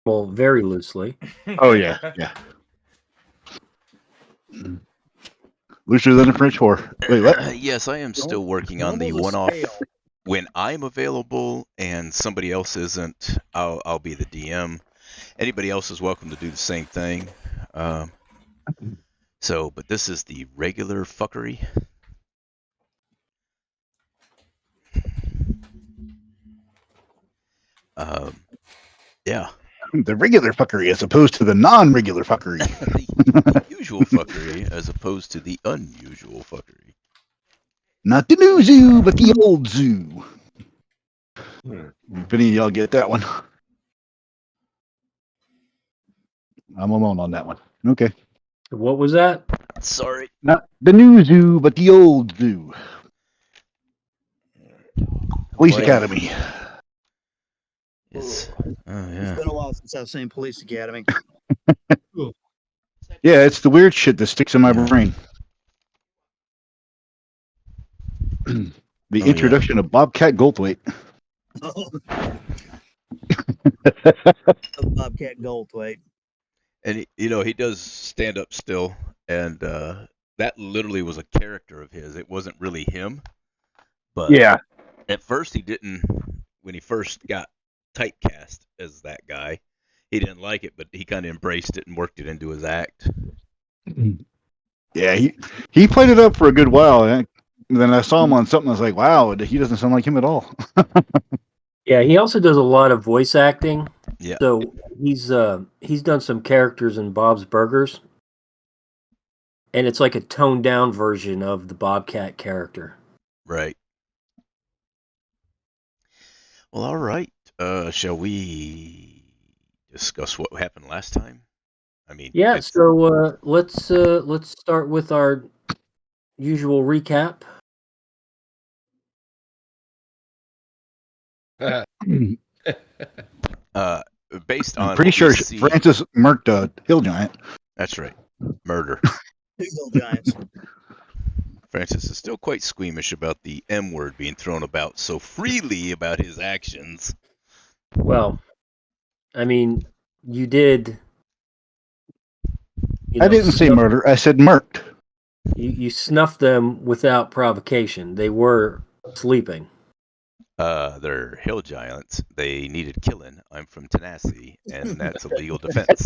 Well, very loosely. Oh yeah. Looser than a French whore. Wait, what? Yes, I am still working on the Almost a one-off. scale. When I'm available and somebody else isn't, I'll be the DM. Anybody else is welcome to do the same thing. But this is the regular fuckery. Yeah. The regular fuckery as opposed to the non-regular fuckery. The usual fuckery as opposed to the unusual fuckery. Not the new zoo, but the old zoo. If any of y'all get that one. I'm alone on that one. Okay. What was that? Sorry. Not the new zoo, but the old zoo. Police Boy. Academy. It's, It's been a while since I've seen Police Academy. Yeah, it's the weird shit that sticks in my brain. The introduction of Bobcat Goldthwait. Oh. Bobcat Goldthwait. And he does stand up still, and that literally was a character of his. It wasn't really him, but yeah, at first he didn't. When he first got typecast as that guy, he didn't like it, but he kind of embraced it and worked it into his act. Yeah, he played it up for a good while. And then I saw him on something. I was like, wow, he doesn't sound like him at all. Yeah, he also does a lot of voice acting. Yeah. So he's done some characters in Bob's Burgers, and it's like a toned down version of the Bobcat character. Right. Well, all right. Shall we discuss what happened last time? I mean, Yeah. So let's start with our usual recap. Based on I'm pretty what sure we see, Francis murked a hill giant. That's right. Murder. Hill Giants. Francis is still quite squeamish about the M word being thrown about so freely about his actions. Well, I mean, you did. I didn't say murder. I said murked. You snuffed them without provocation. They were sleeping. They're hill giants. They needed killing. I'm from Tenacity, and that's a legal defense.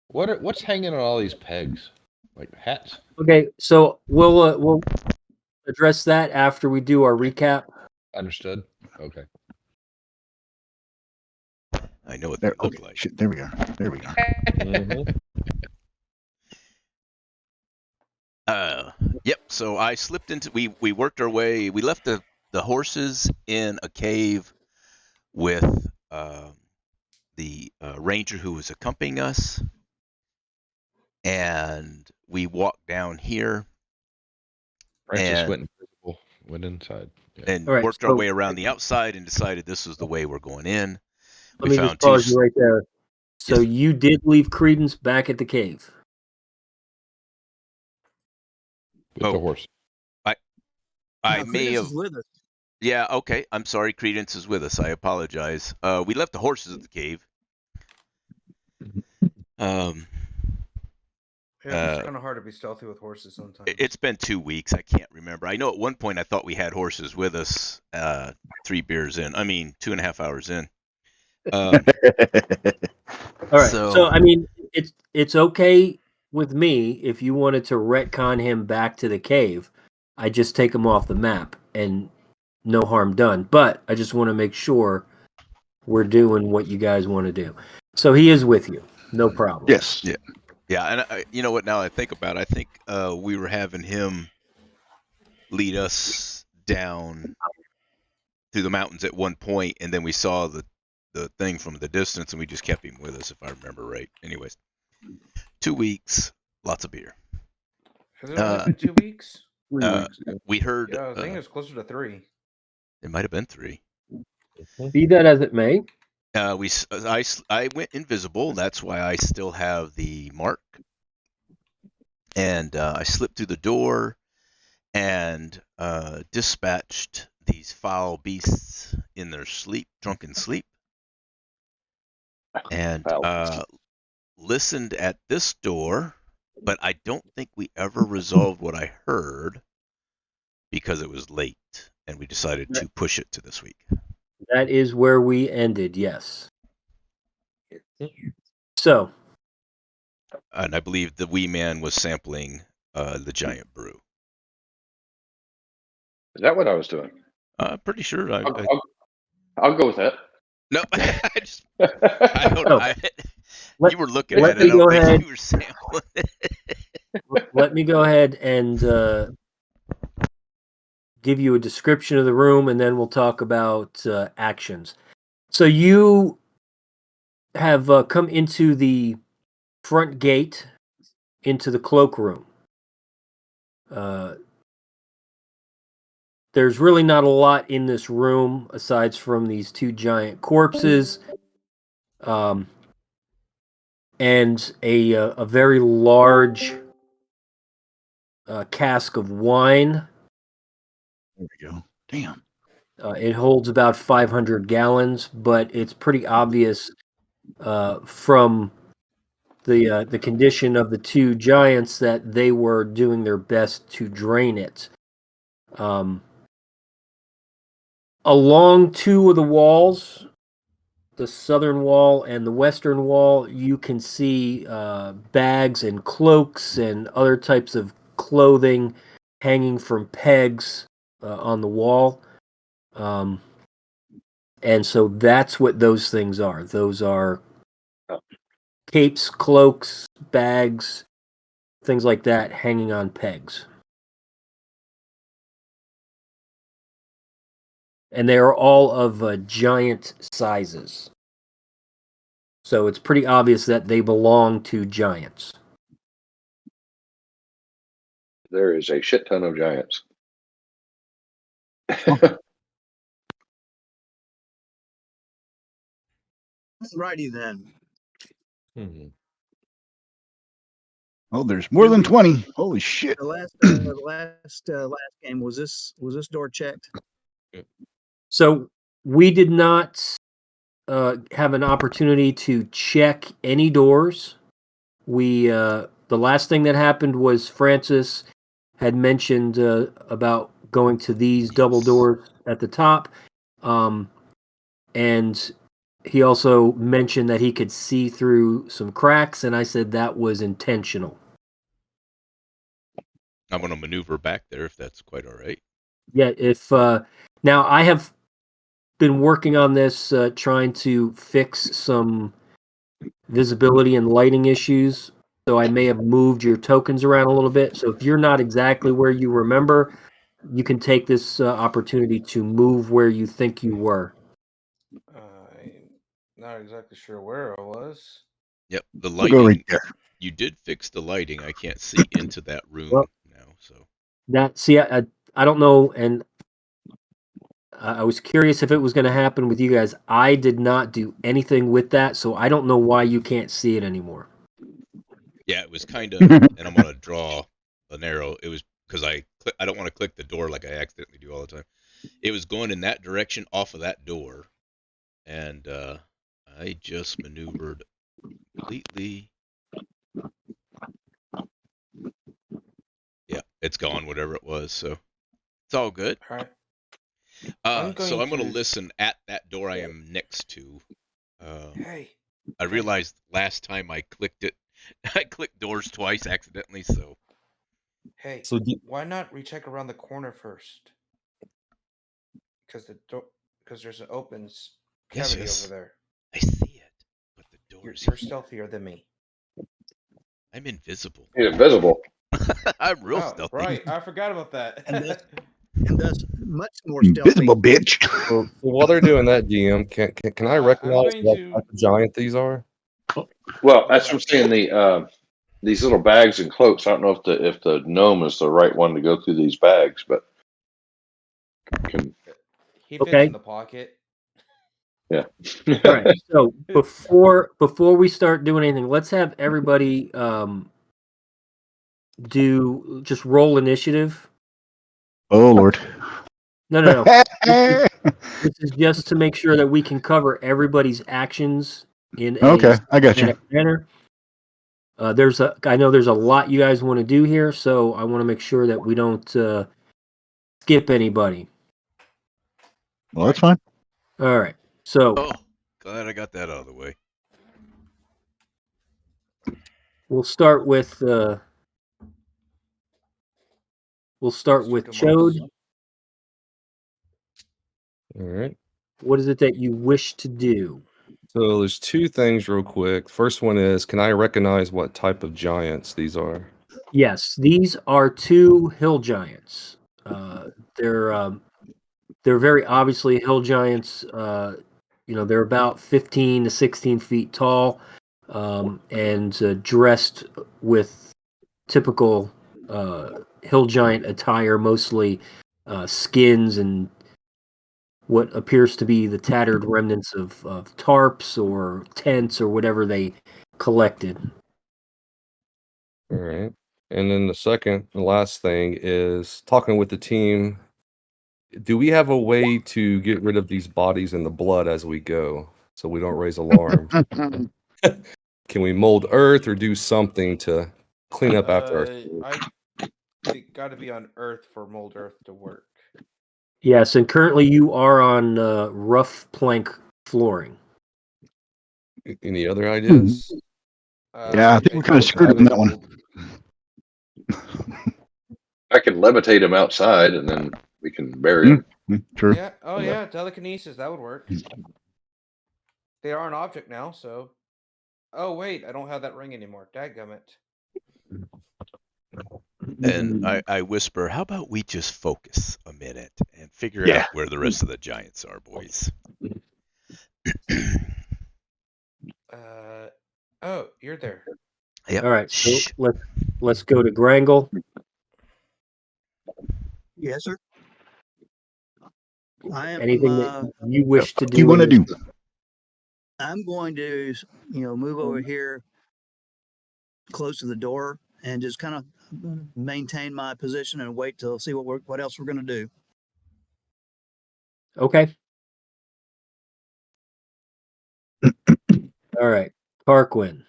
What's hanging on all these pegs? Like hats? Okay, so we'll address that after we do our recap. Understood. Okay. I know what they look like. Shit, there we are. There we are. Yep. So I slipped into. We worked our way. We left the horses in a cave with the ranger who was accompanying us, and we walked down here. Francis went inside. Yeah. And worked our way around the outside and decided this was the way we're going in. Let me just pause you right there. So you did leave Credence back at the cave. With the horse. I may have. Is with us. Yeah, okay. I'm sorry. Credence is with us. I apologize. We left the horses at the cave. Yeah, it's kind of hard to be stealthy with horses sometimes. It's been 2 weeks. I can't remember. I know at one point I thought we had horses with us 3 beers in. I mean, 2.5 hours in. All right. So I mean, it's okay with me if you wanted to retcon him back to the cave. I just take him off the map and no harm done. But I just want to make sure we're doing what you guys want to do. So he is with you. No problem. Yes. Yeah. Yeah, and you know what? Now I think about it, I think we were having him lead us down through the mountains at one point, and then we saw the thing from the distance, and we just kept him with us, if I remember right. Anyways, 2 weeks, lots of beer. Has it only been 2 weeks? 3 weeks. We heard. Yeah, I think it was closer to 3. It might have been 3. Be that as it may. I went invisible. That's why I still have the mark. And I slipped through the door and dispatched these foul beasts in their sleep, drunken sleep, and listened at this door, but I don't think we ever resolved what I heard because it was late, and we decided to push it to this week. That is where we ended, yes. So. And I believe the wee man was sampling the giant brew. Is that what I was doing? Pretty sure. I'll go with that. No, I don't know. You were looking at it. I don't think you were sampling it. Let me go ahead and give you a description of the room, and then we'll talk about actions. So you have come into the front gate into the cloakroom. There's really not a lot in this room aside from these two giant corpses, and a very large cask of wine. There we go. Damn. It holds about 500 gallons, but it's pretty obvious from the condition of the two giants that they were doing their best to drain it. Along two of the walls, the southern wall and the western wall, you can see bags and cloaks and other types of clothing hanging from pegs on the wall. And so that's what those things are. Those are capes, cloaks, bags, things like that hanging on pegs. And they are all of giant sizes. So it's pretty obvious that they belong to giants. There is a shit ton of giants. Righty then. Oh, there's more than 20. Holy shit! The last game was this door checked? So we did not have an opportunity to check any doors. We the last thing that happened was Francis had mentioned about going to these double doors at the top, and he also mentioned that he could see through some cracks, and I said that was intentional. I'm going to maneuver back there if that's quite all right. Yeah, if now I have been working on this, trying to fix some visibility and lighting issues. So I may have moved your tokens around a little bit. So if you're not exactly where you remember, you can take this opportunity to move where you think you were. I'm not exactly sure where I was. Yep, the We'll lighting. go right there. You did fix the lighting. I can't see into that room now. So I don't know, and I was curious if it was going to happen with you guys. I did not do anything with that, so I don't know why you can't see it anymore. Yeah, it was kind of, and I'm going to draw an arrow. It was because I don't want to click the door like I accidentally do all the time. It was going in that direction off of that door, and I just maneuvered completely. Yeah, it's gone, whatever it was, so it's all good. All right. So I'm going to listen at that door I am next to. I realized last time I clicked it, I clicked doors twice accidentally, so. Hey, So why not recheck around the corner first? Because there's an open cavity over there. I see it, but the door's You're stealthier than me. I'm invisible. He's invisible. I'm real stealthy. Right, I forgot about that. And thus much more stealthy. Invisible bitch. So while they're doing that, GM, can I recognize what type of giant these are? Well, that's what I'm saying. These little bags and cloaks. I don't know if the gnome is the right one to go through these bags, but He fits in the pocket. Yeah. All right. So before we start doing anything, let's have everybody do just roll initiative. Oh Lord. No. This is just to make sure that we can cover everybody's actions in Okay, I got you. manner. I know there's a lot you guys want to do here, so I want to make sure that we don't skip anybody. Well, that's fine. All right. So, glad I got that out of the way. we'll start with Chode. All right. What is it that you wish to do? So there's two things real quick. First one is, can I recognize what type of giants these are? Yes, these are two hill giants. They're very obviously hill giants. They're about 15 to 16 feet tall, and dressed with typical hill giant attire, mostly skins and what appears to be the tattered remnants of tarps or tents or whatever they collected. All right. And then the last thing is talking with the team. Do we have a way to get rid of these bodies and the blood as we go so we don't raise alarm? Can we mold earth or do something to clean up after our... I got to be on earth for mold earth to work. Yes, and currently you are on rough plank flooring. Any other ideas? Yeah, I think we're kind of screwed on that one. I can levitate him outside, and then we can bury him. True. Yeah. Oh, yeah. Telekinesis. That would work. They are an object now, so. Oh, wait. I don't have that ring anymore. Dadgummit. And I whisper, how about we just focus a minute and figure out where the rest of the giants are, boys? Oh, you're there. Yep. All right, so let's go to Grangle. Yes, sir. I am. Anything that you wish to do? What do you want to do? I'm going to, move over here close to the door and just kind of maintain my position and wait till see what else we're going to do. Okay. All right, Parkwin.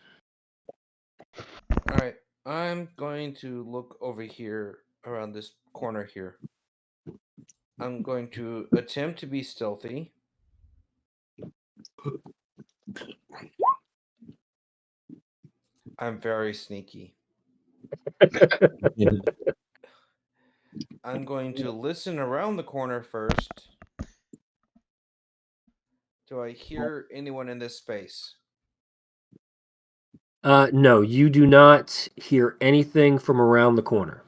All right. I'm going to look over here around this corner here. I'm going to attempt to be stealthy. I'm very sneaky. I'm going to listen around the corner first. Do I hear anyone in this space? No, you do not hear anything from around the corner.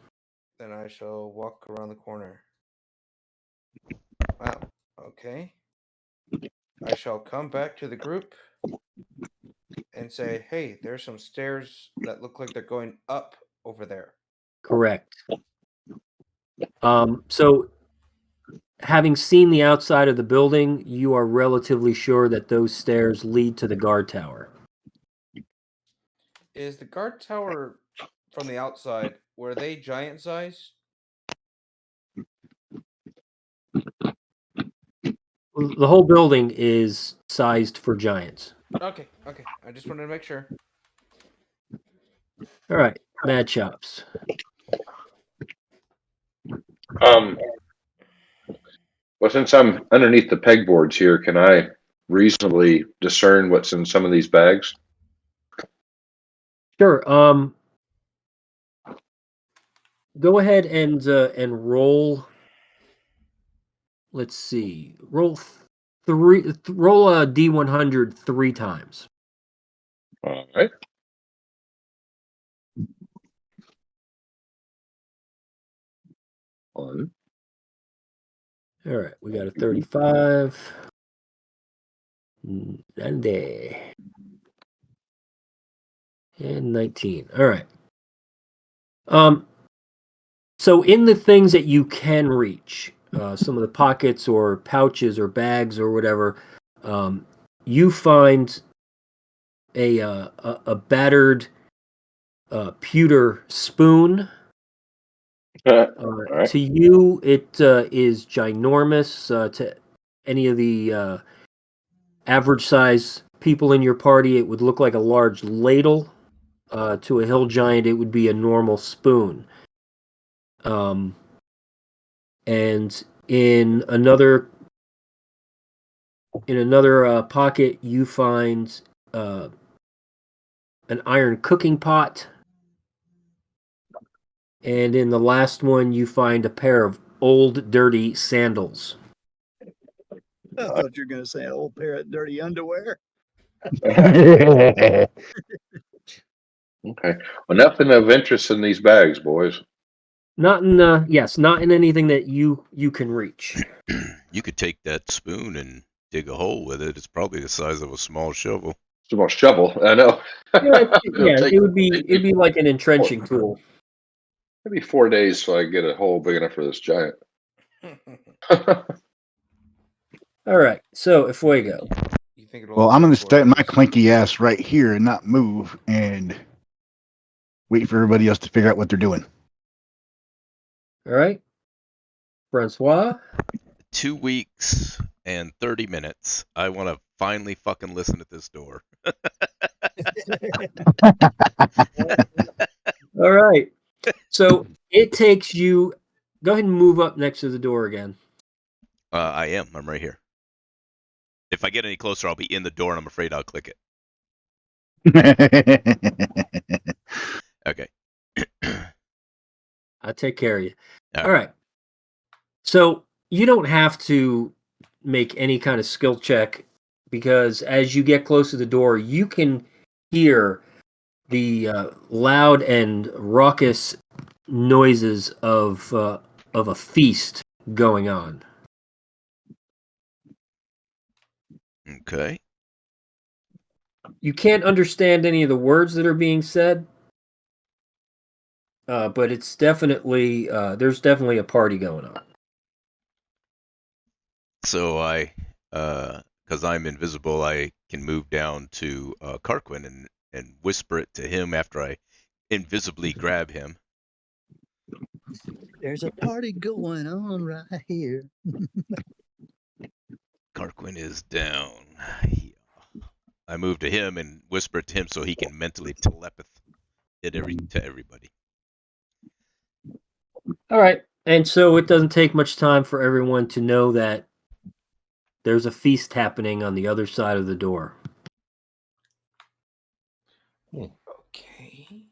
Then I shall walk around the corner. Wow. Okay. I shall come back to the group and say, hey, there's some stairs that look like they're going up over there. Correct. So having seen the outside of the building, you are relatively sure that those stairs lead to the guard tower. Is the guard tower from the outside, were they giant size? The whole building is sized for giants. Okay. I just wanted to make sure. All right, Mad Chops. Well, since I'm underneath the pegboards here, can I reasonably discern what's in some of these bags? Sure. Go ahead and roll. Let's see. Roll a D100 3 times. All right. One. All right, we got a 35. 90. And 19. All right. So in the things that you can reach, some of the pockets or pouches or bags or whatever, you find a battered pewter spoon, Right. To you, it is ginormous. To any of the average size people in your party, it would look like a large ladle. To a hill giant, it would be a normal spoon. And in another pocket, you find an iron cooking pot. And in the last one, you find a pair of old, dirty sandals. I thought you were going to say an old pair of dirty underwear. Okay. Well, nothing of interest in these bags, boys. Not in not in anything that you can reach. You could take that spoon and dig a hole with it. It's probably the size of a small shovel. Small shovel. I know. It'd be like an entrenching tool. Maybe 4 days so I get a hole big enough for this giant. All right, so Fuego. Well, I'm going to stand my clinky ass right here and not move and wait for everybody else to figure out what they're doing. All right, Francois. 2 weeks and 30 minutes. I want to finally fucking listen at this door. All right. So it takes you. Go ahead and move up next to the door again. I am. I'm right here. If I get any closer, I'll be in the door, and I'm afraid I'll click it. Okay. I'll take care of you. All right. So you don't have to make any kind of skill check because as you get close to the door, you can hear the loud and raucous noises of a feast going on. Okay. You can't understand any of the words that are being said, but it's definitely there's definitely a party going on. So because I'm invisible, I can move down to Carquin and whisper it to him after I invisibly grab him. There's a party going on right here. Carquin is down. I move to him and whisper it to him so he can mentally telepath it to everybody. All right. And so it doesn't take much time for everyone to know that there's a feast happening on the other side of the door. Okay.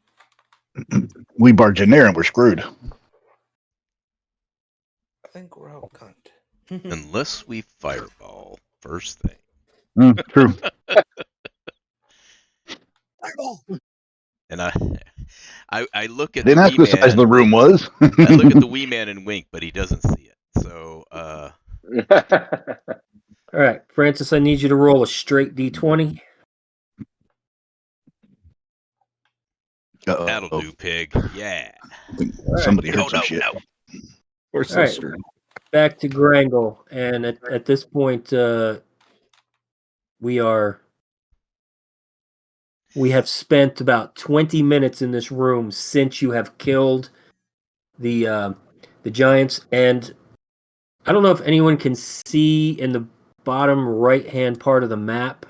We barge in there and we're screwed. I think we're out, cunt. Unless we fireball first thing. True. Fireball. And I look at Didn't ask what the size of the room was. I look at the wee man and wink, but he doesn't see it. So All right, Francis, I need you to roll a straight D20. Uh-oh. That'll do, pig. Yeah. Somebody heard some shit. No. Or sister. Right. Back to Grangle, and at this point, we have spent about 20 minutes in this room since you have killed the giants, and I don't know if anyone can see in the bottom right-hand part of the map.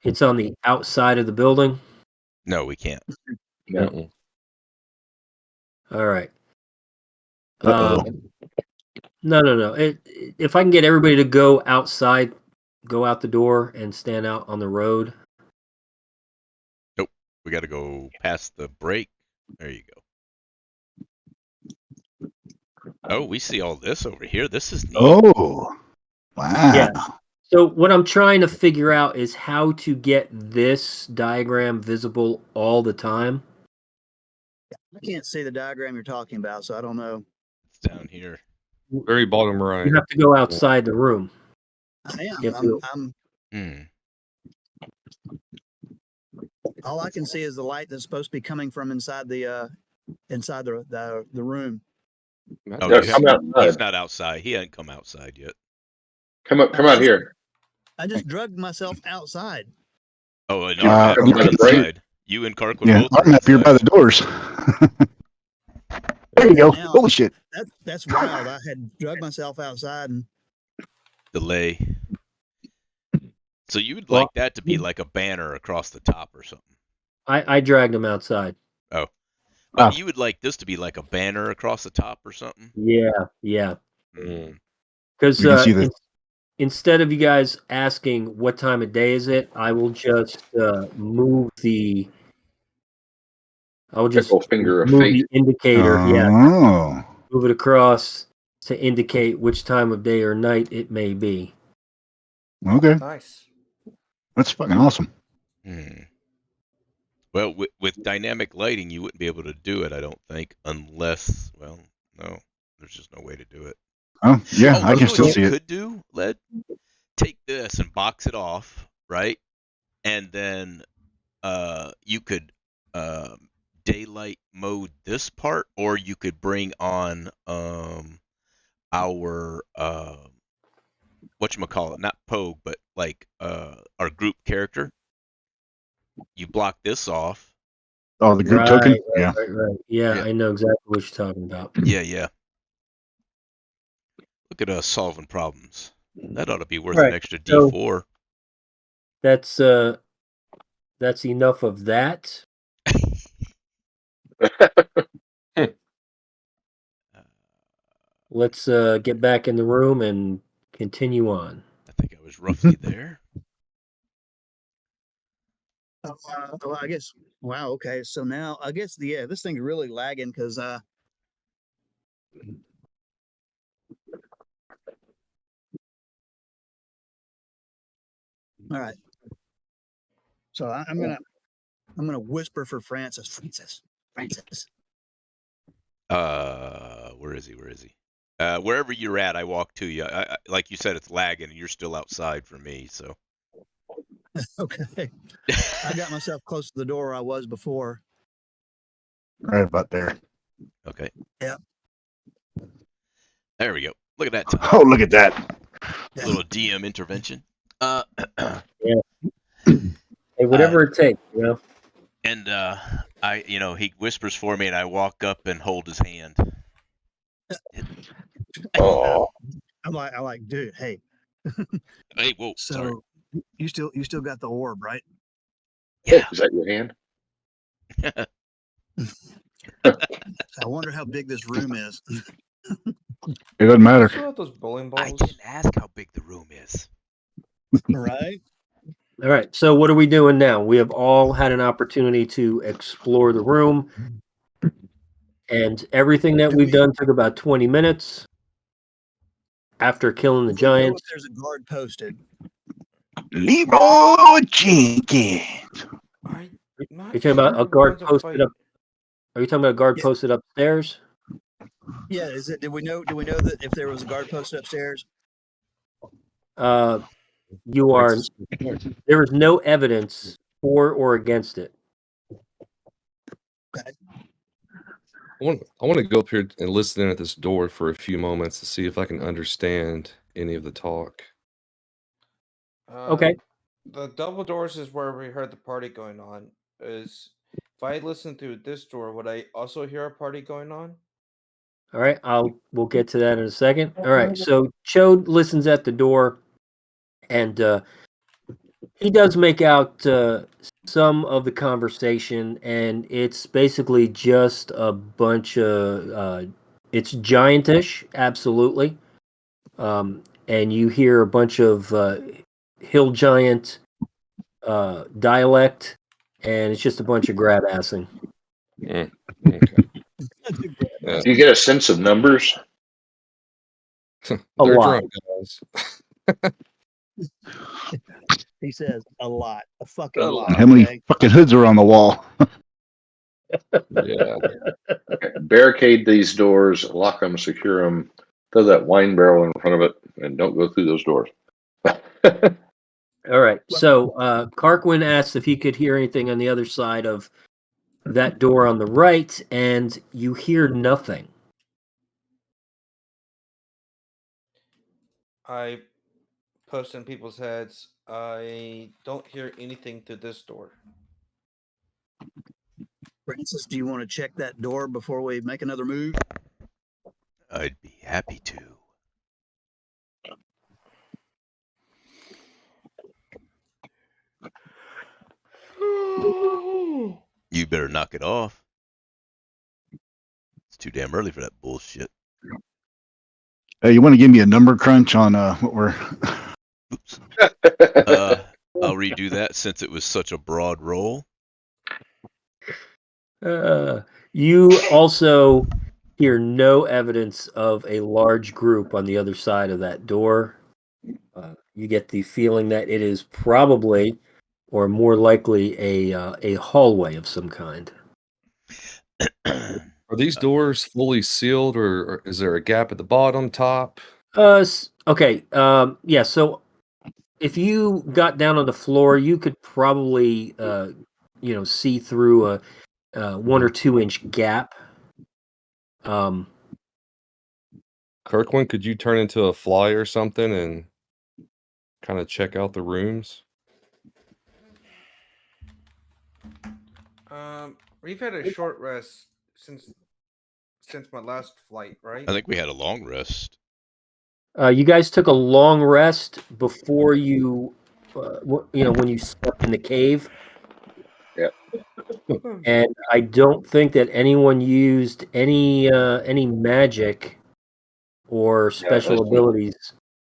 It's on the outside of the building. No, we can't. No. All right. No. If I can get everybody to go outside, go out the door and stand out on the road. Nope. We got to go past the break. There you go. Oh, we see all this over here. This is neat. Oh, wow. Yeah. So what I'm trying to figure out is how to get this diagram visible all the time. I can't see the diagram you're talking about, so I don't know. It's down here. Very bottom right. You have to go outside the room. I am. All I can see is the light that's supposed to be coming from inside the room. Oh, no, he's not outside. He hasn't come outside yet. Come out here. I just drugged myself outside. Oh, and you're outside. You and Carquin both. I'm up here by the doors. There you go. Now, Holy shit. That's wild. I had drug myself outside and delay. So you would like that to be like a banner across the top or something. I dragged him outside. Oh. But you would like this to be like a banner across the top or something? Yeah. Mm. Because instead of you guys asking what time of day is it, I will just move the. I'll just finger of move fate. the indicator. Yeah, Oh. move it across to indicate which time of day or night it may be. Okay. Nice. That's fucking awesome. Well, with dynamic lighting, you wouldn't be able to do it, I don't think, unless, well, no, there's just no way to do it. Oh, yeah, I can still what see you it. could do, Led? Take this and box it off, right? And then you could daylight mode this part, or you could bring on our whatchamacallit, not Pogue, but like our group character. You block this off. Oh, the group token? Yeah. Right. Yeah, I know exactly what you're talking about. Yeah. Look at us solving problems. That ought to be worth an extra D4. So that's enough of that. Let's get back in the room and continue on. I think I was roughly there. Well, I guess. Wow. Okay. So now I guess this thing's really lagging because all right. So I'm gonna whisper for Francis. Where is he? Wherever you're at, I walk to you. I like you said, it's lagging, and you're still outside for me. So. Okay. I got myself close to the door I was before. Right about there. Okay. Yeah. There we go. Look at that time. Oh, look at that. Little DM intervention. Yeah. Hey, whatever it takes, you know. And he whispers for me, and I walk up and hold his hand. Oh. I'm like, dude, hey. Hey, whoa. So sorry. you still got the orb, right? Yeah. Is that your hand? I wonder how big this room is. It doesn't matter. Still have those bowling balls. I didn't ask how big the room is. Right. All right. So what are we doing now? We have all had an opportunity to explore the room, and everything that we've done took about 20 minutes. After killing the giants, There's a guard posted. Leroy Jenkins. You're talking about a guard posted up. Are you talking about a guard posted upstairs? Yeah. Do we know that if there was a guard posted upstairs? You are. There is no evidence for or against it. Okay. I want to go up here and listen in at this door for a few moments to see if I can understand any of the talk. Okay. The double doors is where we heard the party going on. If I listen through this door, would I also hear a party going on? All right. We'll get to that in a second. All right. So Chode listens at the door, and he does make out some of the conversation, and it's basically just a bunch of it's giantish, absolutely, and you hear a bunch of hill giant dialect, and it's just a bunch of grab assing. Okay. Do you get a sense of numbers? They're drunk, guys. He says a lot, a fucking lot. How many fucking hoods are on the wall? Yeah. Okay. Barricade these doors, lock them, secure them, throw that wine barrel in front of it, and don't go through those doors. All right. So Karkwin asked if he could hear anything on the other side of that door on the right, and you hear nothing. I post in people's heads. I don't hear anything through this door. Francis, do you want to check that door before we make another move? I'd be happy to. You better knock it off. It's too damn early for that bullshit. Hey, you want to give me a number crunch on what we're? Oops. I'll redo that since it was such a broad roll. You also hear no evidence of a large group on the other side of that door. You get the feeling that it is probably, or more likely, a hallway of some kind. Are these doors fully sealed, or is there a gap at the bottom, top? Okay. Yeah. So if you got down on the floor, you could probably, see through a 1 or 2 inch gap. Kirkland, could you turn into a fly or something and kind of check out the rooms? We've had a short rest since my last flight, right? I think we had a long rest. You guys took a long rest before you, when you slept in the cave. Yeah. And I don't think that anyone used any magic or special abilities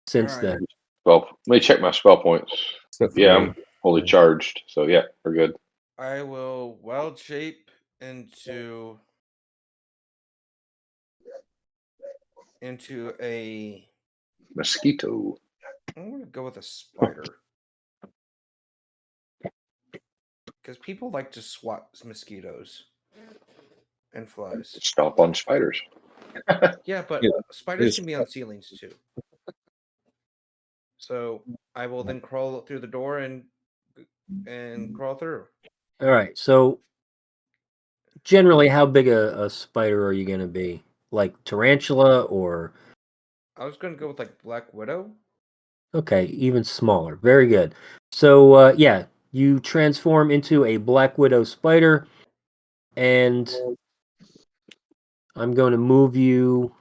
since Alright. then. Well, let me check my spell points. Except for Yeah, me. I'm fully charged. So yeah, we're good. I will wild shape into a. Mosquito. I'm gonna go with a spider. Because people like to swat mosquitoes and flies. Stomp on spiders. Yeah, but Yeah, spiders it can be on ceilings too. So I will then crawl through the door and crawl through. All right. So generally, how big a spider are you going to be? Like tarantula or? I was gonna go with like Black Widow. Okay, even smaller. Very good. So yeah, you transform into a Black Widow spider, and I'm going to move you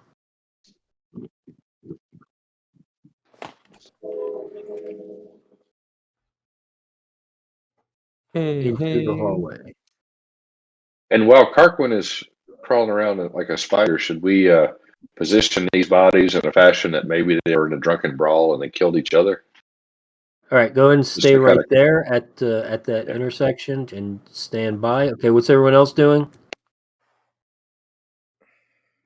into the hallway. And while Carquin is crawling around like a spider, should we position these bodies in a fashion that maybe they were in a drunken brawl and they killed each other? All right, go ahead and Just stay to right kinda- there at that Yeah. intersection and stand by. Okay, what's everyone else doing?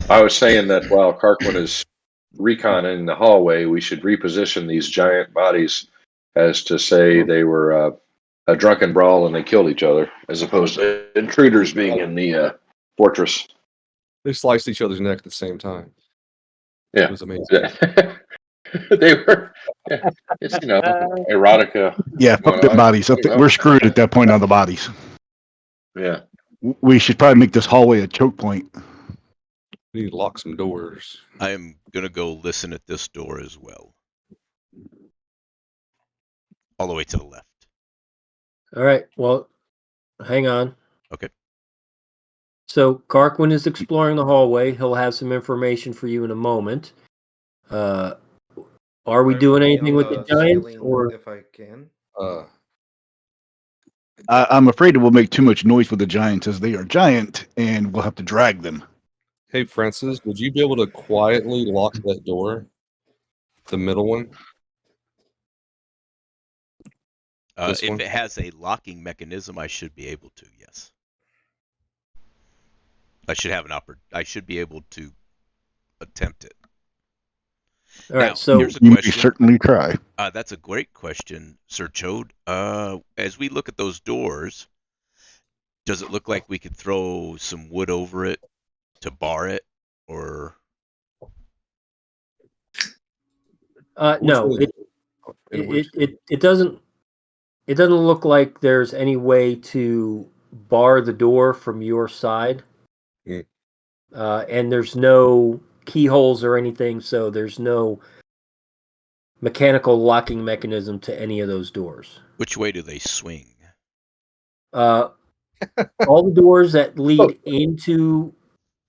I was saying that while Carquin is reconning the hallway, we should reposition these giant bodies as to say they were a drunken brawl and they killed each other, as opposed to intruders being in the fortress. They sliced each other's neck at the same time. Yeah. It was amazing. They were. Yeah, it's erotica. Yeah, fuck the bodies. We're screwed at that point on the bodies. Yeah. We should probably make this hallway a choke point. We need to lock some doors. I am gonna go listen at this door as well. All the way to the left. All right, well, hang on. Okay. So Carquin is exploring the hallway. He'll have some information for you in a moment. Are we doing anything with the giants, or if I can? I'm afraid it will make too much noise with the giants as they are giant, and we'll have to drag them. Hey, Francis, would you be able to quietly lock that door? The middle one? If it has a locking mechanism, I should be able to, yes. I should have I should be able to attempt it. all right? Now, So here's a You may question. certainly try. That's a great question, Sir Chode. As we look at those doors, does it look like we could throw some wood over it to bar it, or? No, it doesn't. It doesn't look like there's any way to bar the door from your side. Mm. And there's no keyholes or anything, so there's no mechanical locking mechanism to any of those doors. Which way do they swing? All the doors that lead into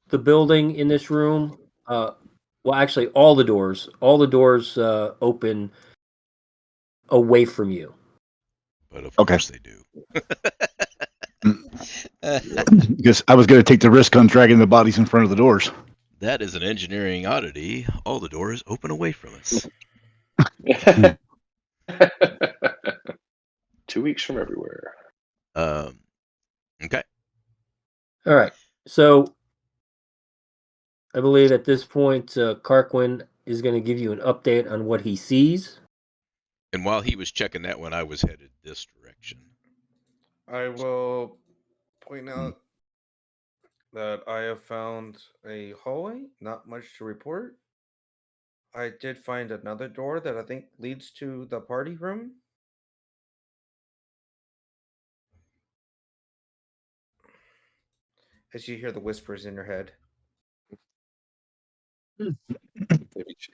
the building in this room, well, actually, all the doors open away from you. But of Okay. course they do. Because I was going to take the risk on dragging the bodies in front of the doors. That is an engineering oddity. All the doors open away from us. 2 weeks from everywhere. Okay. All right. So I believe at this point, Karquin is going to give you an update on what he sees. And while he was checking that one, I was headed this direction. I will point out that I have found a hallway. Not much to report. I did find another door that I think leads to the party room. As you hear the whispers in your head. Maybe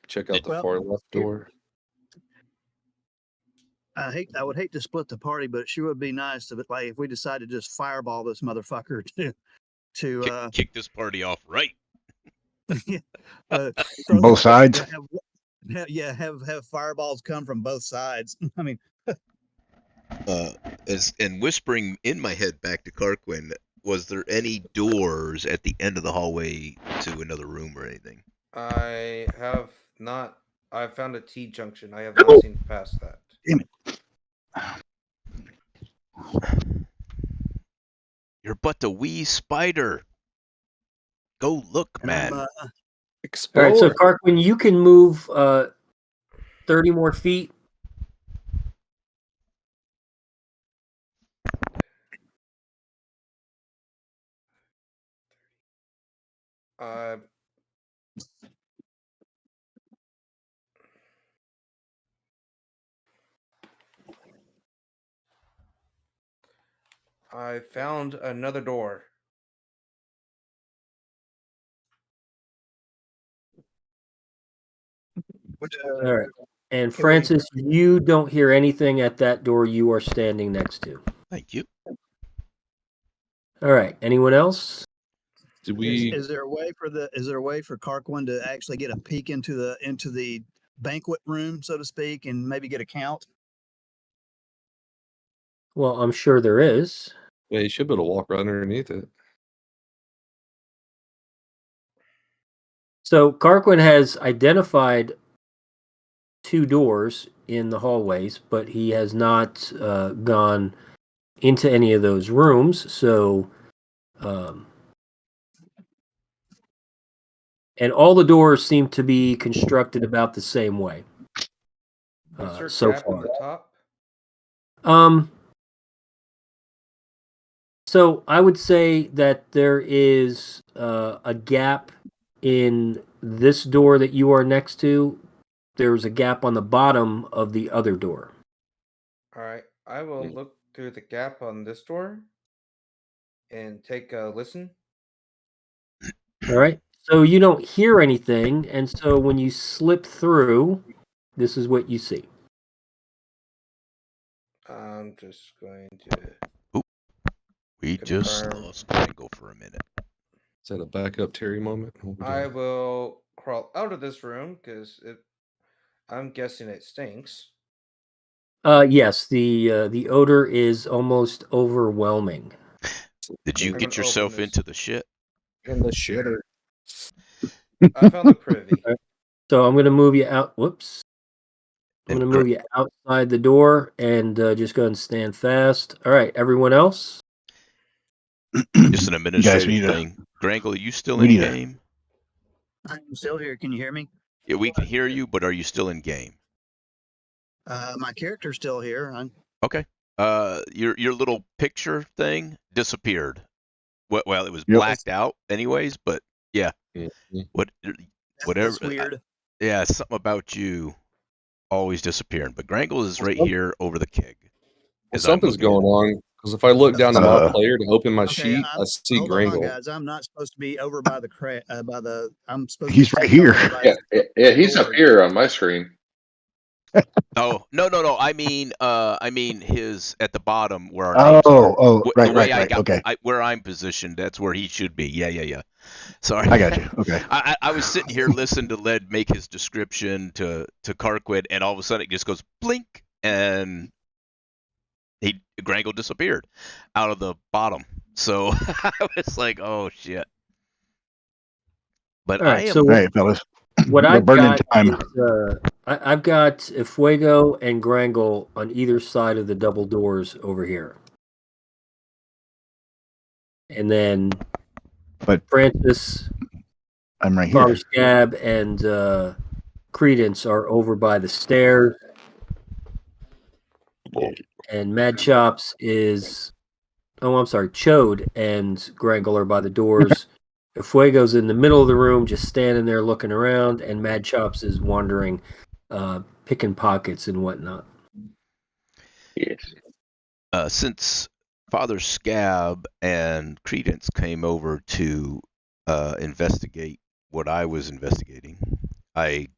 check out the far left door. I would hate to split the party, but it sure would be nice if we decided to just fireball this motherfucker to kick this party off right. Both sides. Have fireballs come from both sides. I mean, and whispering in my head back to Karquin, was there any doors at the end of the hallway to another room or anything? I have not. I found a T-junction. I have not seen past that. Damn it. You're but a wee spider. Go look, man. Explore. All right, so Karquin, you can move 30 more feet. I found another door. All right. And Francis, you don't hear anything at that door you are standing next to. Thank you. All right. Anyone else? Is there a way for Karquin to actually get a peek into the banquet room, so to speak, and maybe get a count? Well, I'm sure there is. Yeah, you should be able to walk right underneath it. So Karquin has identified 2 doors in the hallways, but he has not gone into any of those rooms. So, and all the doors seem to be constructed about the same way. Is there a so gap far. on the top? So I would say that there is a gap in this door that you are next to. There's a gap on the bottom of the other door. All right. I will look through the gap on this door and take a listen. All right. So you don't hear anything, and so when you slip through, this is what you see. I'm just going to. Oop. We just lost Grangle for a minute. Is that a backup Terry moment? I will crawl out of this room because I'm guessing it stinks. Yes, the odor is almost overwhelming. Did you get yourself into the shit? In the shitter. I found the privy. Right. So I'm going to move you out. Whoops. I'm going to move you outside the door and just go ahead and stand fast. All right, everyone else? Just an administrative thing. Grangle, are you still in game? I'm still here. Can you hear me? Yeah, we can hear you, but are you still in game? My character's still here. Okay. Your little picture thing disappeared. Well, it was blacked out anyways, but yeah. Whatever. That's weird. Yeah, something about you always disappearing. But Grangle is right here over the keg. Something's going on. Because if I look down to my player to open my sheet, I see Grangle. Hold on, guys. I'm not supposed to be over by the I'm supposed He's to be right here. Yeah, he's up here on my screen. Oh, no. I mean his at the bottom where our names are. Right. Okay. Where I'm positioned, that's where he should be. Yeah. Sorry. I got you. Okay. I was sitting here listening to Led make his description to Karquid, and all of a sudden it just goes blink, and Grangle disappeared out of the bottom. So I was like, oh shit. But all right, all right, fellas. What We're I've burning got time. is, I've got Fuego and Grangle on either side of the double doors over here. And then Francis, I'm right Father here. Scab, and Credence are over by the stairs. And Mad Chops is... Oh, I'm sorry. Chode and Grangle are by the doors. Fuego's in the middle of the room, just standing there looking around, and Mad Chops is wandering, picking pockets and whatnot. Yes. Since Father Scab and Credence came over to investigate what I was investigating, I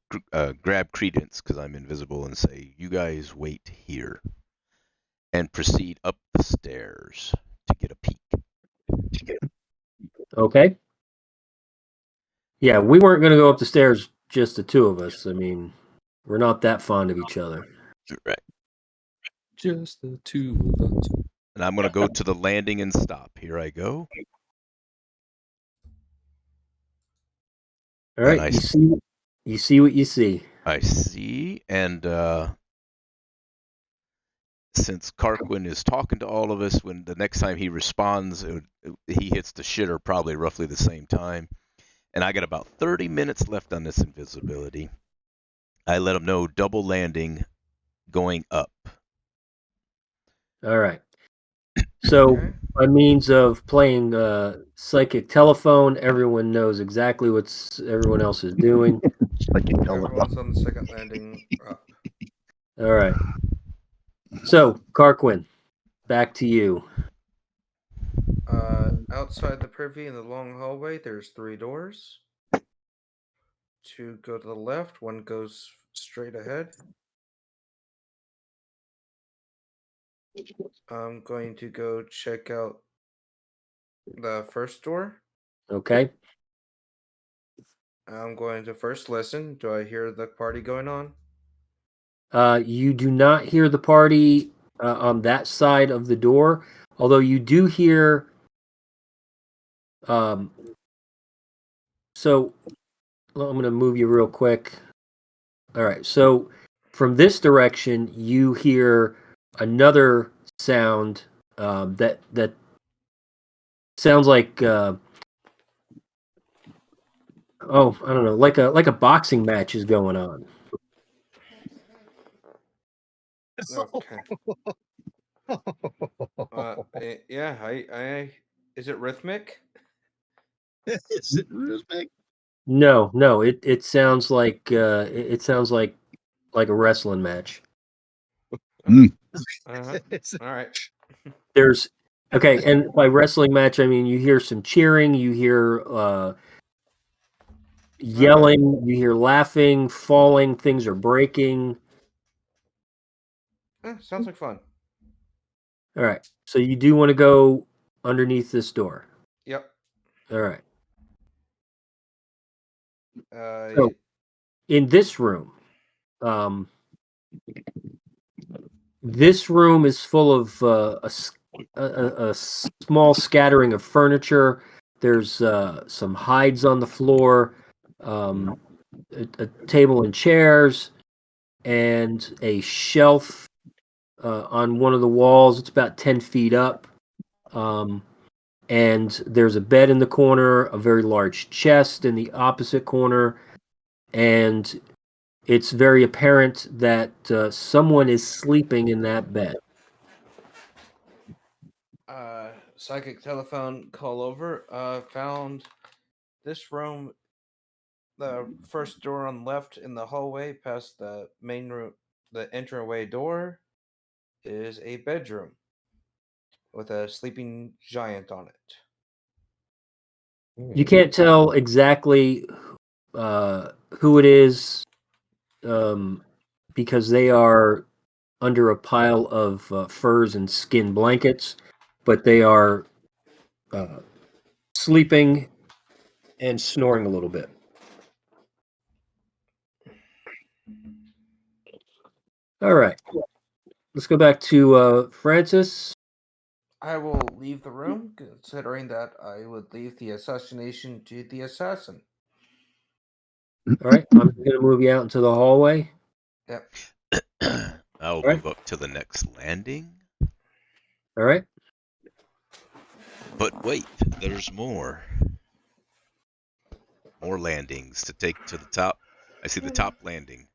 grab Credence because I'm invisible and say, "You guys wait here," and proceed up the stairs to get a peek. Okay. Yeah, we weren't going to go up the stairs, just the two of us. I mean, we're not that fond of each other. Right. Just the two of us. And I'm going to go to the landing and stop. Here I go. All right, you see what you see. I see, and since Karquin is talking to all of us, when the next time he responds, he hits the shitter probably roughly the same time. And I got about 30 minutes left on this invisibility. I let him know double landing going up. All right. So, by means of playing psychic telephone, everyone knows exactly what everyone else is doing. Everyone's on the second landing up. All right. So, Karquin, back to you. Outside the privy in the long hallway, there's 3 doors. 2 go to the left, 1 goes straight ahead. I'm going to go check out the first door. Okay. I'm going to first listen. Do I hear the party going on? You do not hear the party on that side of the door, although you do hear... So, I'm going to move you real quick. All right. So, from this direction, you hear another sound that sounds like I don't know, like a boxing match is going on. Okay. Yeah. I is it rhythmic? Is it rhythmic? No. It sounds like it sounds like a wrestling match. All right. There's okay, and by wrestling match I mean you hear some cheering, you hear yelling, you hear laughing, falling, things are breaking. Sounds like fun. All right. So you do want to go underneath this door. Yep. All right. So in this room, this room is full of a small scattering of furniture. There's some hides on the floor, a table and chairs, and a shelf on one of the walls. It's about 10 feet up. And there's a bed in the corner, a very large chest in the opposite corner, and it's very apparent that someone is sleeping in that bed. Psychic telephone call over. Found this room, the first door on the left in the hallway past the main room, the entryway door, is a bedroom with a sleeping giant on it. You can't tell exactly who it is because they are under a pile of furs and skin blankets, but they are sleeping and snoring a little bit. All right. Let's go back to Francis. I will leave the room, considering that I would leave the assassination to the assassin. All right. I'm going to move you out into the hallway. Yep. I'll move up to the next landing. All right. But wait, there's more. More landings to take to the top. I see the top landing.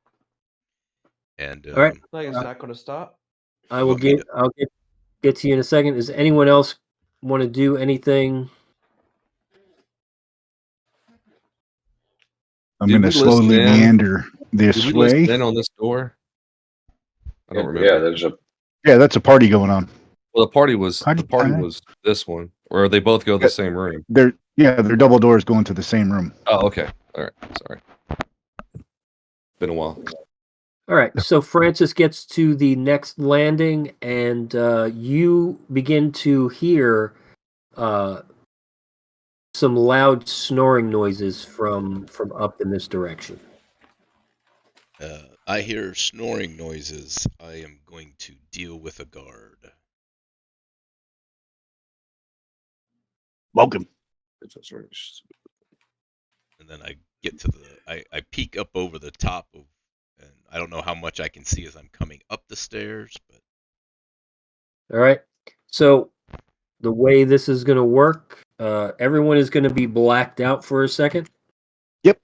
And all right. Like it's not going to stop. I'll get to you in a second. Does anyone else want to do anything? I'm going to slowly meander this Did we way. listen in on this door? I don't remember. Yeah, that's a party going on. Well, the party was this one, or they both go to the same room. They're double doors going to the same room. Oh, okay. All right. Sorry. Been a while. All right. So Francis gets to the next landing, and you begin to hear some loud snoring noises from up in this direction. I hear snoring noises. I am going to deal with a guard. Welcome. And then I get to I peek up over the top of, and I don't know how much I can see as I'm coming up the stairs, but. All right. So the way this is going to work, everyone is going to be blacked out for a second. Yep.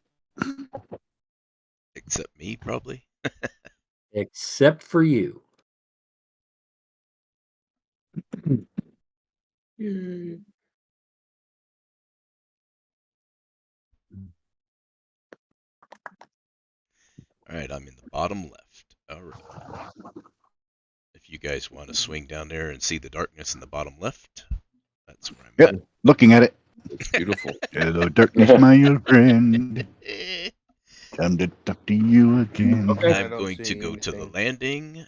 Except me, probably. Except for you. All right, I'm in the bottom left. All right. If you guys want to swing down there and see the darkness in the bottom left, that's where I'm at. Looking at it. It's beautiful. Hello, darkness, my old friend. Time to talk to you again. Okay. I'm going to go to the landing.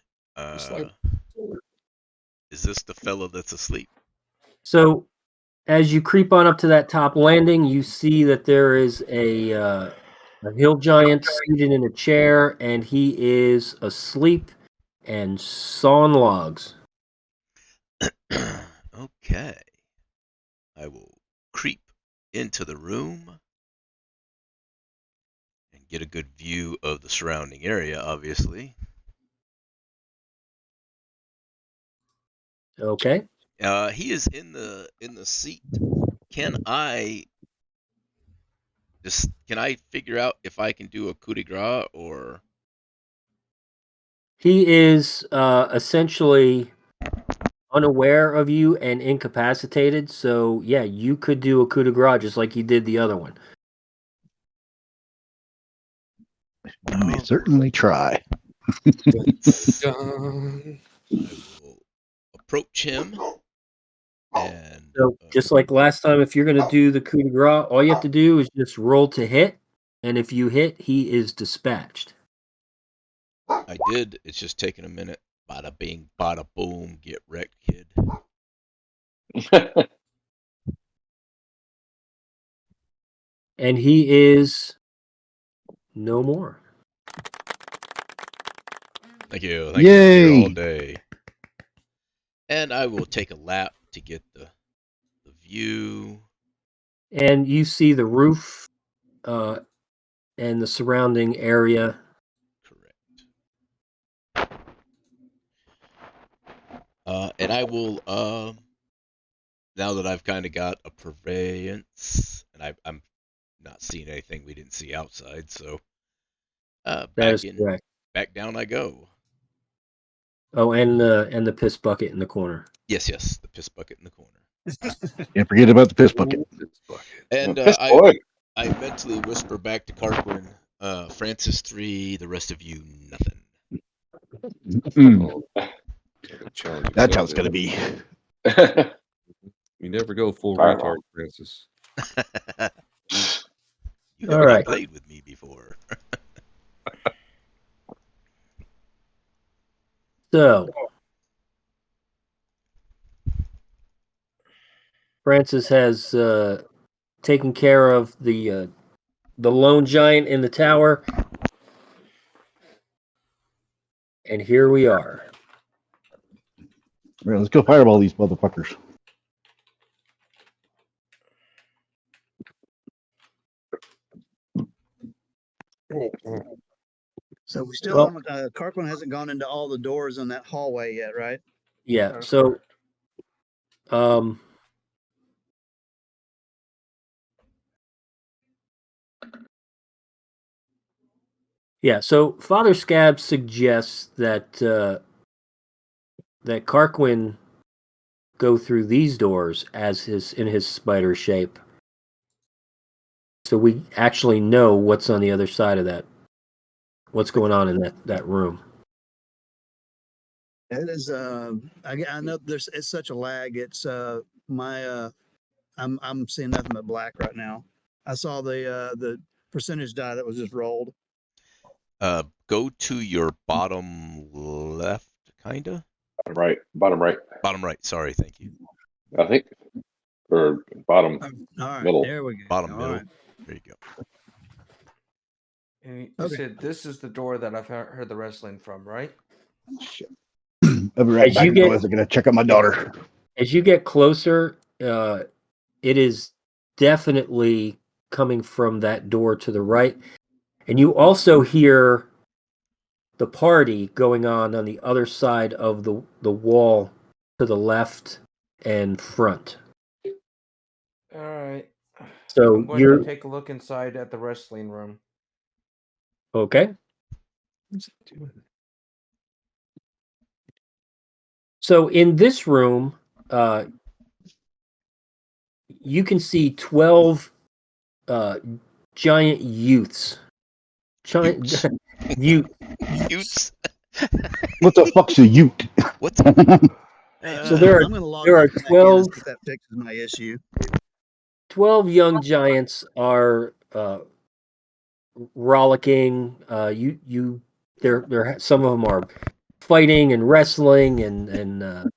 Is this the fellow that's asleep? So, as you creep on up to that top landing, you see that there is a hill giant seated in a chair, and he is asleep and sawing logs. Okay. I will creep into the room and get a good view of the surrounding area, obviously. Okay. He is in the seat. Can I figure out if I can do a coup de grace or? He is essentially unaware of you and incapacitated. So yeah, you could do a coup de grace just like you did the other one. I may certainly try. I will approach him. And so just like last time, if you're going to do the coup de grace, all you have to do is just roll to hit. And if you hit, he is dispatched. I did. It's just taking a minute. Bada bing, bada boom. Get wrecked, kid. And he is no more. Thank you. Thank you. Yay! Here all day. And I will take a lap to get the view. And you see the roof and the surrounding area. Correct. And I will, now that I've kind of got a purveyance, and I'm not seeing anything we didn't see outside, so back down I go. Oh, and the piss bucket in the corner. Yes, the piss bucket in the corner. Can't forget about the piss bucket. And I mentally whisper back to Carquin, Francis 3, the rest of you nothing. That's how it's gonna be. You never go full retard, Francis. You haven't played with me before. So, Francis has taken care of the lone giant in the tower, and here we are. All right, let's go fireball these motherfuckers. So we still haven't. Carquin hasn't gone into all the doors in that hallway yet, right? Yeah. So, yeah. So Father Scab suggests that that Carquin go through these doors as in his spider shape, so we actually know what's on the other side of that. What's going on in that room? It is. I know it's such a lag. It's my. I'm seeing nothing but black right now. I saw the percentage die that was just rolled. Go to your bottom left, kinda. Bottom right. Bottom right. Sorry, thank you. I think, or bottom All right, middle. there we go. Bottom All middle. right. There you go. And you said this is the door that I've heard the wrestling from, right? Shit. I'll be right As back. you get- I'm gonna check out my daughter. As you get closer, it is definitely coming from that door to the right, and you also hear the party going on the other side of the wall to the left and front. All right. So I'm going to take a look inside at the wrestling room. Okay. So in this room, you can see 12 giant youths. Giant Utes. What the fuck's a ute? What? So there are 12. That fixes my issue. 12 young giants are rollicking. They're some of them are fighting and wrestling and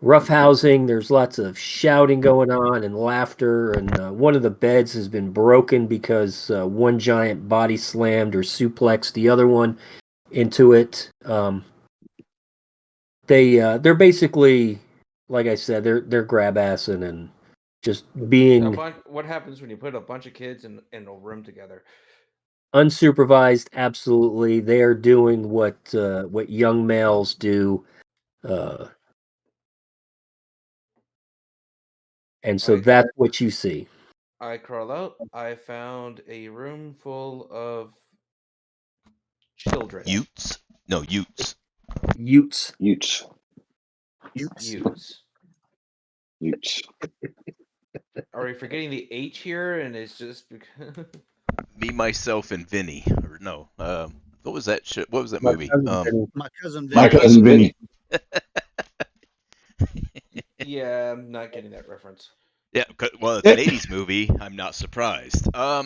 roughhousing. There's lots of shouting going on and laughter. And one of the beds has been broken because one giant body slammed or suplexed the other one into it. They're basically, like I said, they're grab assing and just being what happens when you put a bunch of kids in a room together? unsupervised. Absolutely, they are doing what young males do, and so that's what you see. I crawl out. I found a room full of children. Utes? No, Utes. Utes. Utes. Utes. Utes. Are we forgetting the H here? And it's just because Me, myself, and Vinny. Or no. What was that shit? What was that movie? My cousin Vinny. My cousin Vinny. Yeah, I'm not getting that reference. Yeah, well, it's an 80s movie. I'm not surprised. Now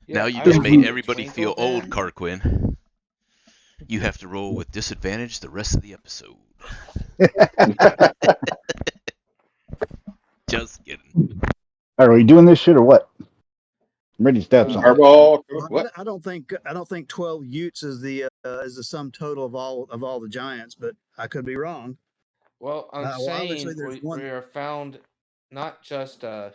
you just made everybody feel old, Carquin. You have to roll with disadvantage the rest of the episode. Just kidding. Are we doing this shit or what? I'm ready to stab something. Fireball. Well, I don't think 12 Utes is the sum total of all the giants, but I could be wrong. Well, I'm saying there's we are found not just I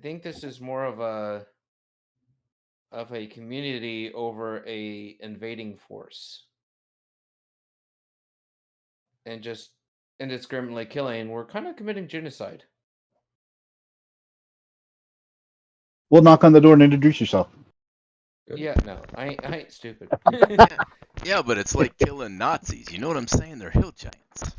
think this is more of a community over a invading force. And just indiscriminately killing, we're kind of committing genocide. We'll knock on the door and introduce yourself. Yeah, no, I ain't stupid. Yeah, but it's like killing Nazis. You know what I'm saying? They're hill giants.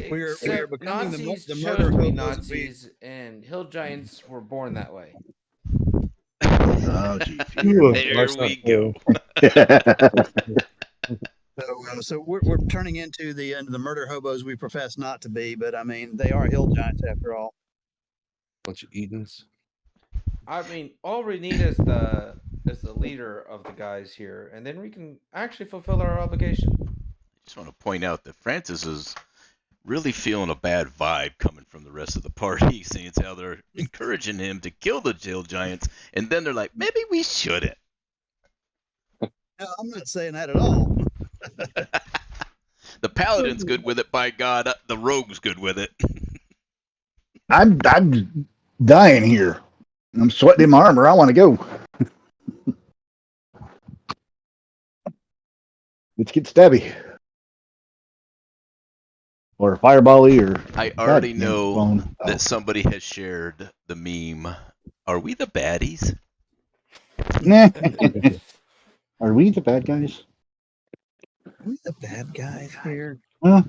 We're becoming Nazis the chose to be murder Nazis, and hill giants were born that way. Oh, geez. There we go. So we're turning into the murder hobos we profess not to be, but I mean they are hill giants after all. Bunch of Edens. I mean, all we need is the leader of the guys here, and then we can actually fulfill our obligation. I just want to point out that Francis is really feeling a bad vibe coming from the rest of the party, seeing how they're encouraging him to kill the jail giants, and then they're like, maybe we shouldn't. No, I'm not saying that at all. The paladin's good with it, by God. The rogue's good with it. I'm dying here. I'm sweating in my armor. I want to go. Let's get stabby. Or firebally, or I already know that somebody has shared the meme. Are we the baddies? Nah. Are we the bad guys? Are we the bad guys here? Well,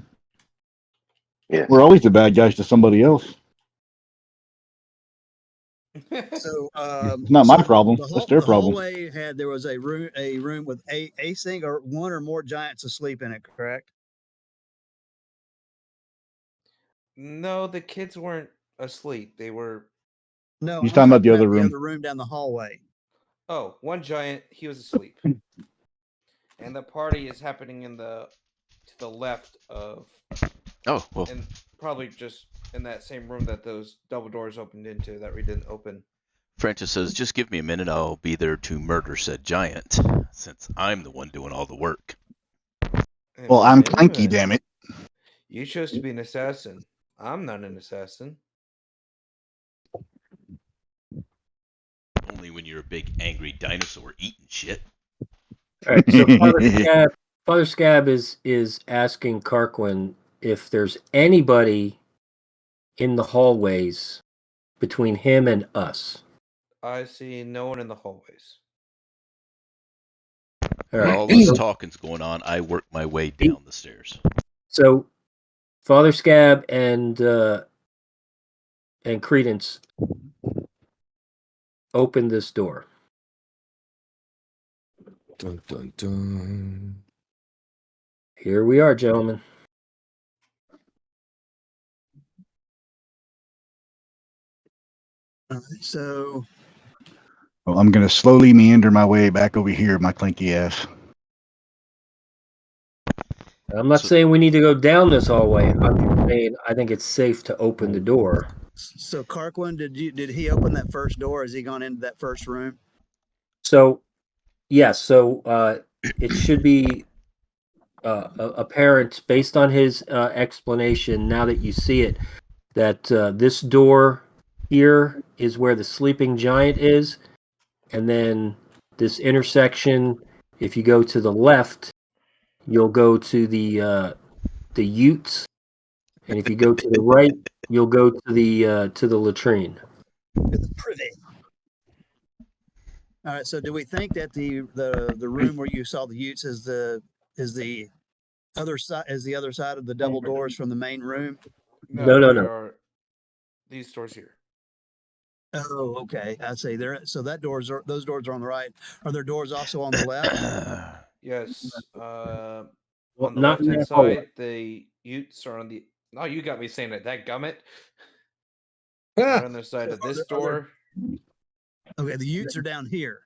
Yeah. we're always the bad guys to somebody else. So It's not my problem. It's their problem. The hallway there was a room with a single or one or more giants asleep in it, correct? No, the kids weren't asleep. They were. No, He's talking about the other room. The other room down the hallway. Oh, one giant. He was asleep, and the party is happening to the left of. Oh, well. And probably just in that same room that those double doors opened into that we didn't open. Francis says, just give me a minute. I'll be there to murder said giant, since I'm the one doing all the work. Well, I'm Clanky, damn it. You chose to be an assassin. I'm not an assassin. Only when you're a big angry dinosaur eating shit. All right, so Father Scab is asking Carquin if there's anybody in the hallways between him and us. I see no one in the hallways. All right. While all this talking's going on, I work my way down the stairs. So, Father Scab and Credence open this door. Dun, dun, dun. Here we are, gentlemen. So, well, I'm going to slowly meander my way back over here, my clanky ass. I'm not saying we need to go down this hallway. I'm saying I think it's safe to open the door. So Carquin, did he open that first door? Has he gone into that first room? So, yes. So it should be apparent based on his explanation. Now that you see it, that this door here is where the sleeping giant is, and then this intersection. If you go to the left, you'll go to the Utes, and if you go to the right, you'll go to the latrine. The privy. All right. So, do we think that the room where you saw the Utes is the other side of the double doors from the main room? No. These doors here. Oh, okay. I see. Those doors are on the right. Are there doors also on the left? Yes. Well, on the not left-hand side, the Utes are on the. Oh, you got me saying it. That gummit. They're on the side of this door. Okay, the Utes are down here.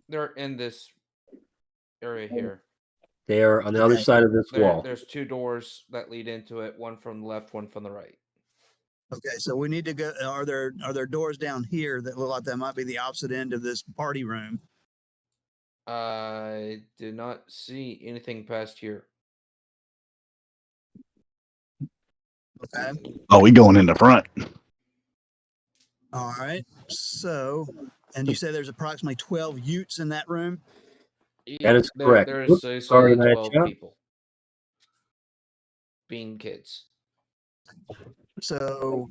They're in this area here. They are on the other side of this wall. There's two doors that lead into it. One from the left, one from the right. Okay, so we need to go. Are there doors down here that look like that might be the opposite end of this party room? I did not see anything past here. Okay. Oh, we going in the front. All right. So, and you say there's approximately 12 Utes in that room? That is correct. There's Oops, sorry, 12 people. Being kids. So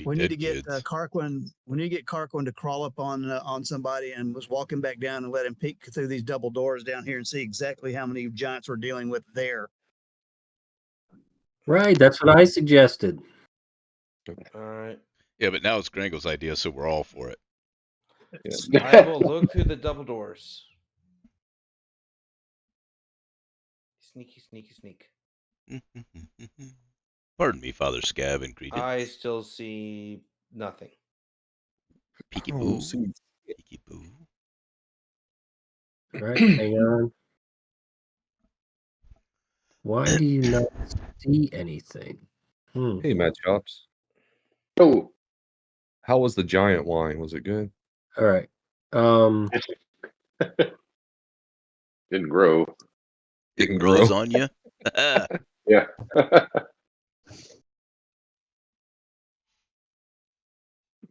we need to get Carquin. We need to get Carquin to crawl up on somebody and was walking back down and let him peek through these double doors down here and see exactly how many giants we're dealing with there. Right, that's what I suggested. All right. Yeah, but now it's Grango's idea, so we're all for it. Yeah. I will look through the double doors. Sneaky, sneaky, sneak. Pardon me, Father Scab and Credence. I still see nothing. Peekaboo. see. Peekaboo. All right, hang on. Why do you not see anything? Hey, Matt Chops. Oh, How was the giant wine? Was it good? All right. didn't grow. Didn't grows grow. on you. Yeah. All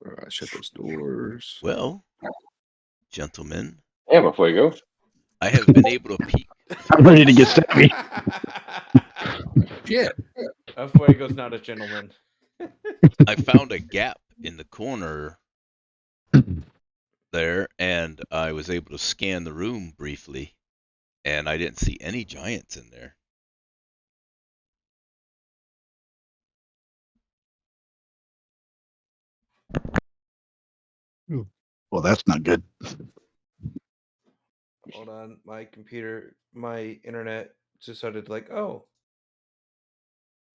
right, shut those doors. Well, gentlemen, Damn, Fuego. I have been able to peek. I'm ready to get savvy. Yeah. Fuego's not a gentleman. I found a gap in the corner there, and I was able to scan the room briefly, and I didn't see any giants in there. Well, that's not good. Hold on, my internet decided like, oh,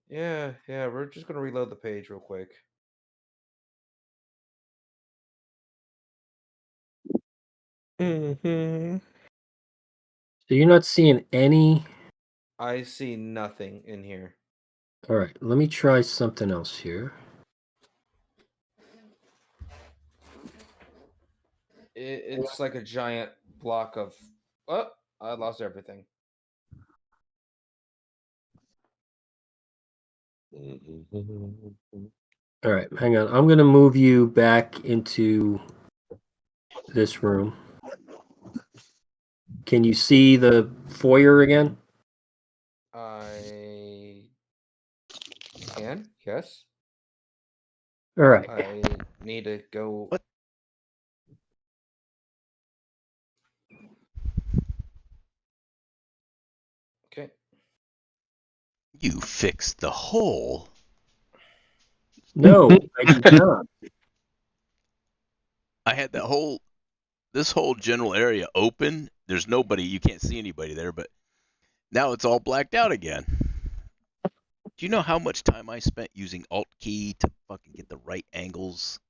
yeah, we're just gonna reload the page real quick. Mm-hmm. So you're not seeing any. I see nothing in here. All right, let me try something else here. It's like a giant block of. Oh, I lost everything. All right, hang on. I'm going to move you back into this room. Can you see the foyer again? I can, yes. All right. I need to go. What? Okay. You fixed the hole. No, I did not. I had this whole general area open. There's nobody. You can't see anybody there, but now it's all blacked out again. Do you know how much time I spent using Alt key to fucking get the right angles?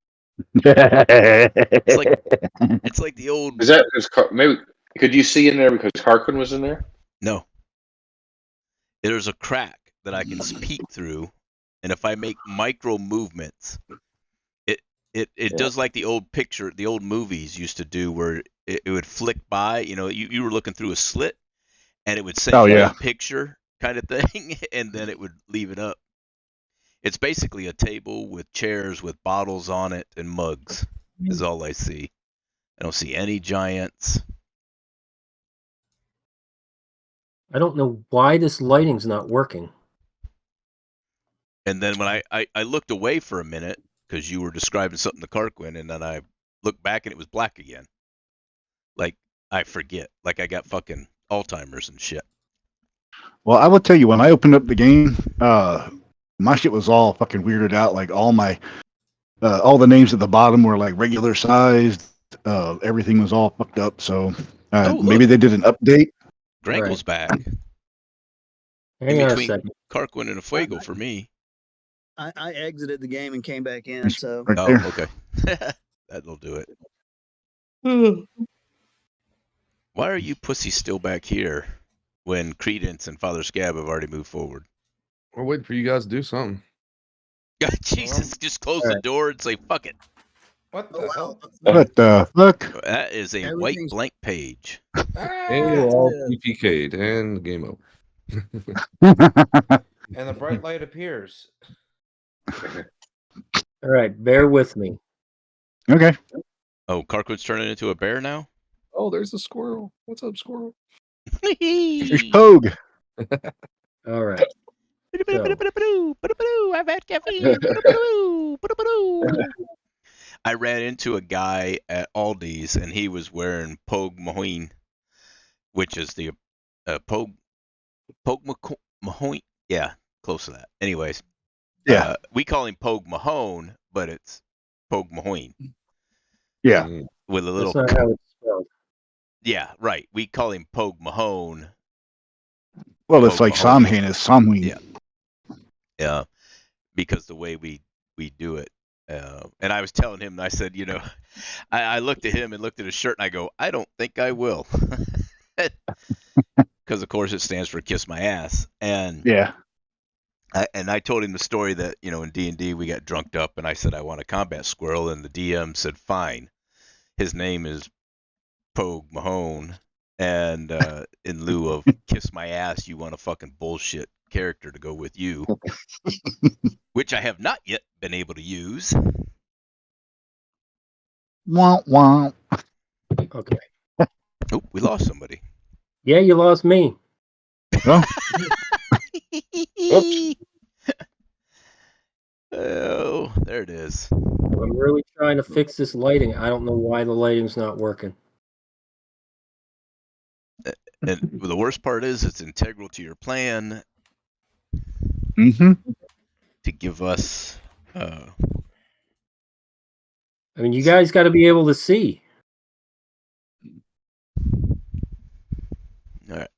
It's like the old. Maybe could you see in there because Harkin was in there? No. There's a crack that I can peek through, and if I make micro movements, it does like the old movies used to do, where it would flick by. You know, you were looking through a slit, and it would send you a picture kind of thing, and then it would leave it up. It's basically a table with chairs with bottles on it and mugs is all I see. I don't see any giants. I don't know why this lighting's not working. And then when I looked away for a minute because you were describing something to Carquin, and then I looked back and it was black again. Like, I forget. Like I got fucking Alzheimer's and shit. Well, I will tell you, when I opened up the game, my shit was all fucking weirded out. Like all the names at the bottom were like regular sized. Everything was all fucked up. So maybe they did an update. Grankle's back. Hang on a second. Carquin and a Fuego for me. I exited the game and came back in. So Right there. Okay. That'll do it. Why are you pussies still back here when Credence and Father Scab have already moved forward? We're waiting for you guys to do something. God, Jesus, just close the door and say, fuck it. What the hell? What the fuck? That is a white blank page. And we're all PPK'd and the game over. And the bright light appears. All right, bear with me. Okay. Oh, Carquin's turning into a bear now? Oh, there's a squirrel. What's up, squirrel? There's Pogue. All right. I've had caffeine. I ran into a guy at Aldi's, and he was wearing Pogue Mahone, which is the Pogue Mahone. Yeah, close to that. Anyways, yeah, we call him Pogue Mahone, but it's Pogue Mahone. Yeah, with a little. That's not how it's spelled. Yeah, right. We call him Pogue Mahone. Well, it's like Samhain is Samhain. Yeah, because the way we do it And I was telling him, I said, I looked at him and looked at his shirt, and I go, I don't think I will. Because, of course, it stands for Kiss My Ass. And Yeah. I told him the story that, in D&D we got drunked up, and I said I want a combat squirrel, and the DM said, fine. His name is Pogue Mahone, and in lieu of Kiss My Ass, you want a fucking bullshit character to go with you, which I have not yet been able to use. Wah, wah. Okay. Oh, we lost somebody. Yeah, you lost me. Oh. Oops. Oh, there it is. I'm really trying to fix this lighting. I don't know why the lighting's not working. And the worst part is it's integral to your plan Mm-hmm. to give us. I mean, you guys got to be able to see. All right.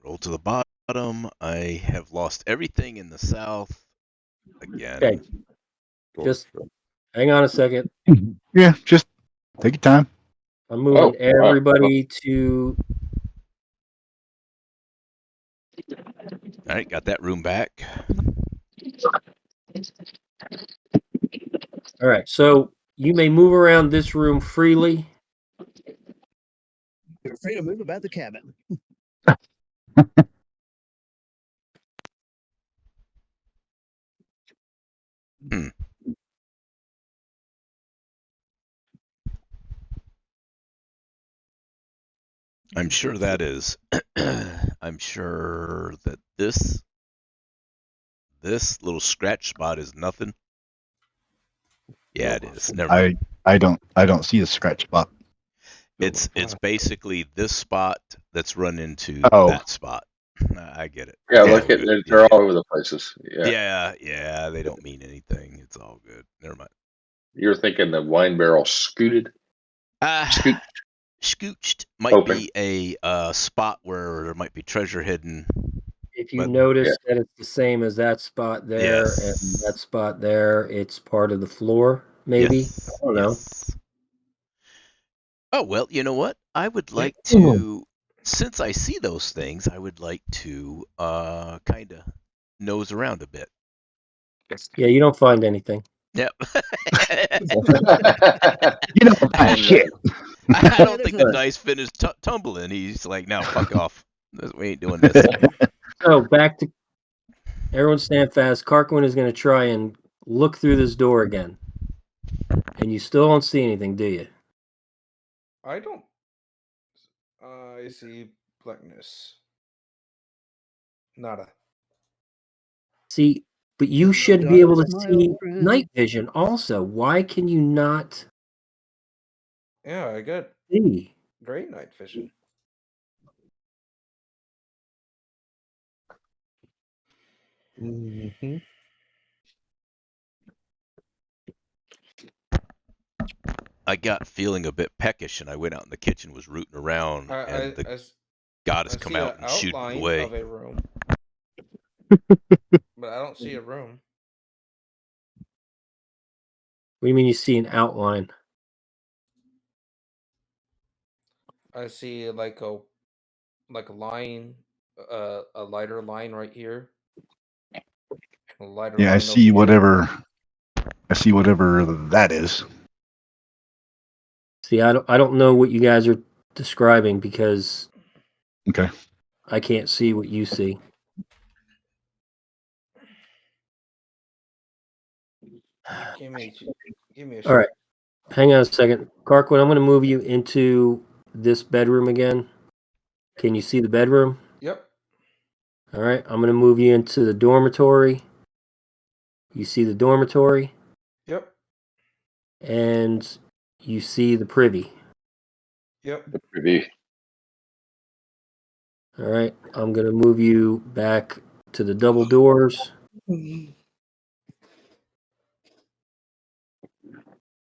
Roll to the bottom. I have lost everything in the south again. Okay. Just hang on a second. Yeah, just take your time. I'm moving everybody to. All right, got that room back. All right, so you may move around this room freely. You're free to move about the cabin. I'm sure that is. I'm sure that this little scratch spot is nothing. Yeah, it is. Never mind. I don't see the scratch spot. It's basically this spot that's run into Oh. that spot. I get it. Yeah, It's look all at good. they're all over the places. Yeah. Yeah. They don't mean anything. It's all good. Never mind. You're thinking the wine barrel scooted? Scoot. Scooched might Open. be a spot where there might be treasure hidden. If you But- notice that it's the same as that spot there Yes. and that spot there, it's part of the floor, maybe. Yes. I don't know. Yes. Oh, well, you know what? I would like to, since I see those things, I would like to kind of nose around a bit. Yeah, you don't find anything. Yep. You don't find shit. I don't think the dice finished tumbling. He's like, no, fuck off. We ain't doing this. So back to everyone stand fast. Carquin is going to try and look through this door again. And you still don't see anything, do you? I don't. I see blackness. Nada. See, but you should be able to see night vision also. Why can you not Yeah, I got see? great night vision. Mm-hmm. I got feeling a bit peckish, and I went out in the kitchen, was rooting around, and the goddess come out and shoot me away. Of a room. But I don't see a room. What do you mean you see an outline? I see like a line, a lighter line right here. A lighter Yeah, line I see over here. I see whatever that is. See, I don't know what you guys are describing because Okay. I can't see what you see. Give me a All right. Hang on a second. Carquin, I'm going to move you into this bedroom again. Can you see the bedroom? Yep. All right. I'm going to move you into the dormitory. You see the dormitory? Yep. And you see the privy. Yep. The privy. All right. I'm going to move you back to the double doors.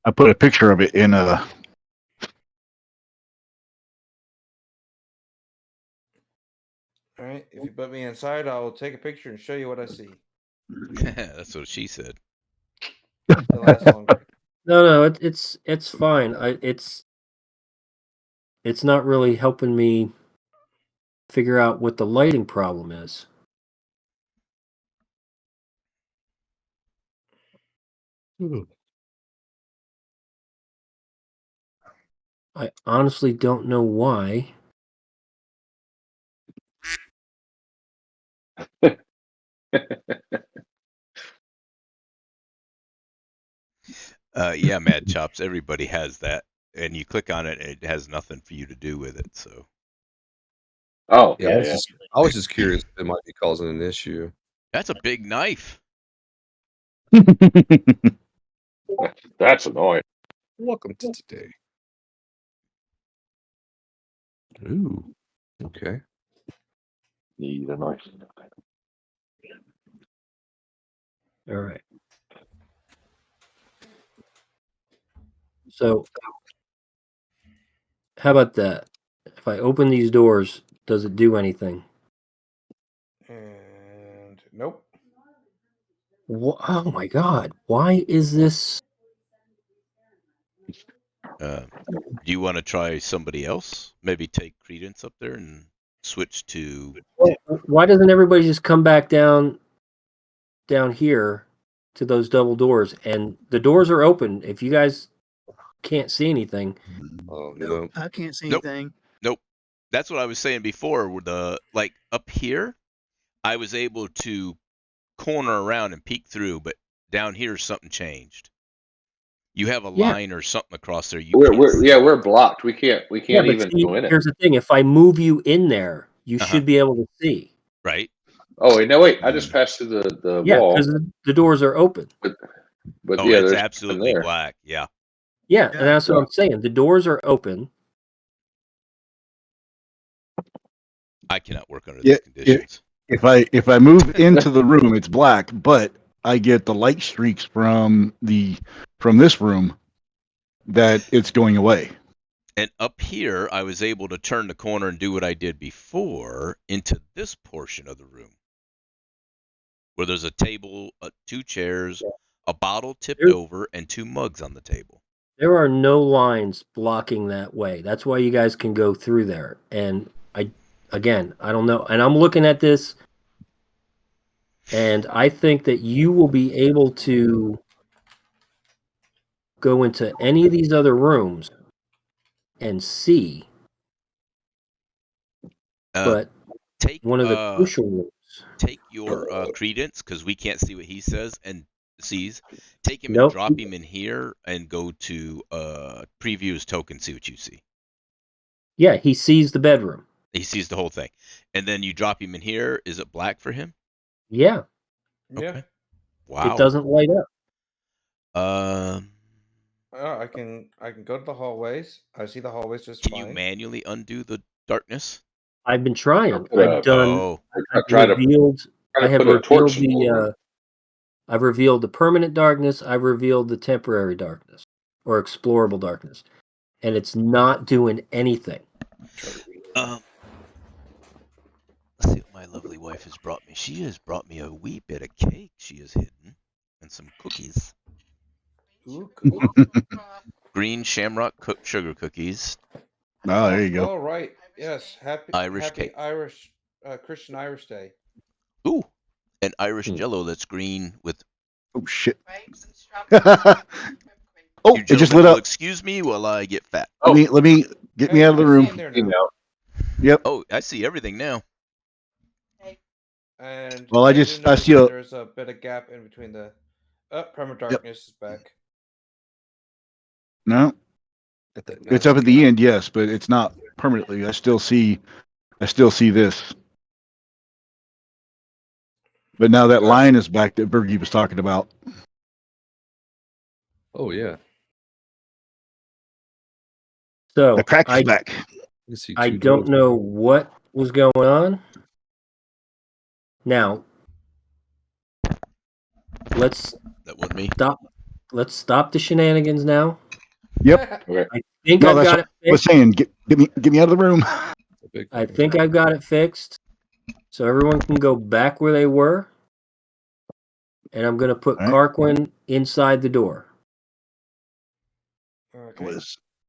I put a picture of it in All right. If you put me inside, I'll take a picture and show you what I see. That's what she said. It lasts longer. No, it's fine. It's not really helping me figure out what the lighting problem is. I honestly don't know why. Yeah, Mad Chops. Everybody has that, and you click on it, and it has nothing for you to do with it. So. Oh, Yeah, I was just curious if it might be causing an issue. That's a big knife. That's annoying. Welcome to today. Ooh. Okay. Need a knife. All right. So, how about that? If I open these doors, does it do anything? And nope. Oh my God! Why is this? Do you want to try somebody else? Maybe take Credence up there and switch to. Why doesn't everybody just come back down here to those double doors? And the doors are open. If you guys can't see anything, Oh Nope, I can't see Nope. anything. Nope. That's what I was saying before. With like up here, I was able to corner around and peek through, but down here something changed. You have a line or something across there. We're blocked. We can't even see, go in it. here's the thing: if I move you in there, you should be able to see. Right. Oh wait, no, wait! I just passed through the wall. because the doors are open. But it's there's absolutely black. Yeah. Yeah, and that's what I'm saying. The doors are open. I cannot work under these conditions. If I move into the room, it's black, but I get the light streaks from this room that it's going away. And up here, I was able to turn the corner and do what I did before into this portion of the room, where there's a table, 2 chairs, a bottle tipped over, and 2 mugs on the table. There are no lines blocking that way. That's why you guys can go through there. And I don't know. And I'm looking at this, and I think that you will be able to go into any of these other rooms and see. But take one of the crucial rooms. Take your Credence, because we can't see what he says and sees. Take him and drop him in here, and go to preview his token, see what you see. Yeah, he sees the bedroom. He sees the whole thing, and then you drop him in here. Is it black for him? Yeah. Okay. Wow. It doesn't light up. I can go to the hallways. I see the hallways just fine. Can you manually undo the darkness? I've been trying. I've done. I've revealed the permanent darkness. I've revealed the temporary darkness or explorable darkness, and it's not doing anything. Let's see what my lovely wife has brought me. She has brought me a wee bit of cake she has hidden, and some cookies. Ooh, Green shamrock sugar cookies. Oh, there you go. All right. Yes. Happy cake. Irish Christian Irish Day. Ooh, an Irish Jello that's green with. Oh shit! Oh, it just lit up. Excuse me while I get fat. Let me get me out of the room. Yep. Oh, I see everything now. And well, I see there's a bit of gap in between the. Permanent darkness is back. No, it's up at the end, yes, but it's not permanently. I still see this. But now that line is back that Bergie was talking about. Oh yeah. So the crack is back. I don't know what was going on. Now, let's stop the shenanigans now. Yep. I think I've got it fixed. I was saying, get me out of the room. I think I've got it fixed. So everyone can go back where they were. and I'm going to put All right. Carquin inside the door. Okay.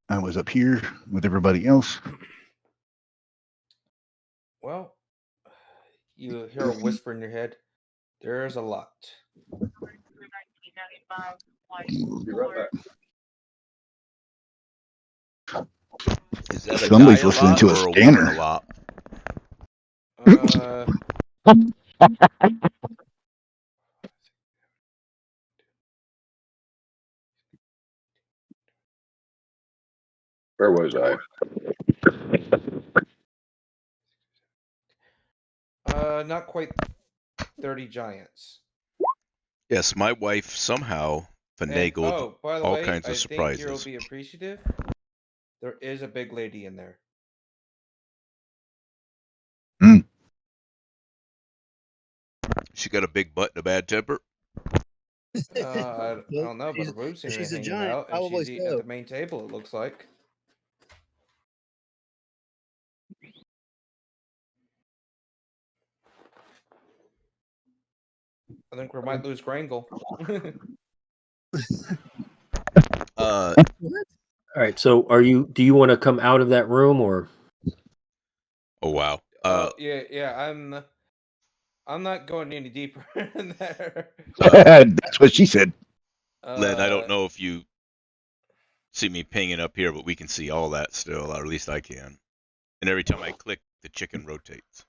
I was up here with everybody else. Well, you hear a whisper in your head. There's a lot. We'll be right back. Is that a Somebody's guy listening lot to a or a woman scanner. a lot? Where was I? Not quite 30 giants. Yes, my wife somehow finagled by the all way, kinds of I think you'll surprises. be appreciative. There is a big lady in there. She got a big butt and a bad temper. I don't know, but her boobs seem to be She's a hanging giant, out, and probably she's eating at so. the main table, it looks like. I think we might lose Grangle. Uh, All right. So do you want to come out of that room or? oh wow. Yeah. I'm not going any deeper in there. That's what she said. Len, I don't know if you see me pinging up here, but we can see all that still, or at least I can. And every time I click, the chicken rotates.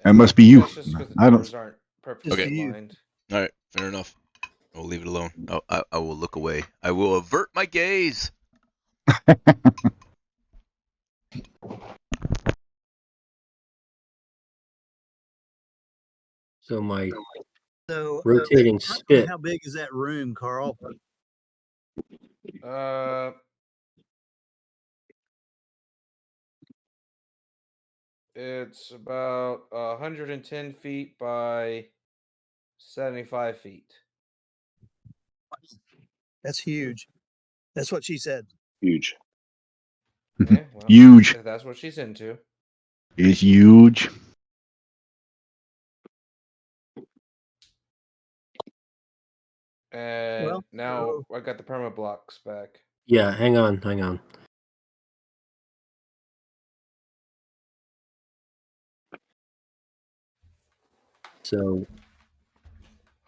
That must be you. That's just because the I don't. doors aren't perfectly Okay. aligned. All right, fair enough. I'll leave it alone. I will look away. I will avert my gaze. So my So rotating spit. How big is that room, Carl? It's about 110 feet by 75 feet. That's huge. That's what she said. Huge. Yeah, well, Huge. if that's what she's into. It's huge. And now I got the perma blocks back. Yeah, hang on. So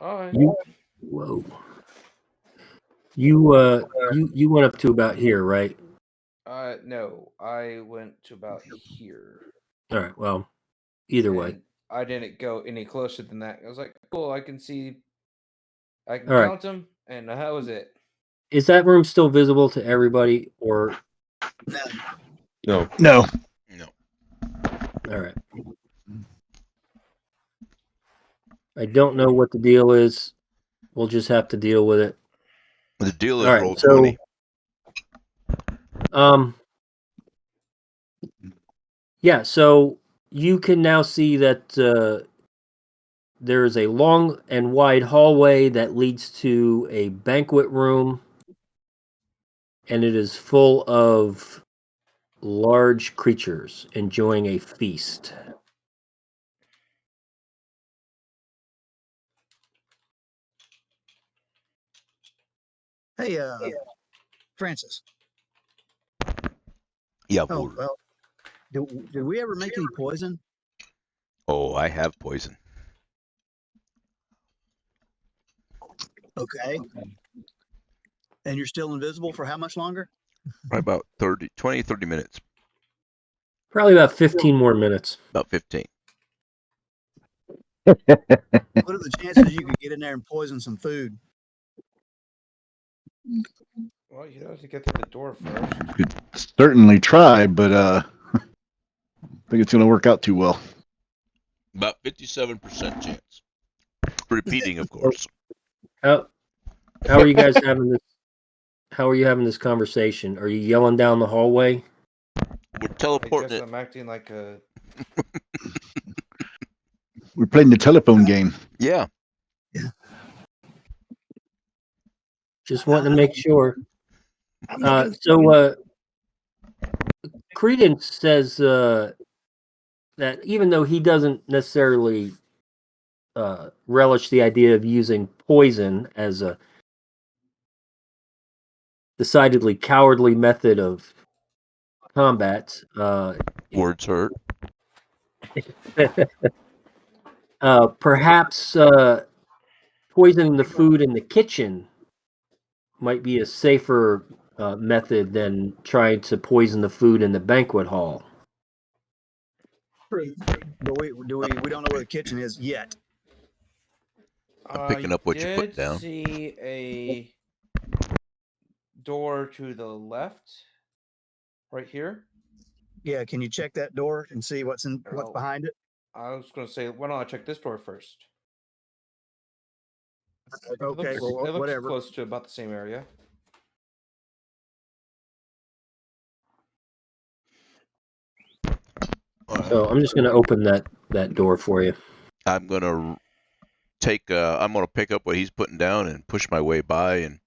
whoa. You went up to about here, right? No, I went to about here. All right. Well, either way, I didn't go any closer than that. I was like, cool, I can see, I can all right. count them, and that was it. Is that room still visible to everybody, or No? No. All right. I don't know what the deal is. We'll just have to deal with it. The deal is All right, roll 20. Yeah, so you can now see that there is a long and wide hallway that leads to a banquet room, and it is full of large creatures enjoying a feast. Hey, Francis. Yeah. Oh, well, did we ever make any poison? Oh, I have poison. Okay. And you're still invisible for how much longer? Probably about 30 minutes. Probably about 15 more minutes. About 15. What are the chances you could get in there and poison some food? Well, you have to get through the door first. Could certainly try, but I think it's going to work out too well. About 57% chance. Repeating, of course. How are you guys having this? How are you having this conversation? Are you yelling down the hallway? We're teleporting it. I'm acting like a... We're playing the telephone game. Yeah. Just wanting to make sure. Credence says that even though he doesn't necessarily relish the idea of using poison as a decidedly cowardly method of combat, Words hurt. perhaps poisoning the food in the kitchen might be a safer method than trying to poison the food in the banquet hall. But we don't know where the kitchen is yet. I'm picking up what you put down. See a door to the left, right here. Yeah, can you check that door and see what's behind it? I was going to say, why don't I check this door first? Okay, it looks whatever. Close to about the same area. So I'm just going to open that door for you. I'm going to I'm going to pick up what he's putting down and push my way by and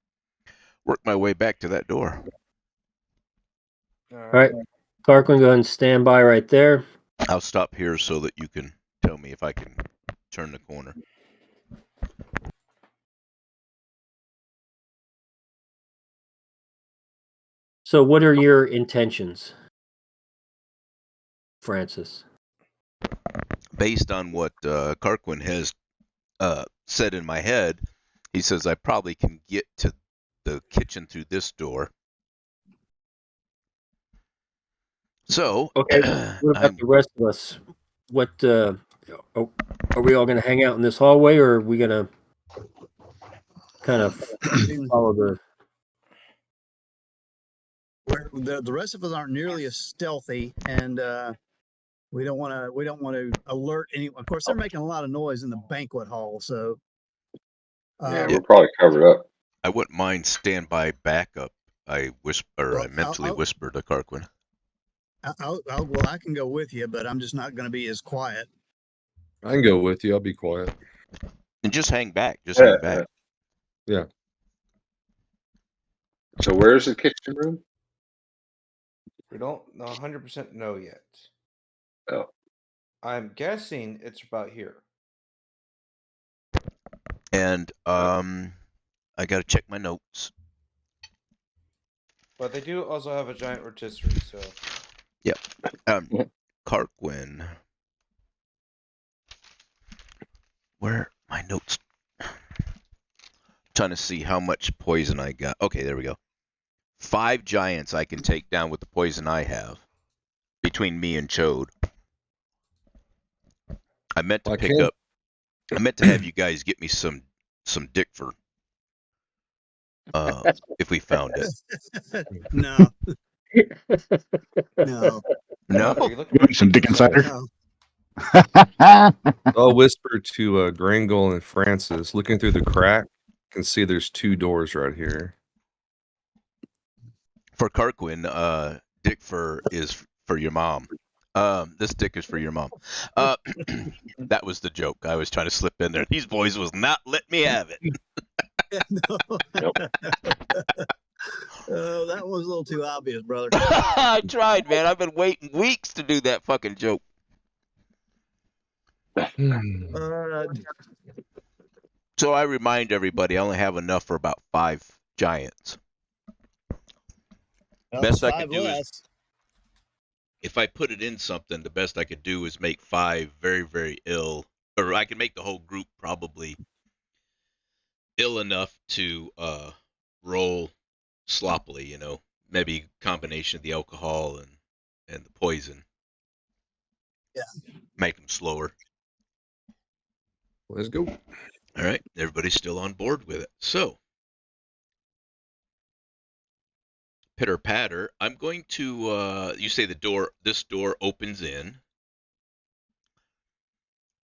work my way back to that door. All right. Clarkman, go ahead and stand by right there. I'll stop here so that you can tell me if I can turn the corner. So what are your intentions, Francis? Based on what Carquin has said in my head, he says I probably can get to the kitchen through this door. So, okay, what about the rest of us? What are we all going to hang out in this hallway, or are we going to kind of follow the rest of us aren't nearly as stealthy, and we don't want to alert anyone. Of course, they're making a lot of noise in the banquet hall, so we're probably covered up. I wouldn't mind standby backup. I mentally whisper to Carquin. Well, I can go with you, but I'm just not going to be as quiet. I can go with you. I'll be quiet. And just hang back. Hang back. Yeah. So where's the kitchen room? We don't 100% know yet. Oh. I'm guessing it's about here. And I got to check my notes. But they do also have a giant rotisserie, so. Yep. Carquin. Where my notes? Trying to see how much poison I got. Okay, there we go. 5 giants I can take down with the poison I have. Between me and Chode. I meant to I meant to have you guys get me some dick for if we found it. No. No. Some dick insider. No. I'll whisper to Grangle and Francis. Looking through the crack, I can see there's 2 doors right here. For Carquin, dick fur is for your mom. This dick is for your mom. That was the joke. I was trying to slip in there. These boys was not let me have it. Nope. That was a little too obvious, brother. I tried, man. I've been waiting weeks to do that fucking joke. So I remind everybody I only have enough for about 5 giants. Best I can do is, if I put it in something, the best I could do is make 5 very, very ill, or I can make the whole group probably ill enough to roll sloppily, maybe a combination of the alcohol and the poison. Yeah. Make them slower. Let's go. All right, everybody's still on board with it. So, pitter patter. I'm going to. You say this door opens in.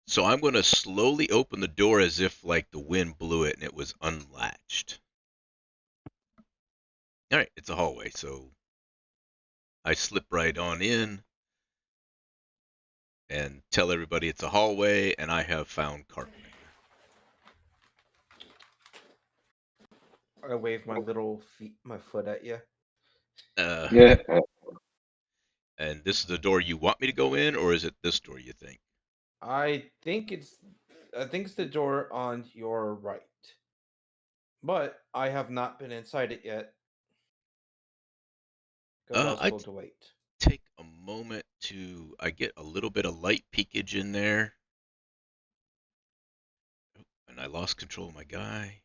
So I'm going to slowly open the door as if like the wind blew it and it was unlatched. All right, it's a hallway, so I slip right on in and tell everybody it's a hallway and I have found Cartman. I wave my foot at you. Yeah. And this is the door you want me to go in, or is it this door, you think? I think it's the door on your right. But I have not been inside it yet. Because I was told to wait. Take a moment to I get a little bit of light peekage in there. And I lost control of my guy.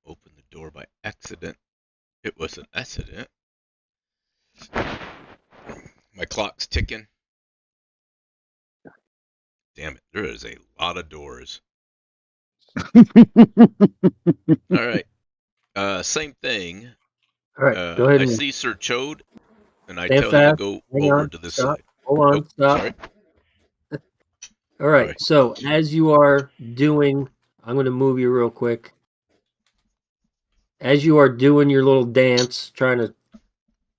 Open the door by accident. It was an accident. My clock's ticking. Damn it, there is a lot of doors. All right. Same thing. All right, go ahead. I see Sir Chode, and I stand tell fast. him to go Hang over on, to this stop. side. Hold on, stop. Sorry. All right, Sorry. so as you are doing, I'm going to move you real quick. As you are doing your little dance, trying to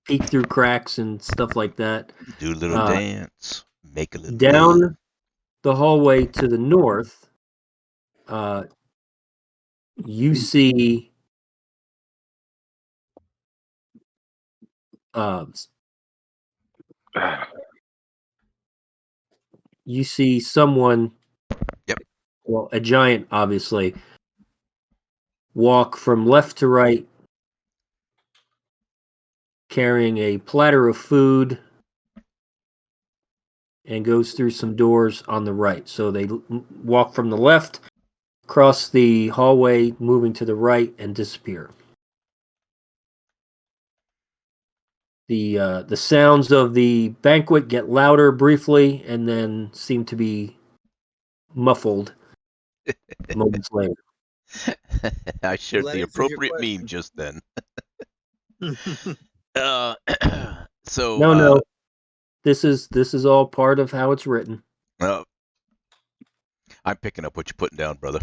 peek through cracks and stuff like that. Do a little dance. Make a little down love. The hallway to the north, you see someone, Yep. Well, a giant, obviously, walk from left to right, carrying a platter of food, and goes through some doors on the right. So they walk from the left, cross the hallway, moving to the right, and disappear. The sounds of the banquet get louder briefly, and then seem to be muffled moments later. I shared that the answers your appropriate question. meme just then. So No. This is all part of how it's written. I'm picking up what you're putting down, brother.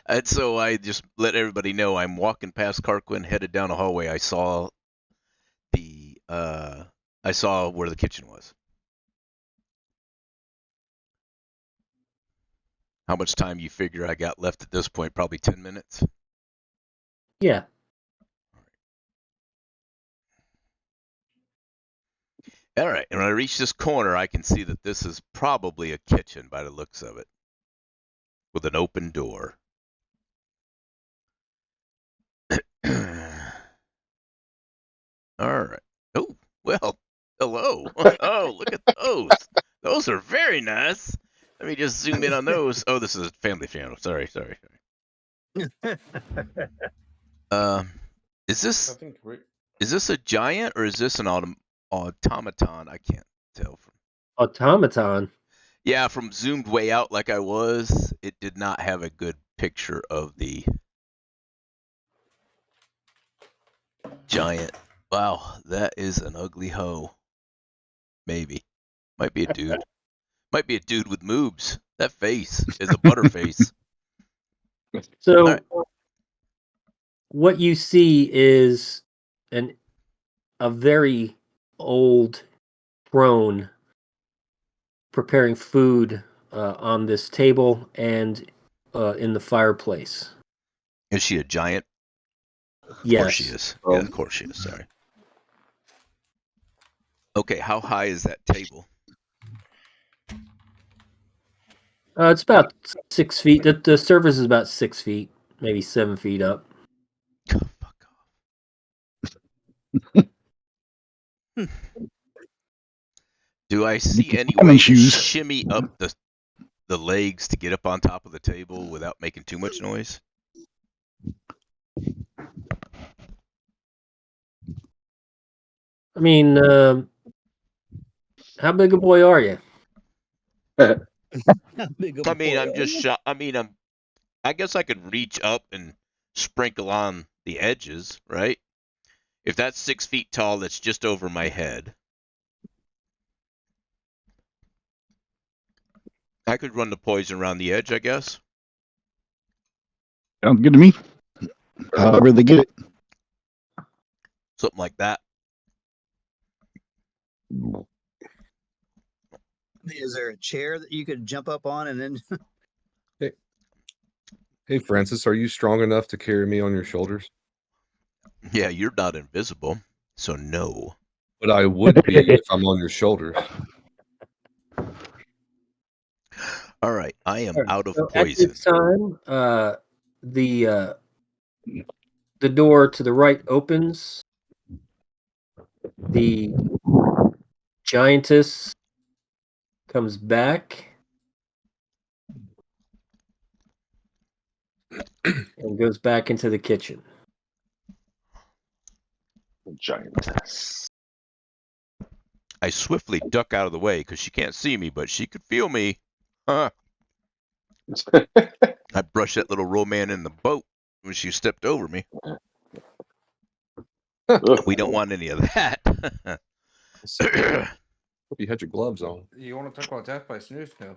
And so I just let everybody know I'm walking past Carquin, headed down a hallway. I saw where the kitchen was. How much time you figure I got left at this point? Probably 10 minutes. Yeah. All right. And when I reach this corner, I can see that this is probably a kitchen by the looks of it, with an open door. All right. Oh, well, hello. Oh, look at those. Those are very nice. Let me just zoom in on those. Oh, this is a family channel. Sorry. Is this a giant or is this an automaton? I can't tell from. Automaton. Yeah, from zoomed way out like I was, it did not have a good picture of the giant. Wow, that is an ugly hoe. Maybe. Might be a dude. Might be a dude with moobs. That face is a butterface. So, right. What you see is a very old crone preparing food on this table and in the fireplace. Is she a giant? Yes. Of course she is. Yeah, of course she is. Sorry. Okay, how high is that table? It's about 6 feet. The surface is about 6 feet, maybe 7 feet up. Oh, fuck off. Do I see any way to shimmy up the legs to get up on top of the table without making too much noise? I mean, how big a boy are you? I guess I could reach up and sprinkle on the edges, right? If that's 6 feet tall, that's just over my head. I could run the poison around the edge, I guess. Sounds good to me. However they get it. Something like that. Is there a chair that you could jump up on and then? Hey, Francis, are you strong enough to carry me on your shoulders? Yeah, you're not invisible. So no. But I would be if I'm on your shoulders. All right, I am out of So poison. at this time, the door to the right opens. The giantess comes back and goes back into the kitchen. Giantess. I swiftly duck out of the way because she can't see me, but she could feel me. Huh. I brushed that little Roman in the boat when she stepped over me. We don't want any of that. Hope you had your gloves on. You want to talk about death by snooze now?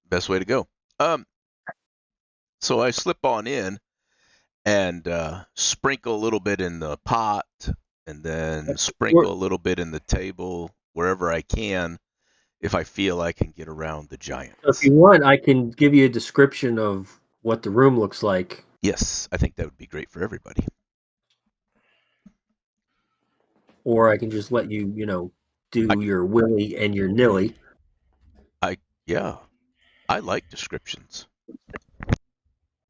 Best way to go. So I slip on in and sprinkle a little bit in the pot, and then sprinkle a little bit in the table wherever I can, if I feel I can get around the giants. So if you want, I can give you a description of what the room looks like. Yes, I think that would be great for everybody. Or I can just let you, do your willy and your nilly. I like descriptions.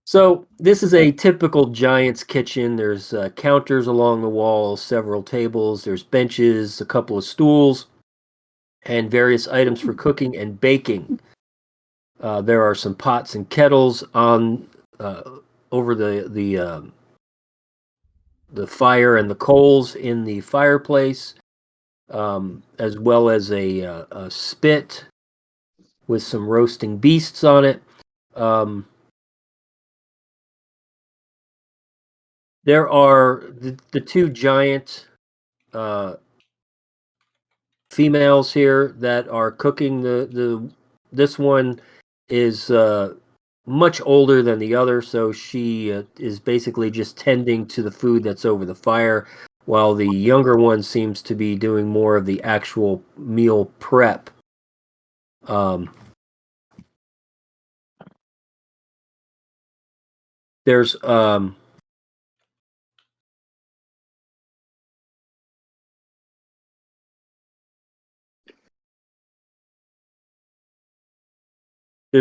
So this is a typical Giants kitchen. There's counters along the walls, several tables, there's benches, a couple of stools, and various items for cooking and baking. There are some pots and kettles on over the fire and the coals in the fireplace, as well as a spit with some roasting beasts on it. There are the two giant females here that are cooking. This one is much older than the other, so she is basically just tending to the food that's over the fire, while the younger one seems to be doing more of the actual meal prep. There's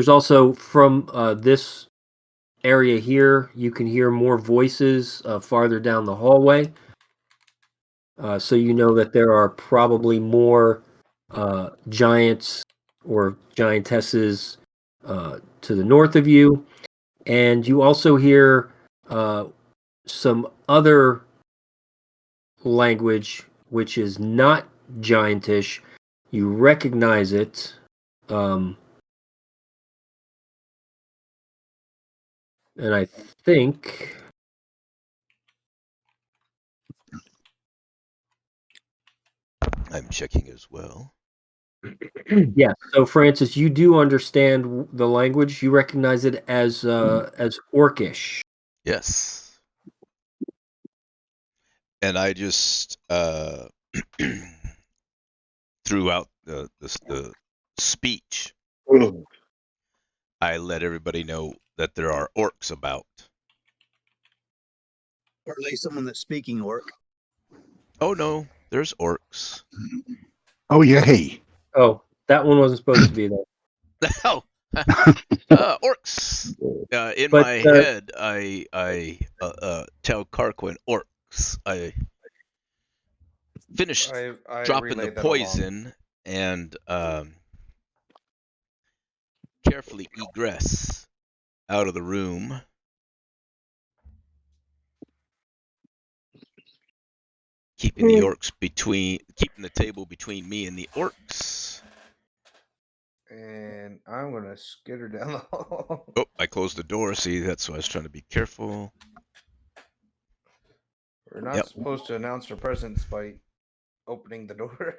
also from this area here, you can hear more voices farther down the hallway. So you know that there are probably more giants or giantesses to the north of you. And you also hear some other language which is not giantish. You recognize it. And I think I'm checking as well. yeah. So Francis, you do understand the language. You recognize it as Orcish. Yes. And I just throughout the speech, I let everybody know that there are orcs about. Or at least someone that's speaking orc. Oh no, there's orcs. Oh yeah, hey. Oh, that one wasn't supposed to be there. Oh, orcs. In my head, I tell Carquin orcs. I finished dropping the poison and carefully egress out of the room. Keeping the table between me and the orcs. And I'm gonna skitter down the hall. Oh, I closed the door. See, that's why I was trying to be careful. We're not supposed to announce our presence by opening the door.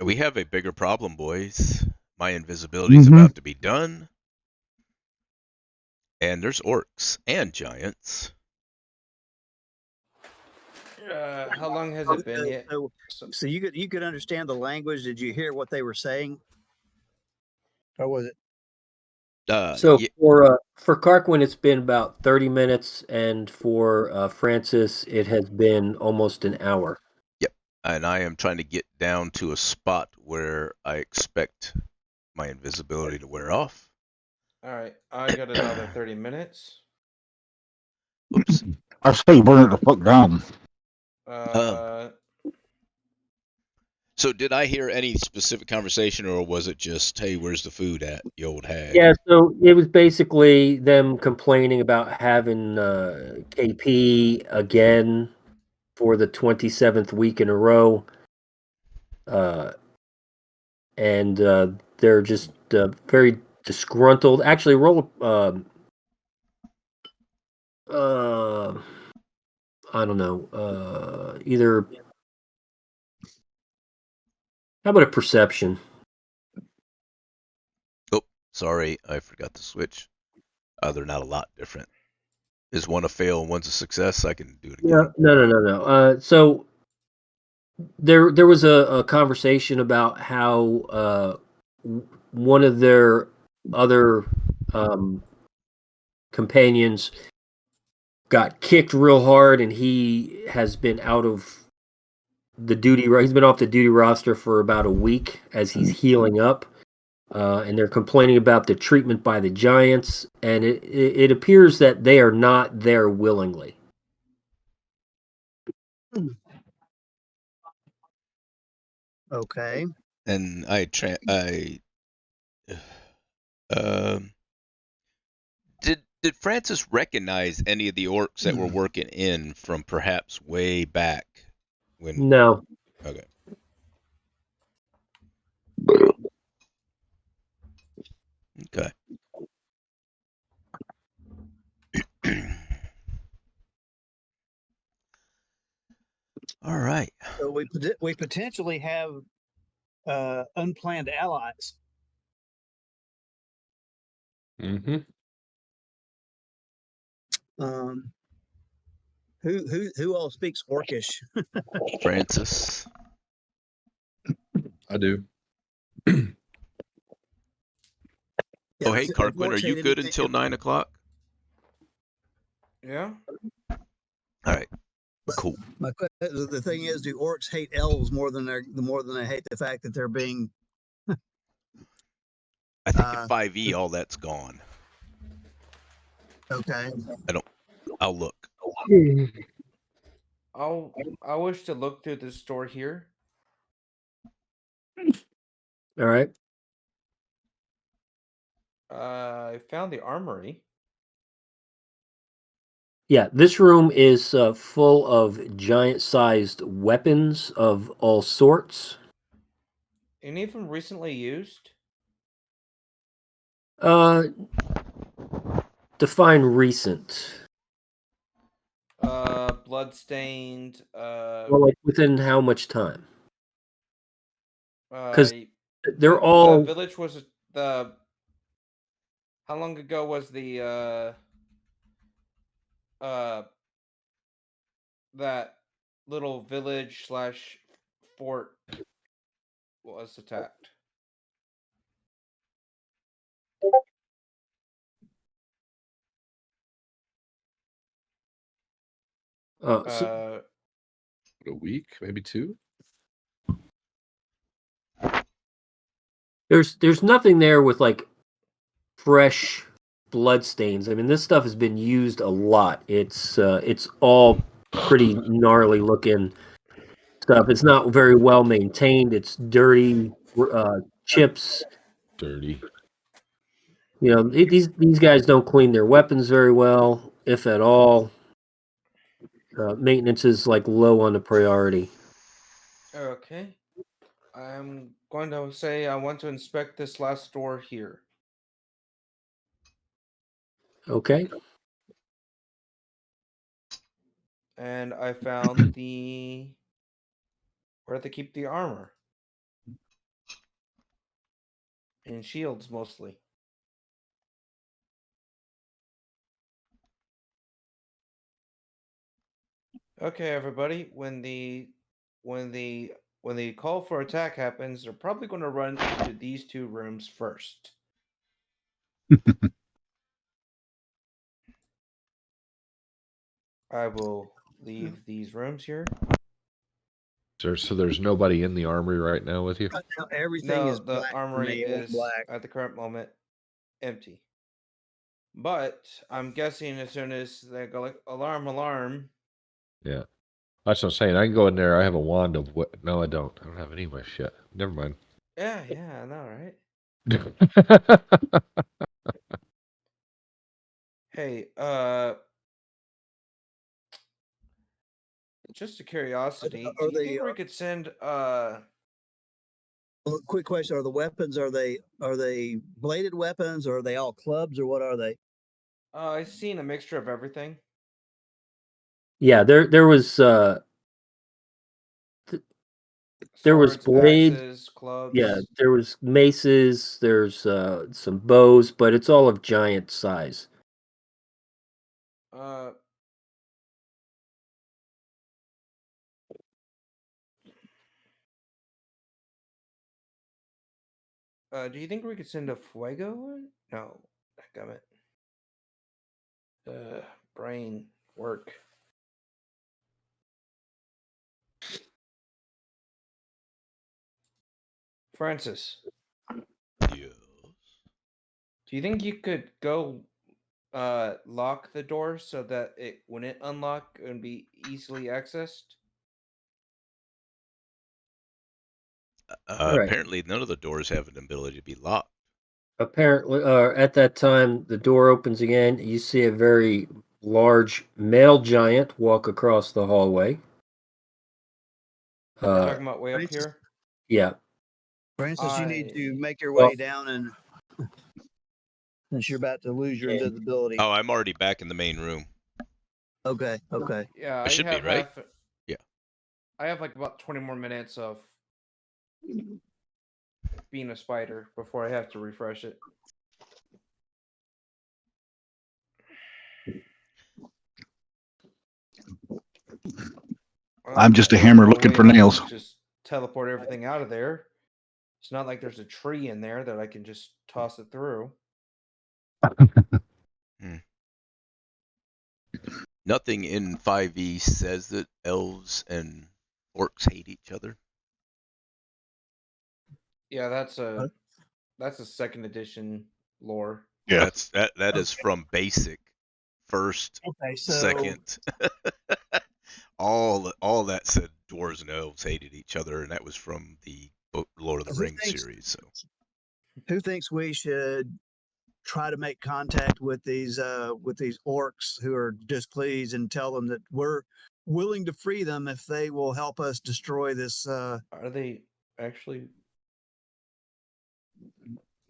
We have a bigger problem, boys. My invisibility is about to be done. And there's orcs and giants. How long has it been yet? So you could understand the language. Did you hear what they were saying? Or was it? So for Carquin, it's been about 30 minutes, and for Francis, it has been almost an hour. Yep, and I am trying to get down to a spot where I expect my invisibility to wear off. All right, I got another 30 minutes. Oops. I say burn it the fuck down. So did I hear any specific conversation, or was it just, hey, where's the food at, you old hag? Yeah, so it was basically them complaining about having KP again for the 27th week in a row. And they're just very disgruntled. Actually, roll I don't know, either. How about a perception? Oh, sorry, I forgot to switch. They're not a lot different. Is one a fail and one's a success? I can do it again. No. So there was a conversation about how one of their other companions got kicked real hard, and he has been out of the duty. He's been off the duty roster for about a week as he's healing up, and they're complaining about the treatment by the Giants, and it appears that they are not there willingly. Okay. And did Francis recognize any of the orcs that were working in from perhaps way back when? No. Okay. Okay. All right. So we potentially have unplanned allies. Mm-hmm. Who all speaks Orcish? Francis. I do. Oh, hey, Carquin, are you good until 9 o'clock? Yeah. All right. Cool. The thing is, do orcs hate elves more than they hate the fact that they're being? I think at 5e, all that's gone. Okay. I'll look. I wish to look through this door here. All right. I found the armory. Yeah, this room is full of giant-sized weapons of all sorts. Any of them recently used? Define recent. Bloodstained. Well, like within how much time? Because they're all. The village was the. How long ago was the that little village / fort was attacked? A week, maybe 2. There's nothing there with like fresh blood stains. I mean, this stuff has been used a lot. It's all pretty gnarly looking stuff. It's not very well maintained. It's dirty, chips. Dirty. You know, these guys don't clean their weapons very well, if at all. Maintenance is like low on the priority. Okay. I'm going to say I want to inspect this last door here. Okay. And I found where they keep the armor. And shields mostly. Okay, everybody. When the call for attack happens, they're probably going to run into these 2 rooms first. I will leave these rooms here. So there's nobody in the armory right now with you? Everything is the black for armory me, all is black. at the current moment empty. But I'm guessing as soon as they go like alarm. Yeah. That's what I'm saying. I can go in there. I have a wand of what? No, I don't. I don't have any of my shit. Never mind. Yeah, I know, right? Hey, just a curiosity, do you think we could send quick question: are the weapons are they bladed weapons, or are they all clubs, or what are they? I've seen a mixture of everything. Yeah, there was there was blades, axes, clubs. Yeah, there was maces. There's some bows, but it's all of giant size. Do you think we could send a fuego? No, damn it. Brain work. Francis. Yes. Do you think you could go lock the door so that it wouldn't unlock and be easily accessed? Right. Apparently, none of the doors have an ability to be locked. Apparently, at that time, the door opens again. You see a very large male giant walk across the hallway. You're talking about way up here? Yeah. Francis, you need to make your way down, and since you're about to lose your invisibility. Oh, I'm already back in the main room. Okay. Yeah, I should be, right? Yeah. I have like about 20 more minutes of being a spider before I have to refresh it. I'm just a hammer looking for nails. Just teleport everything out of there. It's not like there's a tree in there that I can just toss it through. Nothing in 5e says that elves and orcs hate each other. Yeah, that's a second edition lore. Yeah, that is from basic, first, second. all that said dwarves and elves hated each other, and that was from the Lord of the Rings series. So, who thinks we should try to make contact with these orcs who are displeased and tell them that we're willing to free them if they will help us destroy this? Are they actually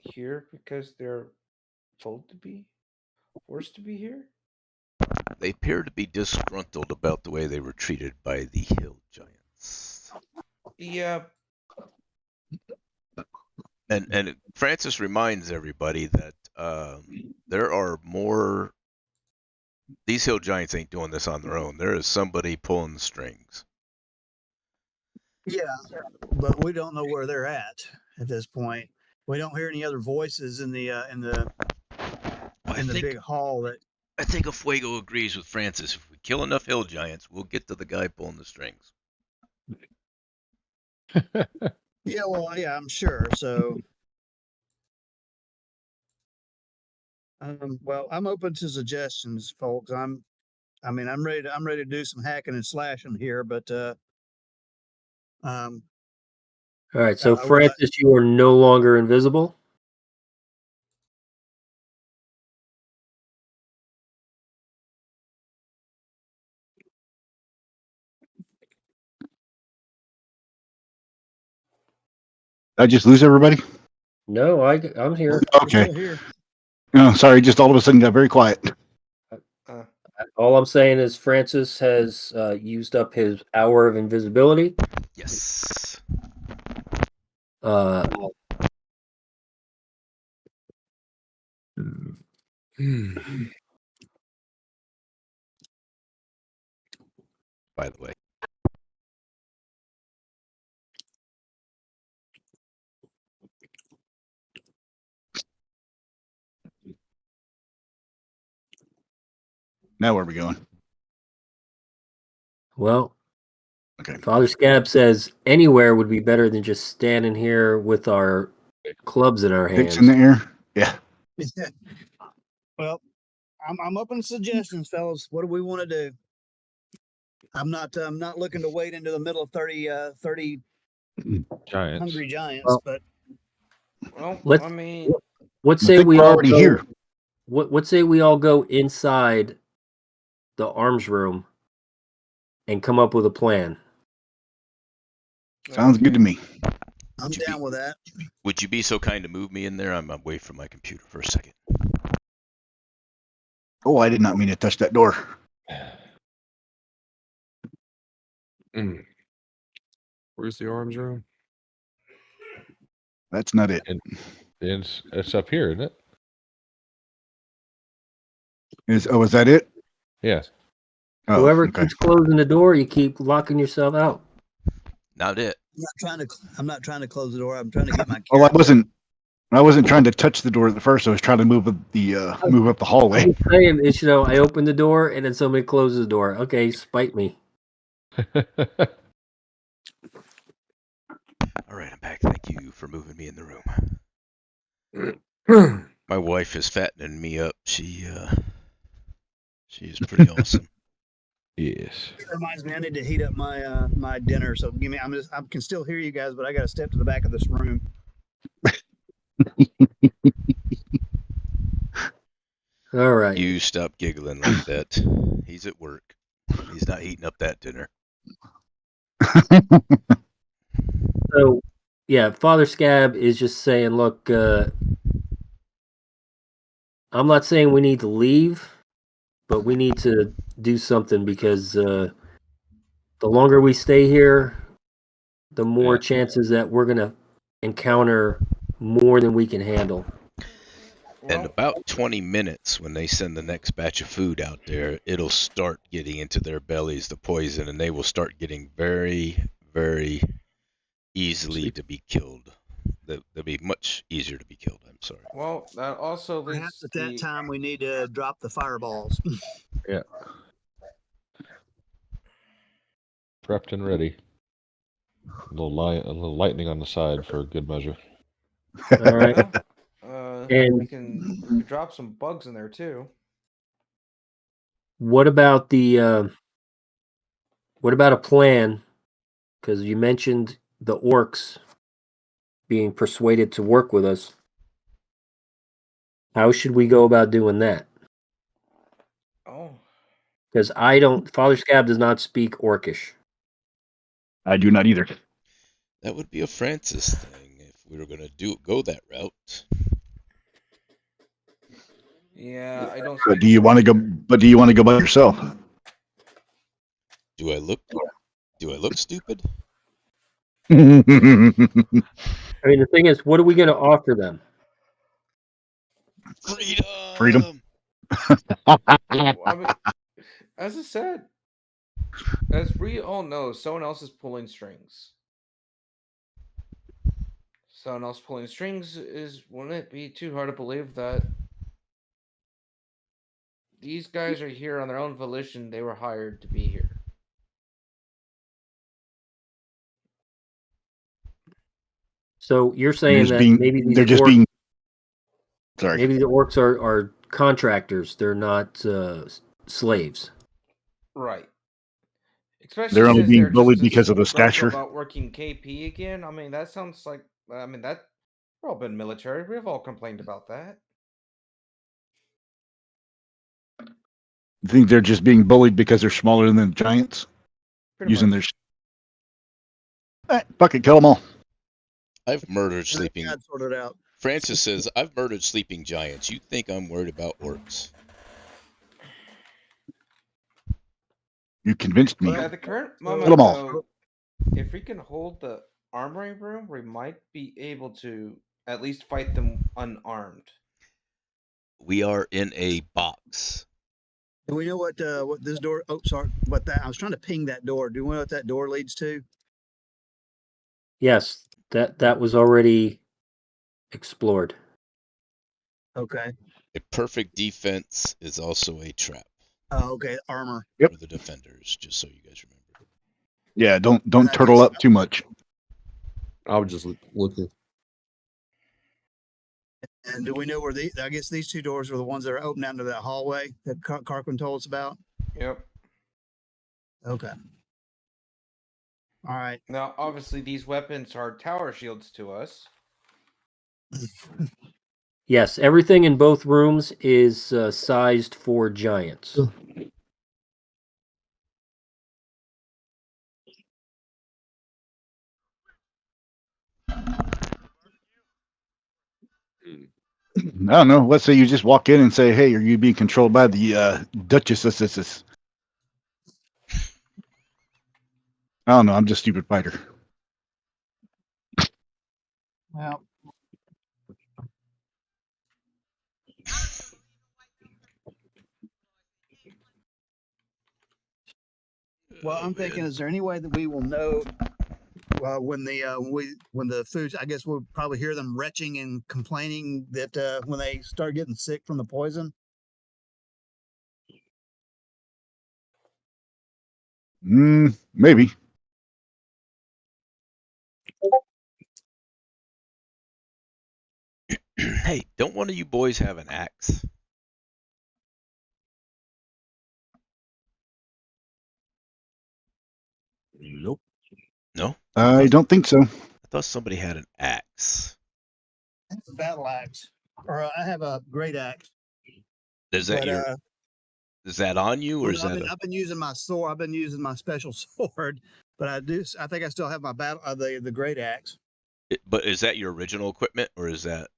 here because they're told to be, forced to be here? they appear to be disgruntled about the way they were treated by the hill giants. Yeah. And Francis reminds everybody that there are more. These hill giants ain't doing this on their own. There is somebody pulling the strings. Yeah, but we don't know where they're at this point. We don't hear any other voices in the big hall. That I think a Fuego agrees with Francis. If we kill enough hill giants, we'll get to the guy pulling the strings. yeah, well, yeah, I'm sure. So, well, I'm open to suggestions, folks. I'm ready to do some hacking and slashing here, but all right. So, Francis, you are no longer invisible. I just lose everybody? No, I'm here. Okay. No, sorry, just all of a sudden got very quiet. All I'm saying is Francis has used up his hour of invisibility. Yes. By the way. Now where are we going? Well, Okay. Father Scab says anywhere would be better than just standing here with our clubs in our Sticks hands. in the air. Yeah. Well, I'm open to suggestions, fellas. What do we want to do? I'm not looking to wade into the middle of 30 Giants. hungry giants, Well, but let's, I mean, what I say think we we're all already go, here. What say we all go inside the arms room and come up with a plan? Sounds good to me. I'm down with that. Would you be so kind to move me in there? I'm away from my computer for a second. Oh, I did not mean to touch that door. Where's the arms room? That's not it. And it's up here, isn't it? Is that it? Yes. Oh, Whoever okay. keeps closing the door, you keep locking yourself out. Not it. I'm not trying to close the door. I'm trying to get my. Oh, I wasn't trying to touch the door at first. I was trying to move up the hallway. I'm just saying, it's, I open the door and then somebody closes the door. Okay, spite me. All right, I'm back. Thank you for moving me in the room. My wife is fattening me up. She is pretty awesome. Yes. It reminds me, I need to heat up my my dinner. So give me. I can still hear you guys, but I got to step to the back of this room. All right. You stop giggling like that. He's at work. He's not heating up that dinner. So, yeah, Father Scab is just saying, look, I'm not saying we need to leave, but we need to do something because the longer we stay here, the more chances that we're going to encounter more than we can handle. In about 20 minutes, when they send the next batch of food out there, it'll start getting into their bellies, the poison, and they will start getting very, very easily to be killed. They'll be much easier to be killed. I'm sorry. well, that also Perhaps leads at that time we need to drop the fireballs. Yeah. Prepped and ready. A little lightning on the side for good measure. All right. And we can drop some bugs in there too. what about a plan? Because you mentioned the orcs being persuaded to work with us. How should we go about doing that? Oh. Because Father Scab does not speak Orcish. I do not either. That would be a Francis thing if we were going to go that route. Yeah, I don't. But do you want to go? But do you want to go by yourself? Do I look stupid? I mean, the thing is, what are we going to offer them? Freedom. I mean, as I said, as we all know, someone else is pulling strings. Someone else pulling strings wouldn't it be too hard to believe that these guys are here on their own volition? They were hired to be here. So you're saying that maybe they're just being. Sorry. Maybe the orcs are contractors. They're not slaves. Right. Especially they're only since being they're bullied just because of the stature. about working KP again. I mean, that sounds like. I mean, that we've all been military. We've all complained about that. You think they're just being bullied because they're smaller than the giants? Pretty Using much. Fuck it, kill them all. I've murdered sleeping. Sorted out. Francis says, I've murdered sleeping giants. You think I'm worried about orcs? You convinced me. Well, at the current moment, kill them all. though, if we can hold the armory room, we might be able to at least fight them unarmed. We are in a box. Do we know what this door? Oh, sorry, what that? I was trying to ping that door. Do we know what that door leads to? Yes, that was already explored. Okay. A perfect defense is also a trap. Oh, okay. Armor. Yep. For the defenders, just so you guys remember. Yeah, don't turtle up too much. I was just looking. And do we know where I guess these two doors are the ones that are open down to that hallway that Carquin told us about? Yep. Okay. All right. Now, obviously, these weapons are tower shields to us. Yes, everything in both rooms is sized for giants. I don't know. Let's say you just walk in and say, "Hey, are you being controlled by the Duchess?" I don't know. I'm just a stupid fighter. Well, I'm thinking, is there any way that we will know when the foods? I guess we'll probably hear them retching and complaining that when they start getting sick from the poison. Maybe. Hey, don't one of you boys have an axe? Nope. No? I don't think so. I thought somebody had an axe. I have a battle axe, or I have a great axe. Is that is that on you, or well, is that? I've been using my sword. I've been using my special sword, but I think I still have my battle the great axe. But is that your original equipment, or is that?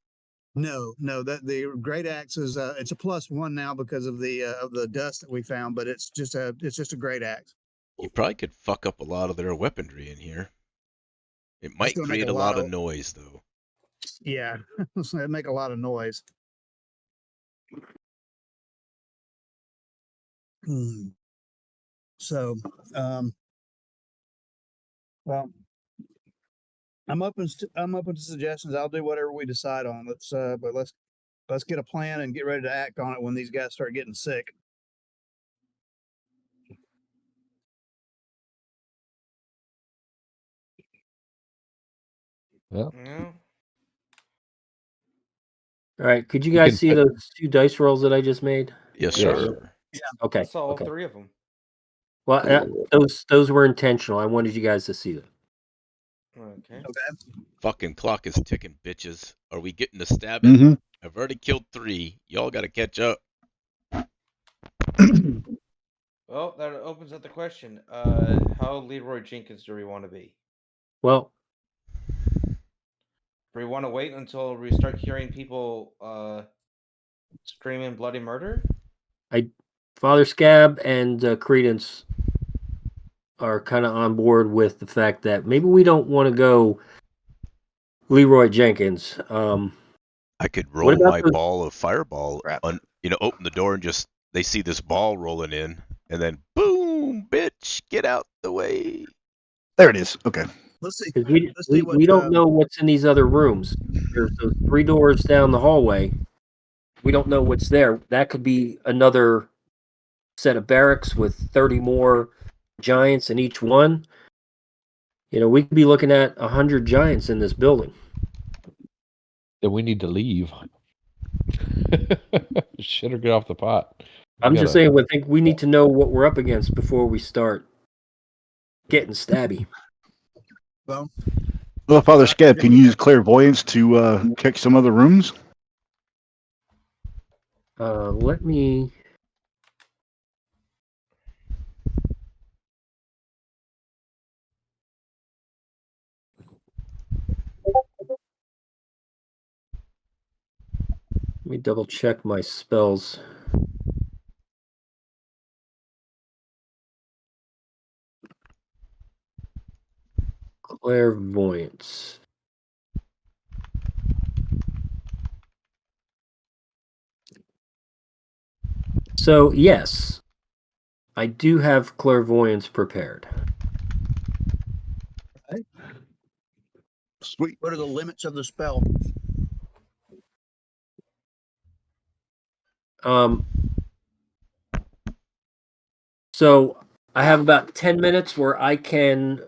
No, that the great axe is it's a +1 now because of the dust that we found, but it's just a great axe. You probably could fuck up a lot of their weaponry in here. It It's might gonna make create a lot of noise, though. Yeah, it'd make a lot of noise. So, well, I'm open to suggestions. I'll do whatever we decide on. Let's get a plan and get ready to act on it when these guys start getting sick. Yeah. Yeah. All right. Could you guys see those 2 dice rolls that I just made? Yes, Yes. sir. Yeah. Okay. I saw all Okay. 3 of them. Well, those were intentional. I wanted you guys to see them. Okay. Fucking clock is ticking, bitches. Are we getting to stabbing? I've already killed 3. Y'all got to catch up. Well, that opens up the question. How Leroy Jenkins do we want to be? Well, do we want to wait until we start hearing people screaming bloody murder? Father Scab and Credence are kind of on board with the fact that maybe we don't want to go Leroy Jenkins. I could roll my ball of fireball, open the door and just they see this ball rolling in, and then boom, bitch, get out the way. There it is. Okay. Let's see. We don't know what's in these other rooms. There's those 3 doors down the hallway. We don't know what's there. That could be another set of barracks with 30 more giants in each one. We could be looking at 100 giants in this building. Then we need to leave. Shit or get off the pot. I'm just saying, I think we need to know what we're up against before we start getting stabby. Well, Father Scab, can you use clairvoyance to check some other rooms? Let me. Let me double check my spells. Clairvoyance. So, yes, I do have clairvoyance prepared. Okay. Sweet. What are the limits of the spell? So I have about 10 minutes where I can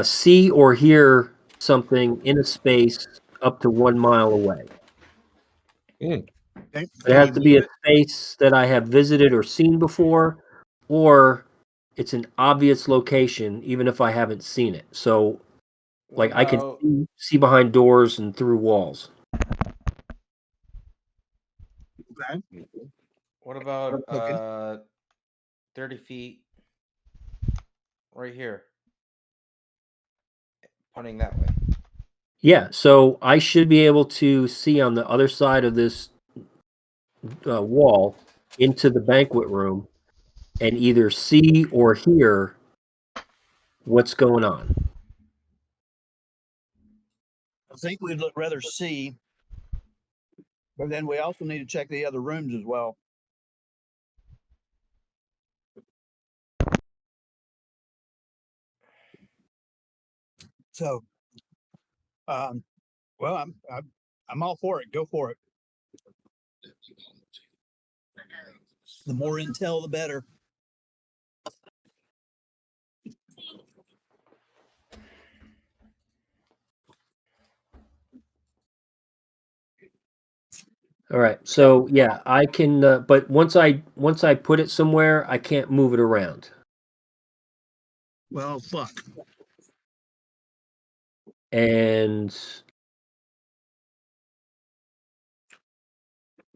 see or hear something in a space up to 1 mile away. Mm. Okay. It has to be a space that I have visited or seen before, or it's an obvious location, even if I haven't seen it. So, like, I can see behind doors and through walls. Okay. What about Okay. 30 feet right here? Pointing that way. Yeah, so I should be able to see on the other side of this wall into the banquet room and either see or hear what's going on. I think we'd rather see, but then we also need to check the other rooms as well. So, well, I'm all for it. Go for it. The more intel, the better. All right. So yeah, I can. But once I put it somewhere, I can't move it around. Well, fuck. And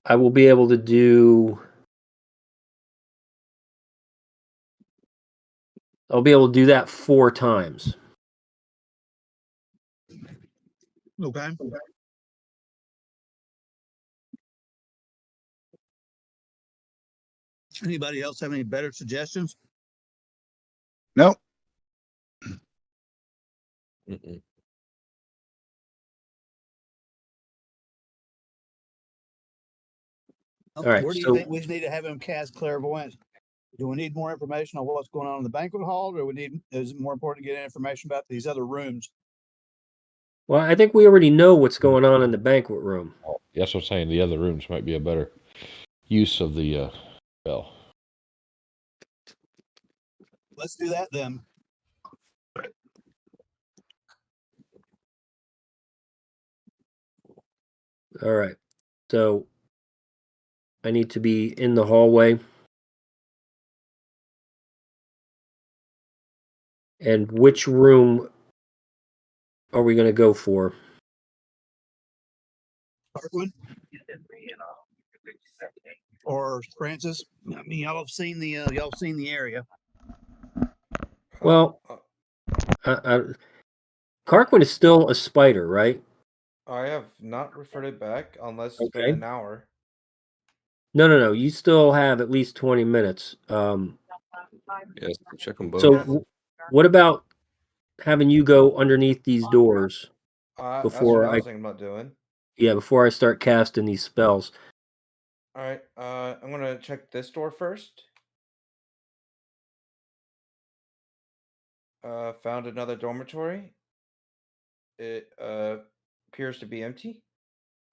I will be able to do. I'll be able to do that 4 times. Okay. Anybody else have any better suggestions? Nope. Mm-mm. All right. Where do you think we need to have him cast clairvoyance? Do we need more information on what's going on in the banquet hall, or is it more important to get information about these other rooms? Well, I think we already know what's going on in the banquet room. Oh, that's what I'm saying. The other rooms might be a better use of the spell. Let's do that then. All right. So I need to be in the hallway. And which room are we going to go for? Parkland or Francis? I mean, y'all have seen the area. Well, Carquin is still a spider, right? I have not referred it back unless it's been an hour. No. You still have at least 20 minutes. Yes, check them both. So, what about having you go underneath these doors That's what I was thinking about doing. Yeah, before I start casting these spells. All right. I'm gonna check this door first. Found another dormitory. It appears to be empty.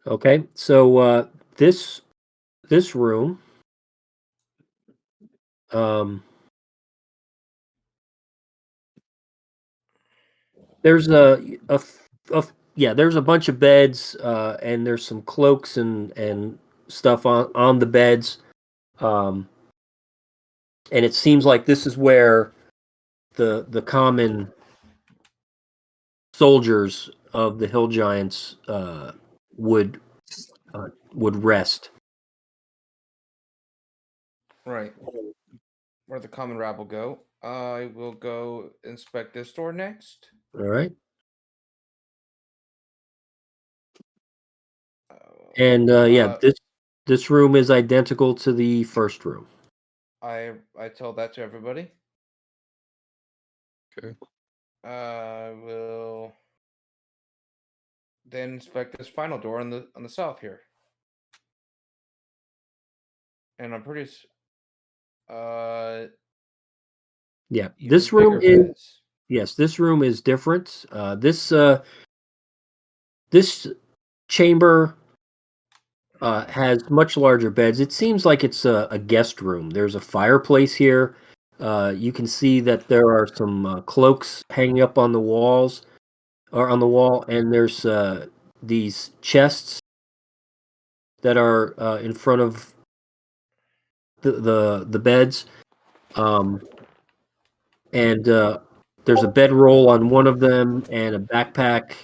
Okay, so this room, there's there's a bunch of beds, and there's some cloaks and stuff on the beds, and it seems like this is where the common soldiers of the Hill Giants would rest. Right. Where the common rabble go. I will go inspect this door next. All right. And this room is identical to the first room. I tell that to everybody. Okay. I will then inspect this final door on the south here. And I'm pretty yeah, this room is this room is different. This chamber has much larger beds. It seems like it's a guest room. There's a fireplace here. You can see that there are some cloaks hanging up on the walls or on the wall, and there's these chests that are in front of the beds. And there's a bedroll on one of them and a backpack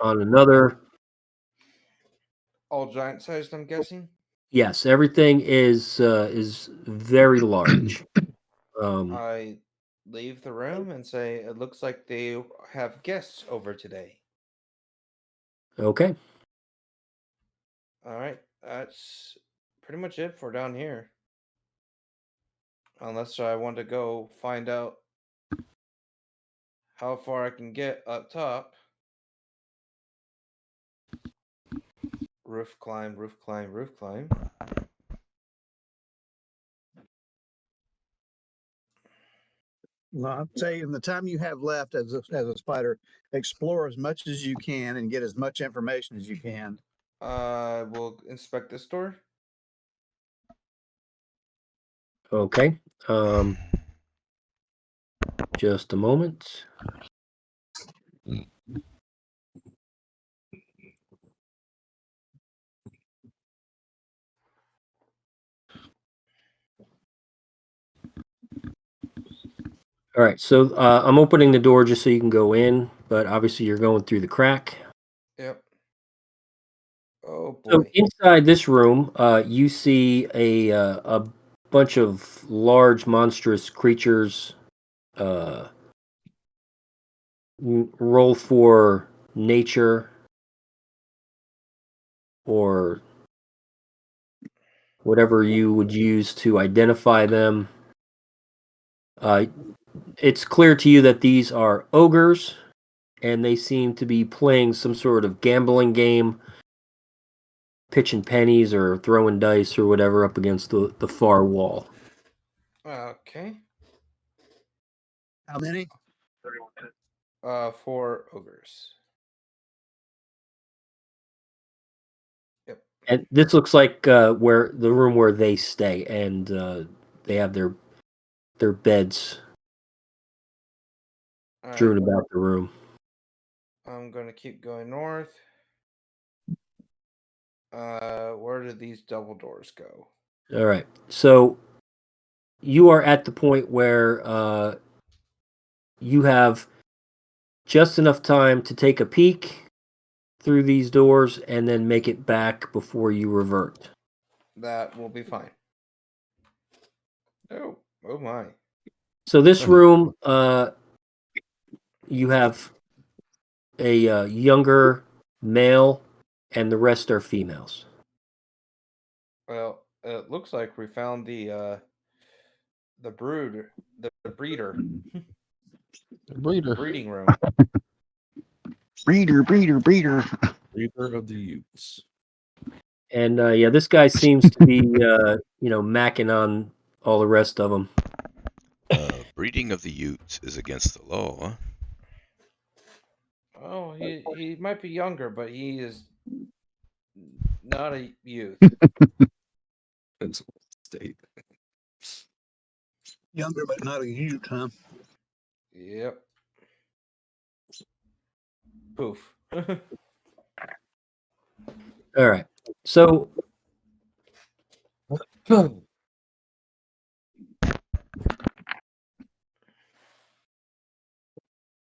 on another. All giant sized, I'm guessing. Yes, everything is very large. I leave the room and say, "It looks like they have guests over today." Okay. All right, that's pretty much it for down here. Unless I want to go find out how far I can get up top. Roof climb, roof climb, roof climb. Well, I'll tell you, in the time you have left as a spider, explore as much as you can and get as much information as you can. We'll inspect this door. Okay. Just a moment. All right, so I'm opening the door just so you can go in, but obviously you're going through the crack. Yep. Oh boy. So inside this room, you see a bunch of large, monstrous creatures. Roll for nature or whatever you would use to identify them. It's clear to you that these are ogres, and they seem to be playing some sort of gambling game, pitching pennies or throwing dice or whatever up against the far wall. Okay. How many? 4 ogres. Yep. And this looks like where the room where they stay, and they have their beds strewn about the room. I'm gonna keep going north. Where do these double doors go? All right. So you are at the point where you have just enough time to take a peek through these doors and then make it back before you revert. That will be fine. Oh my. So this room, you have a younger male, and the rest are females. Well, it looks like we found the breeder. The breeder. Breeding room. Breeder. Breeder of the youths. And yeah, this guy seems to be, macking on all the rest of them. Breeding of the Utes is against the law. Huh? Oh, he might be younger, but he is not a youth. It's state. Younger, but not a youth, huh? Yep. Poof. All right. So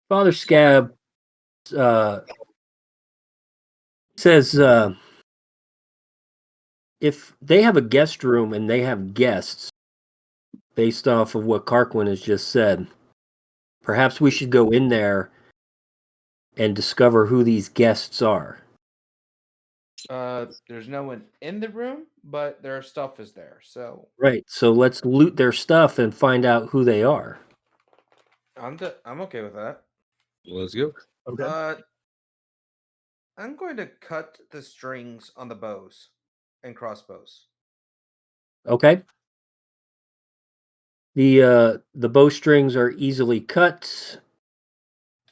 Father Scab says if they have a guest room and they have guests, based off of what Karkwin has just said, perhaps we should go in there and discover who these guests are. There's no one in the room, but their stuff is there. So Right. So let's loot their stuff and find out who they are. I'm okay with that. Let's go. Okay. I'm going to cut the strings on the bows and crossbows. Okay. The bowstrings are easily cut,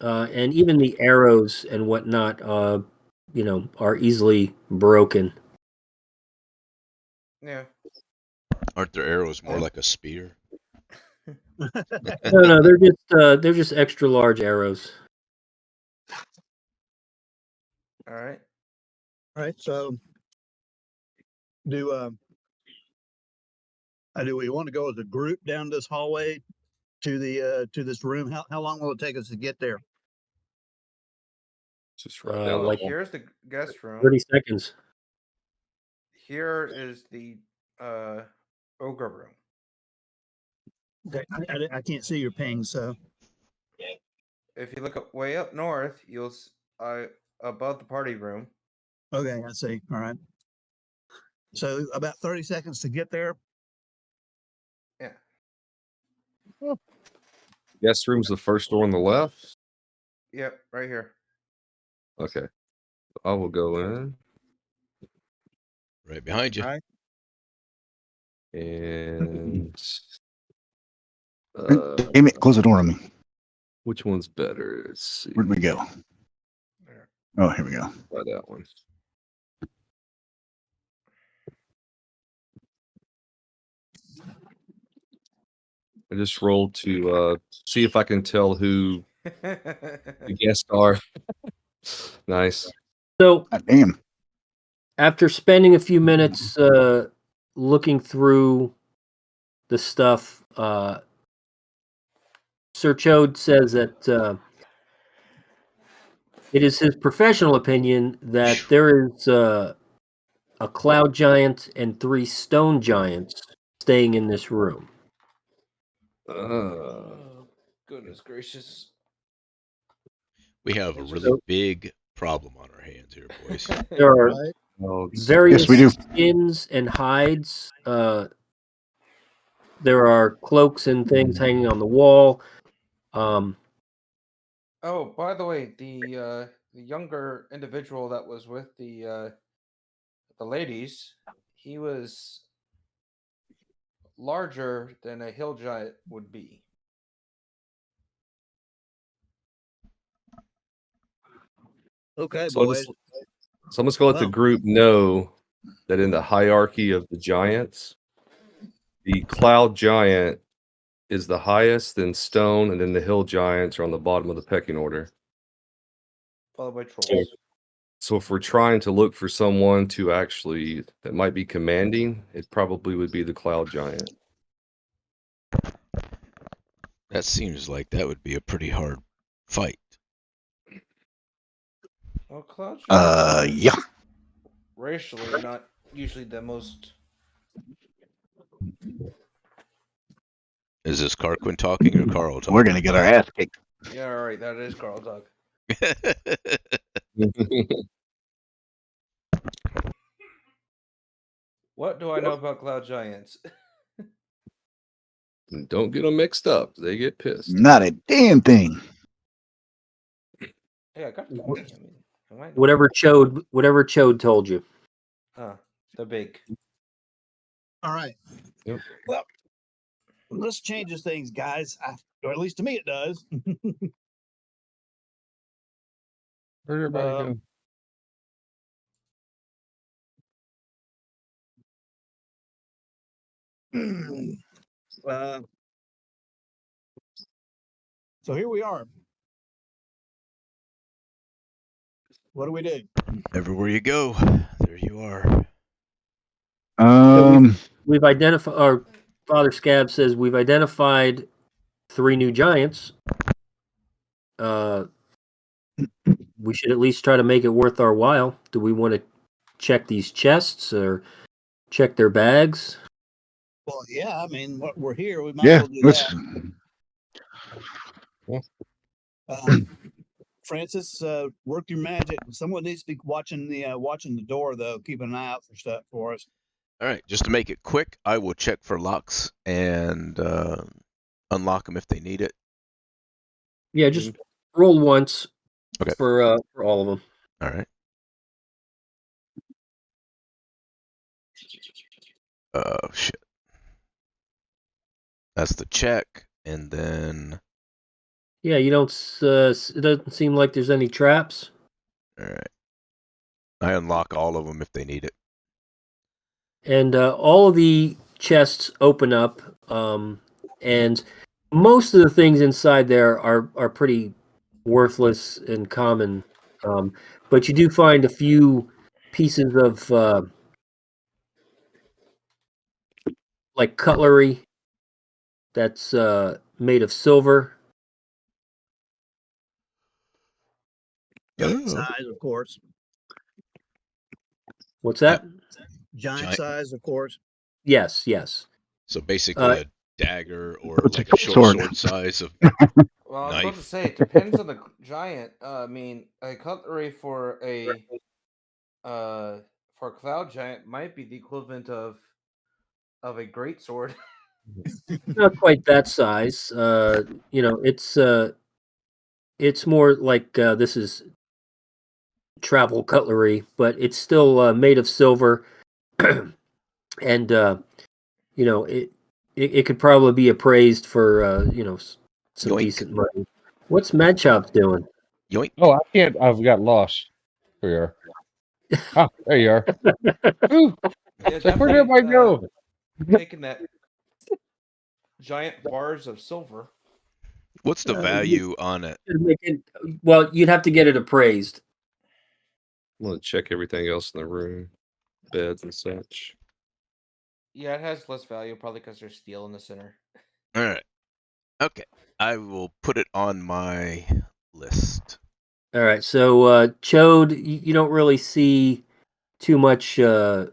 and even the arrows and whatnot, are easily broken. Yeah. Aren't their arrows more like a spear? No, they're just extra large arrows. All right. All right. So do we want to go as a group down this hallway to this room? How long will it take us to get there? Just right down. Like Here's the guest room. 30 seconds. Here is the ogre room. Okay, I can't see your ping, so If you look up way up north, you'll above the party room. okay, I see. All right. So about 30 seconds to get there. Yeah. Guest room's the first door on the left. Yep, right here. Okay, I will go in. Right behind you. All right. And Damn it, close the door on me. which one's better? Let's see. Where'd we go? Oh, here we go. Try that one. I just rolled to see if I can tell who the guests are. Nice. So God damn. after spending a few minutes looking through the stuff, Sir Chode says that it is his professional opinion that there is a cloud giant and 3 stone giants staying in this room. Oh, goodness gracious. We have a really big problem on our hands here, boys. There are various Yes, we do. skins and hides. There are cloaks and things hanging on the wall. Oh, by the way, the younger individual that was with the ladies, he was larger than a hill giant would be. Okay, So boys. I'm just going to let the group know that in the hierarchy of the giants, the cloud giant is the highest, then stone, and then the hill giants are on the bottom of the pecking order. Followed by trolls. So if we're trying to look for someone to actually that might be commanding, it probably would be the cloud giant. That seems like that would be a pretty hard fight. Well, cloud giants Yeah. racially not usually the most. Is this Carquin talking or Carl talking? We're gonna get our ass kicked. Yeah, all right, that is Carl talk. What do I know about cloud giants? Don't get them mixed up; they get pissed. Not a damn thing. Yeah, I got 20. I mean, Whatever Chode told you. They're big. All right. Yep. Well, this changes things, guys. Or at least to me, it does. Where'd everybody go? So here we are. What do we do? Everywhere you go, there you are. We've identified. Our Father Scab says we've identified 3 new giants. We should at least try to make it worth our while. Do we want to check these chests or check their bags? Well, yeah. I mean, we're here. We might as well do that. Francis, work your magic. Someone needs to be watching the door, though. Keep an eye out for stuff for us. All right, just to make it quick, I will check for locks and unlock them if they need it. Yeah, just roll once. Okay. For all of them. All right. Oh shit. That's the check, and then. Yeah, you don't. It doesn't seem like there's any traps. All right. I unlock all of them if they need it. And all of the chests open up, and most of the things inside there are pretty worthless and common. But you do find a few pieces of like cutlery that's made of silver. Size, of course. What's that? Giant size, of course. Yes, yes. So basically a dagger or It's like a a short sword sword. size of Well, I was about to knife. say it depends on the giant. I mean, a cutlery for a cloud giant might be the equivalent of a great sword. Not quite that size. It's more like this is travel cutlery, but it's still made of silver, and it could probably be appraised for some Yoink. decent money. What's Mad Chop's doing? Yoink. Oh, I can't. I've got lost. There you are. Ah, there you are. Ooh, Yeah, it's like, where did everybody go? Taking that giant bars of silver. What's the value on it? Well, you'd have to get it appraised. I'm gonna check everything else in the room, beds and such. Yeah, it has less value probably because there's steel in the center. All right. Okay. I will put it on my list. All right, so Chode, you don't really see too much going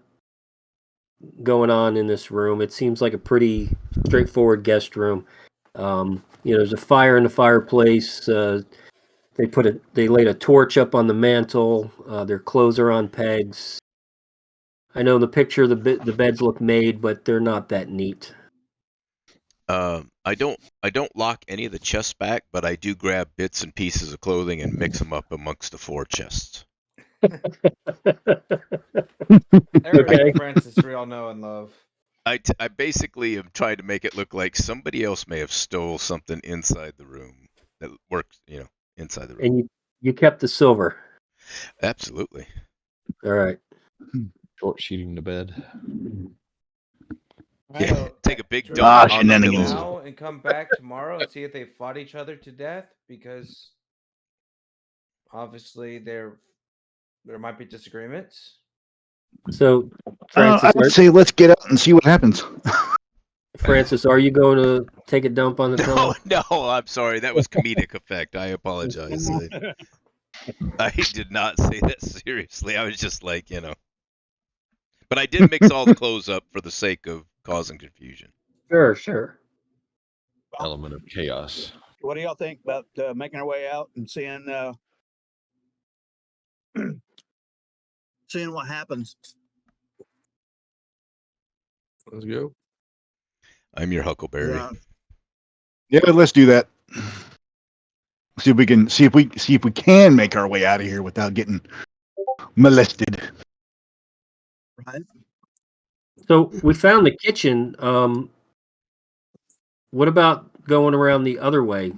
on in this room. It seems like a pretty straightforward guest room. There's a fire in the fireplace. They laid a torch up on the mantle. Their clothes are on pegs. I know in the picture the beds look made, but they're not that neat. I don't lock any of the chests back, but I do grab bits and pieces of clothing and mix them up amongst the 4 chests. Everything Francis we all know and love. I basically am trying to make it look like somebody else may have stole something inside the room that works, inside the room. And you kept the silver. Absolutely. All right. Short sheeting the bed. Yeah, take a big dump on the shenanigans. pillow. Now and come back tomorrow and see if they fought each other to death, because obviously there might be disagreements. So, Francis, I would say let's get out and see what happens. Francis, are you going to take a dump on the pillow? No, I'm sorry. That was comedic effect. I apologize. I did not say that seriously. I was just like, But I did mix all the clothes up for the sake of causing confusion. Sure. Element of chaos. What do y'all think about making our way out and seeing seeing what happens? Let's go. I'm your Huckleberry. Yeah, let's do that. See if we can make our way out of here without getting molested. Right. So we found the kitchen. What about going around the other way?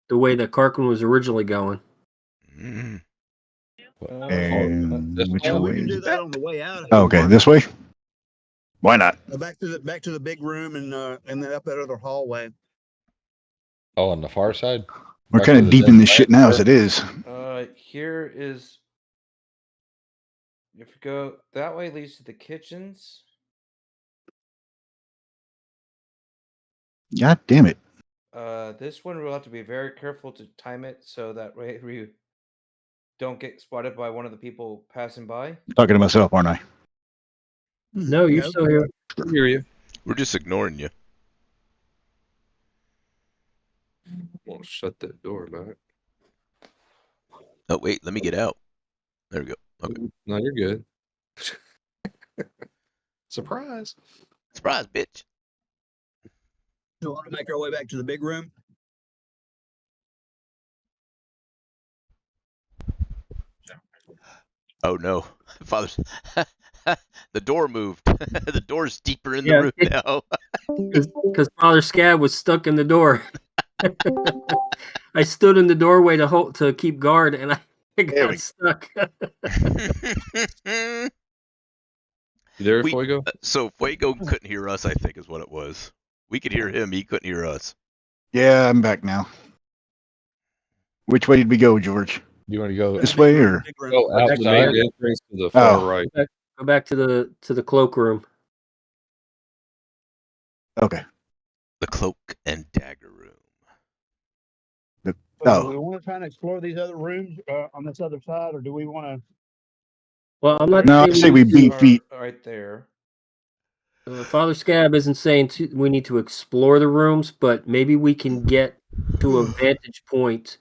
The way that Karkin was originally going. Mm. And which we way can do is that on the way out. Okay, this way. Why not? Back to the big room and then up that other hallway. Oh, on the far side? We're Back kind to of the deep dead in this giant shit now door? as it is. Here is, if you go that way, leads to the kitchens. God damn it. This one we'll have to be very careful to time it so that way we don't get spotted by one of the people passing by. Talking to myself, aren't I? No, you're still here. I hear you. We're just ignoring you. Won't shut that door back. Oh, wait, let me get out. There we go. Okay. No, you're good. Surprise. Surprise, bitch. Do you want to make our way back to the big room? Oh, no. Father's... the door moved. The door's deeper in the room now. Because Father Scab was stuck in the door. I stood in the doorway to keep guard, and It got stuck. You there, Fuego? So Fuego couldn't hear us, I think is what it was. We could hear him, he couldn't hear us. Yeah, I'm back now. Which way did we go, George? You want to go This way or Go out the main entrance to the far right. Go back to the cloakroom. okay? The cloak and dagger room. Do we want to try and explore these other rooms on this other side, or do we want to? Well, I'm not. No, I say we beat feet right there. Father Scab isn't saying we need to explore the rooms, but maybe we can get to a vantage point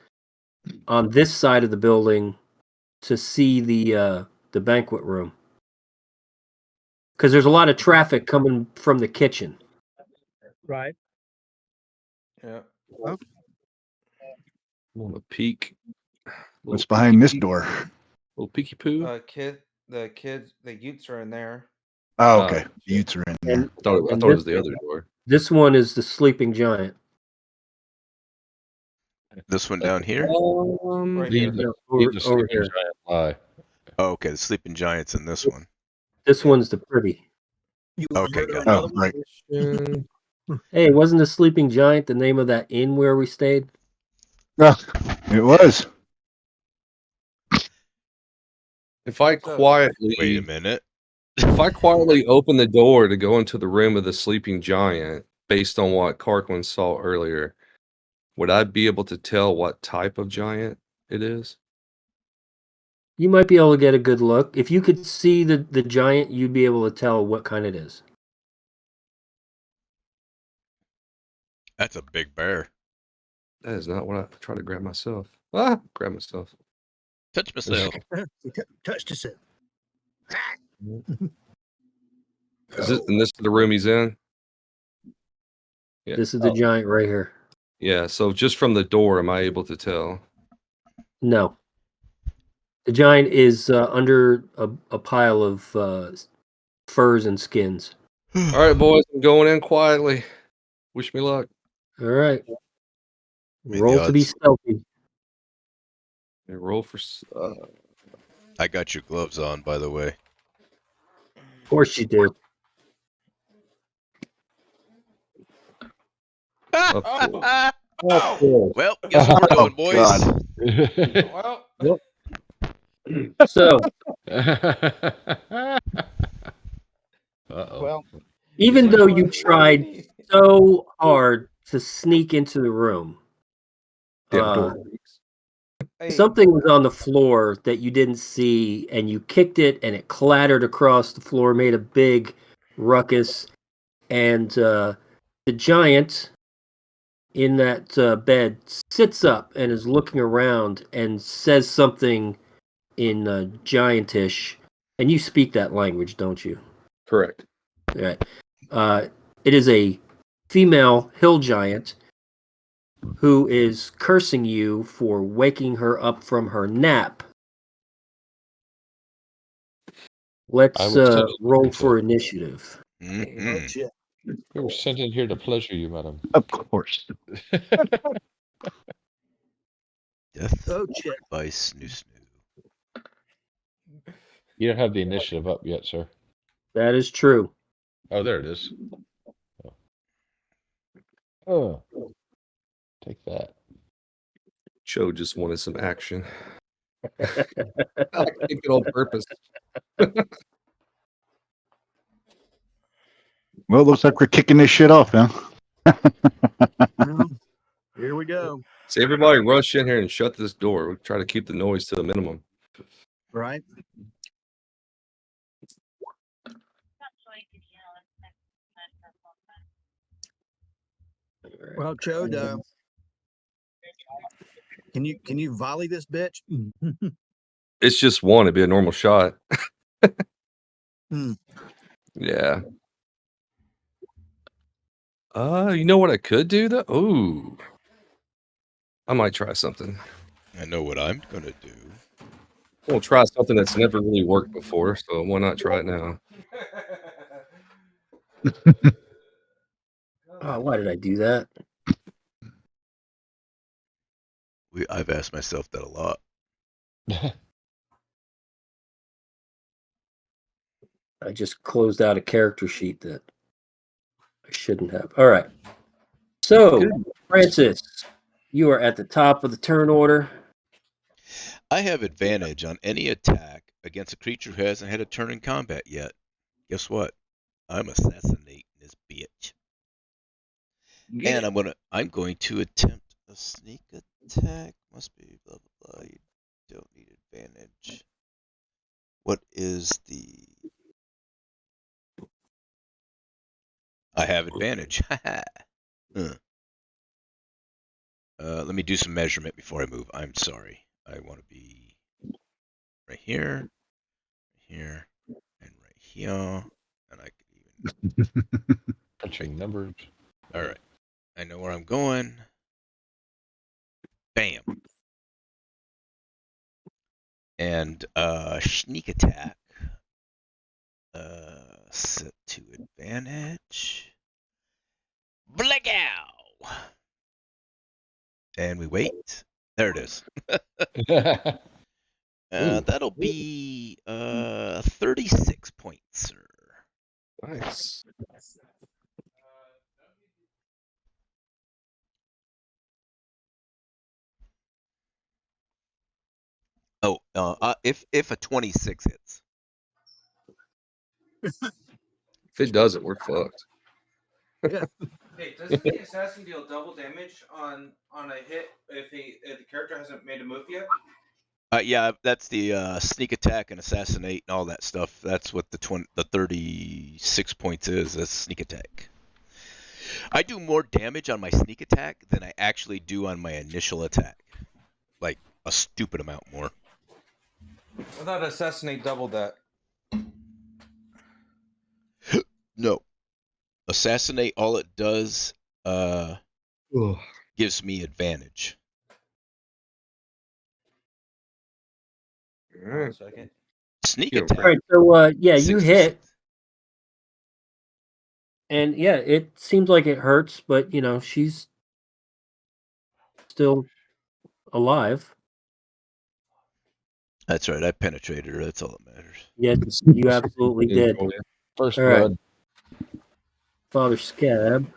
on this side of the building to see the banquet room, because there's a lot of traffic coming from the kitchen. Right. Yeah. Well, I want to peek. What's behind this door? Little peeky poo. The Utes are in there. Oh, okay. The Utes are in there. I thought it was the other door. This one is the sleeping giant. This one down here? Right here. Over here. Oh, okay, the sleeping giant's in this one. This one's the privy. Okay, got it. Oh, right. Hey, wasn't the sleeping giant the name of that inn where we stayed? No, it was. If I quietly Wait a minute. If I quietly open the door to go into the room of the sleeping giant, based on what Karkwin saw earlier, would I be able to tell what type of giant it is? You might be able to get a good look. If you could see the giant, you'd be able to tell what kind it is. That's a big bear. That is not what I try to grab myself. Grab myself. Touch myself. Touched yourself. Is this the room he's in? Yeah. This is the giant right here. Yeah, so just from the door, am I able to tell? No. The giant is under a pile of furs and skins. All right, boys, I'm going in quietly. Wish me luck. All right. Roll to be stealthy. Yeah, roll for... I got your gloves on, by the way. Of course you do. Well, guess what we're doing, boys? Well, So, Well, even though you tried so hard to sneak into the room, something was on the floor that you didn't see, and you kicked it, and it clattered across the floor, made a big ruckus, and the giant in that bed sits up and is looking around and says something in giantish, and you speak that language, don't you? Correct. All right. It is a female hill giant who is cursing you for waking her up from her nap. Let's roll for initiative. Mm-hmm. We were sent in here to pleasure you, madam. Of course. Death oh shit. by snoo. You don't have the initiative up yet, sir. That is true. Oh, there it is. Oh. Take that. Joe just wanted some action. I think it on purpose. Well, looks like we're kicking this shit off now. Well, here we go. See, everybody rush in here and shut this door. We'll try to keep the noise to the minimum. Right. Well, Chode, can you volley this bitch? It's just one. It'd be a normal shot. Hmm. Yeah. You know what I could do though? Ooh. I might try something. I know what I'm gonna do. We'll try something that's never really worked before, so why not try it now? Oh, why did I do that? I've asked myself that a lot. I just closed out a character sheet that I shouldn't have. All right. So, Francis, you are at the top of the turn order. I have advantage on any attack against a creature who hasn't had a turn in combat yet. Guess what? I'm assassinating this bitch. And I'm going to attempt a sneak attack. Must be blah blah blah. You don't need advantage. What is the? I have advantage. Let me do some measurement before I move. I'm sorry. I want to be right here, and right here, and I could even punching numbers. All right, I know where I'm going. Bam. And sneak attack. Set to advantage. Blackout. And we wait. There it is. That'll be 36 points, sir. Nice. Oh, if a 26 hits. If it doesn't, we're fucked. Yeah. Hey, doesn't the assassin deal double damage on a hit if the character hasn't made a move yet? Yeah, that's the sneak attack and assassinate and all that stuff. That's what the 36 points is. That's sneak attack. I do more damage on my sneak attack than I actually do on my initial attack. Like a stupid amount more. I thought assassinate doubled that. No. Assassinate, all it does gives me advantage. All right. 1 second. Sneak attack. All right, so yeah, you 66. hit. And yeah, it seems like it hurts, but you know, she's still alive. That's right. I penetrated her. That's all that matters. Yes, you absolutely did. First All blood. right. Father Scab.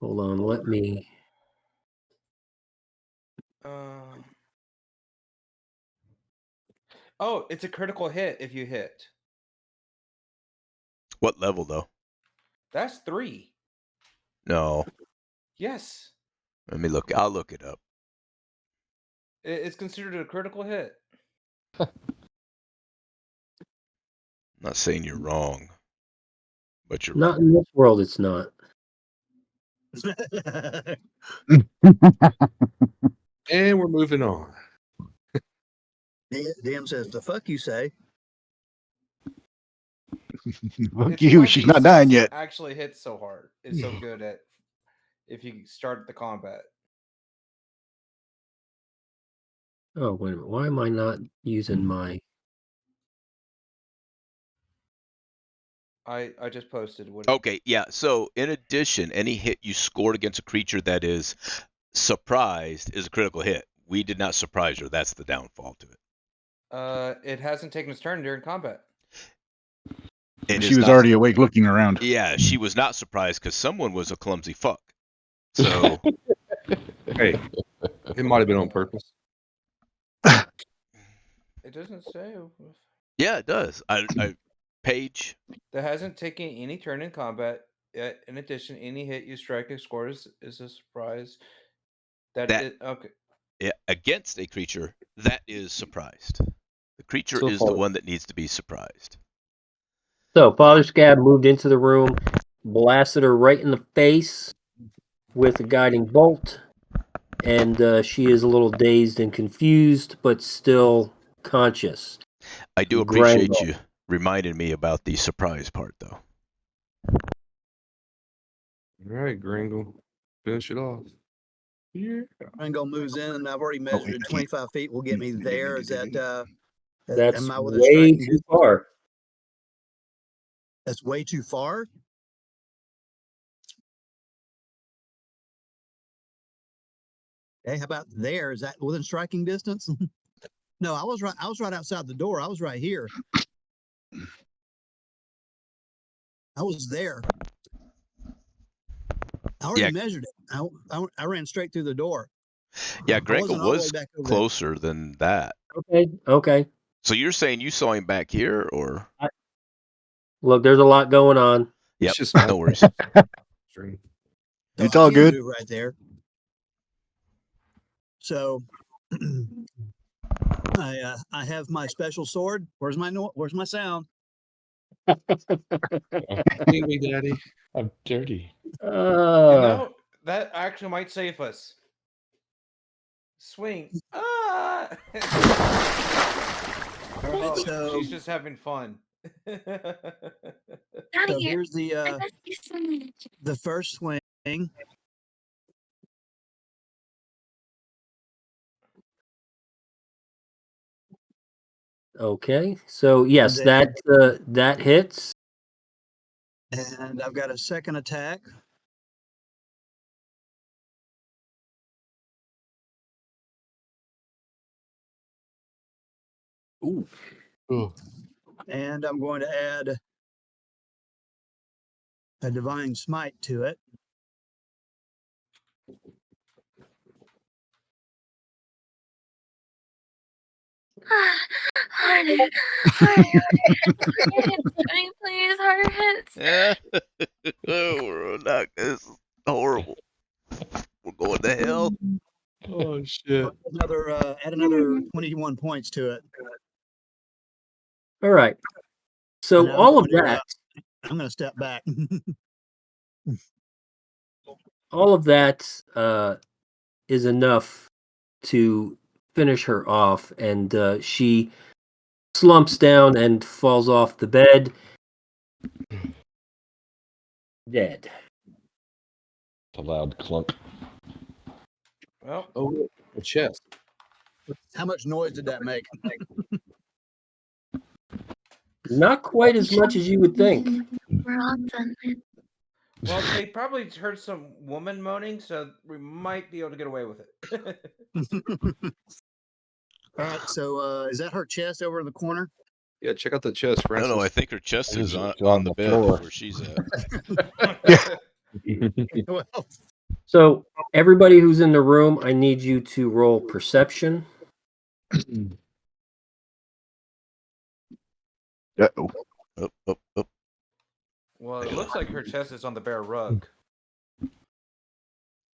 Hold on, let me. Oh, it's a critical hit if you hit. What level though? That's 3. No. Yes. Let me look. I'll look it up. It's considered a critical hit. I'm not saying you're wrong, but you're Not wrong. in this world, it's not. And we're moving on. DM says, "The fuck you say?" Fuck you. She's not dying yet. Actually hits so hard. It's so good at if you start the combat. Oh, wait a minute. Why am I not using my... I just posted. Okay, yeah. So in addition, any hit you scored against a creature that is surprised is a critical hit. We did not surprise her. That's the downfall to it. It hasn't taken its turn during combat. She was already awake looking around. Yeah, she was not surprised because someone was a clumsy fuck. So hey, it might have been on purpose. It doesn't say. Yeah, it does. I page. That hasn't taken any turn in combat. In addition, any hit you strike or score is a surprise. Okay. Yeah, against a creature that is surprised. The creature is the one that needs to be surprised. So Father Scab moved into the room, blasted her right in the face with a guiding bolt, and she is a little dazed and confused, but still conscious. I do appreciate you reminding me about the surprise part, though. All right, Gringle, finish it off. Yeah. Gringle moves in, and I've already measured 25 feet. Will get me there. Is that? That's way too far. That's way too far. Hey, how about there? Is that within striking distance? No, I was right outside the door. I was right here. I was there. I already measured it. I ran straight through the door. Yeah, Greg was back over closer than that. Okay. So you're saying you saw him back here, or? Look, there's a lot going on. Yep, just no worries. It's all good. Right there. So I have my special sword. Where's my sound? Feed me, Daddy. I'm dirty. You know, that actually might save us. Swing. Ah! Right, so she's just having fun. So here's the first swing. Okay, so yes, that hits. And I've got a second attack. Ooh. And I'm going to add a divine smite to it. Harder hits. Please, harder hits. Yeah. We're not. This is horrible. We're going to hell. Oh shit! Add another 21 points to it. All right. So all of that. I'm going to step back. All of that is enough to finish her off, and she slumps down and falls off the bed, dead. A loud clunk. Well, A chest. How much noise did that make? Not quite as much as you would think. We're all done. Well, they probably heard some woman moaning, so we might be able to get away with it. All right, so is that her chest over in the corner? Yeah, check out the chest, Francis. No, I think her chest is on the bed floor. where she's at. Well, So everybody who's in the room, I need you to roll perception. Uh-oh. Up. Well, it looks like her chest is on the bare rug.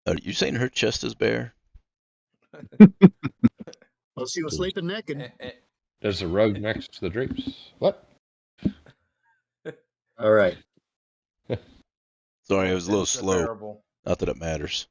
Are you saying her chest is bare? well, she was sleeping naked. There's a rug next to the drapes. What? All right. Sorry, I was a little It's slow. bearable. Not that it matters.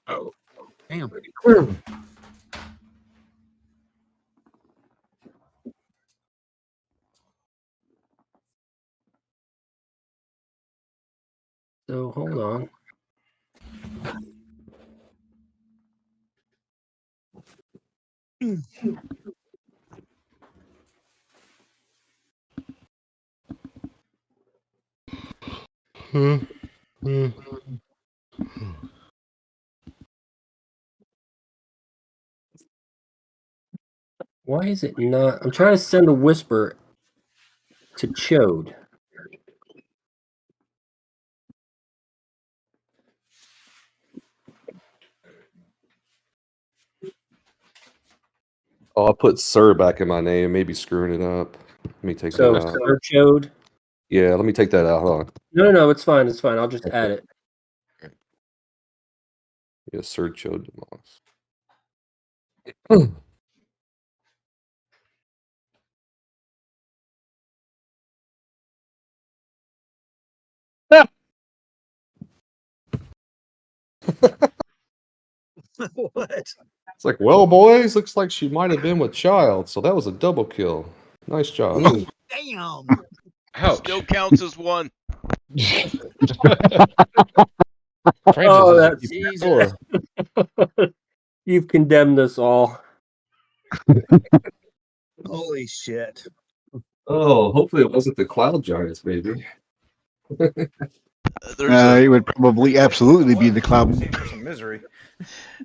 Oh, damn. So hold on. Why is it not? I'm trying to send a whisper to Chode. Oh, I put Sir back in my name, maybe screwing it up. Let me take So that out. Sir Chode. Yeah, let me take that out. Hold on. No, it's fine. It's fine. I'll just add it. Yeah, Sir Chode Demoss. What? It's like, well, boys, looks like she might have been with child, so that was a double kill. Nice job. Ooh, damn. Ouch. Still counts as one. Francis Oh, is that's keeping score. you've condemned us all. Holy shit. Oh, hopefully it wasn't the Cloud Giants, baby. It would probably absolutely be the cloud. Save for some misery.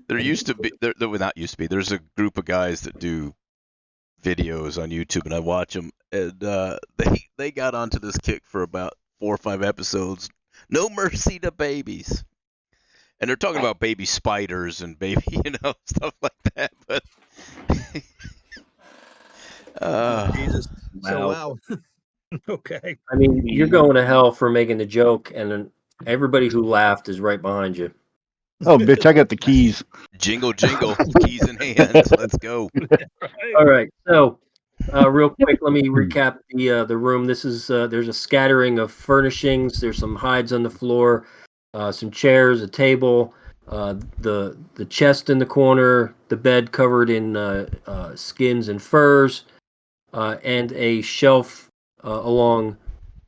There used to be, there well, not used to be. There's a group of guys that do videos on YouTube, and I watch them. And they got onto this kick for about 4 or 5 episodes. No mercy to babies, and they're talking about baby spiders and baby, stuff like that. But Jesus. Wow. So wow. Okay. I mean, you're going to hell for making the joke, and then everybody who laughed is right behind you. Oh, bitch! I got the keys. jingle, jingle, keys in hand. Let's go. All right. So, real quick, let me recap the room. This is there's a scattering of furnishings. There's some hides on the floor, some chairs, a table, the chest in the corner, the bed covered in skins and furs, and a shelf along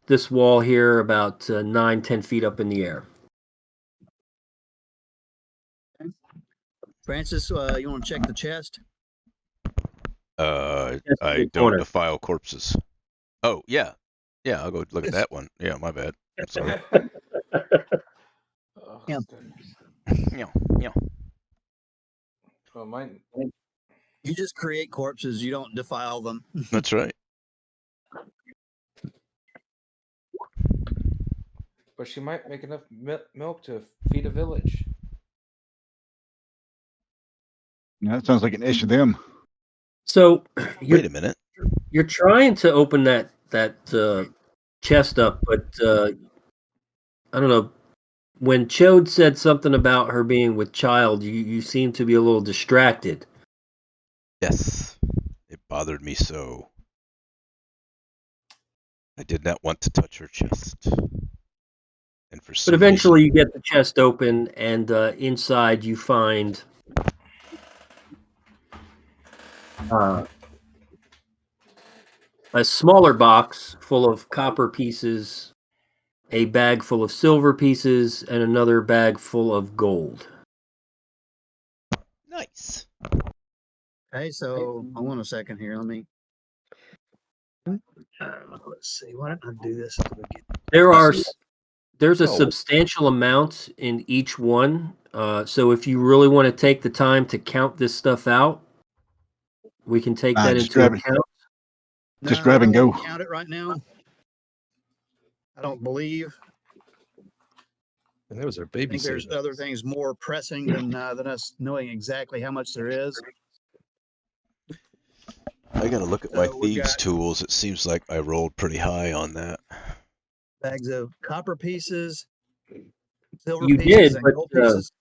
this wall here, about 9-10 feet up in the air. Francis, you want to check the chest? I don't corner. defile corpses. Oh yeah, I'll go look at that one. Yeah, my bad. Sorry. Oh, Yeah. Yeah. Well, mine. You just create corpses. You don't defile them. That's right. But she might make enough milk to feed a village. Yeah, that sounds like an issue to them. So, Wait a minute. You're trying to open that chest up, but I don't know. When Chode said something about her being with child, you seem to be a little distracted. Yes, it bothered me so. I did not want to touch her chest. And for some But eventually reason, you get the chest open, and inside you find a smaller box full of copper pieces, a bag full of silver pieces, and another bag full of gold. nice. Okay, so hold on a second here. Let me. Let's see. Why didn't I do this at the beginning? There's a substantial amount in each one. So if you really want to take the time to count this stuff out, we can take that into account. Just grab and go. Count it right now. I don't believe. And there was our I baby. think there's other things more pressing than us knowing exactly how much there is. I gotta look at my So we've thieves' got- tools. It seems like I rolled pretty high on that. Bags of copper pieces, silver You pieces, did, and but gold pieces.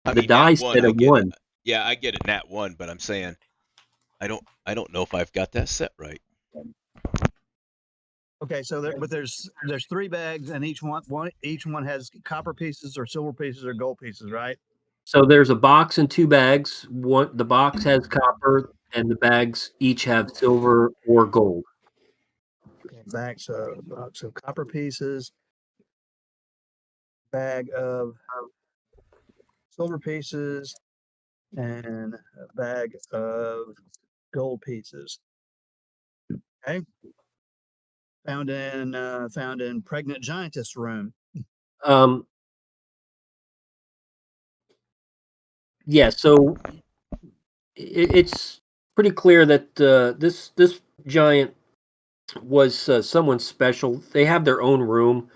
I the mean, die nat one, said I a get 1. it. Yeah, I get it, nat 1, but I'm saying I don't know if I've got that set right. Okay, so there's 3 bags, and each one has copper pieces or silver pieces or gold pieces, right? So there's a box and 2 bags. The box has copper, and the bags each have silver or gold. Okay, box of copper pieces, bag of silver pieces, and a bag of gold pieces. Okay. Found in pregnant giantess room. Yeah, so it's pretty clear that this giant was someone special. They have their own room,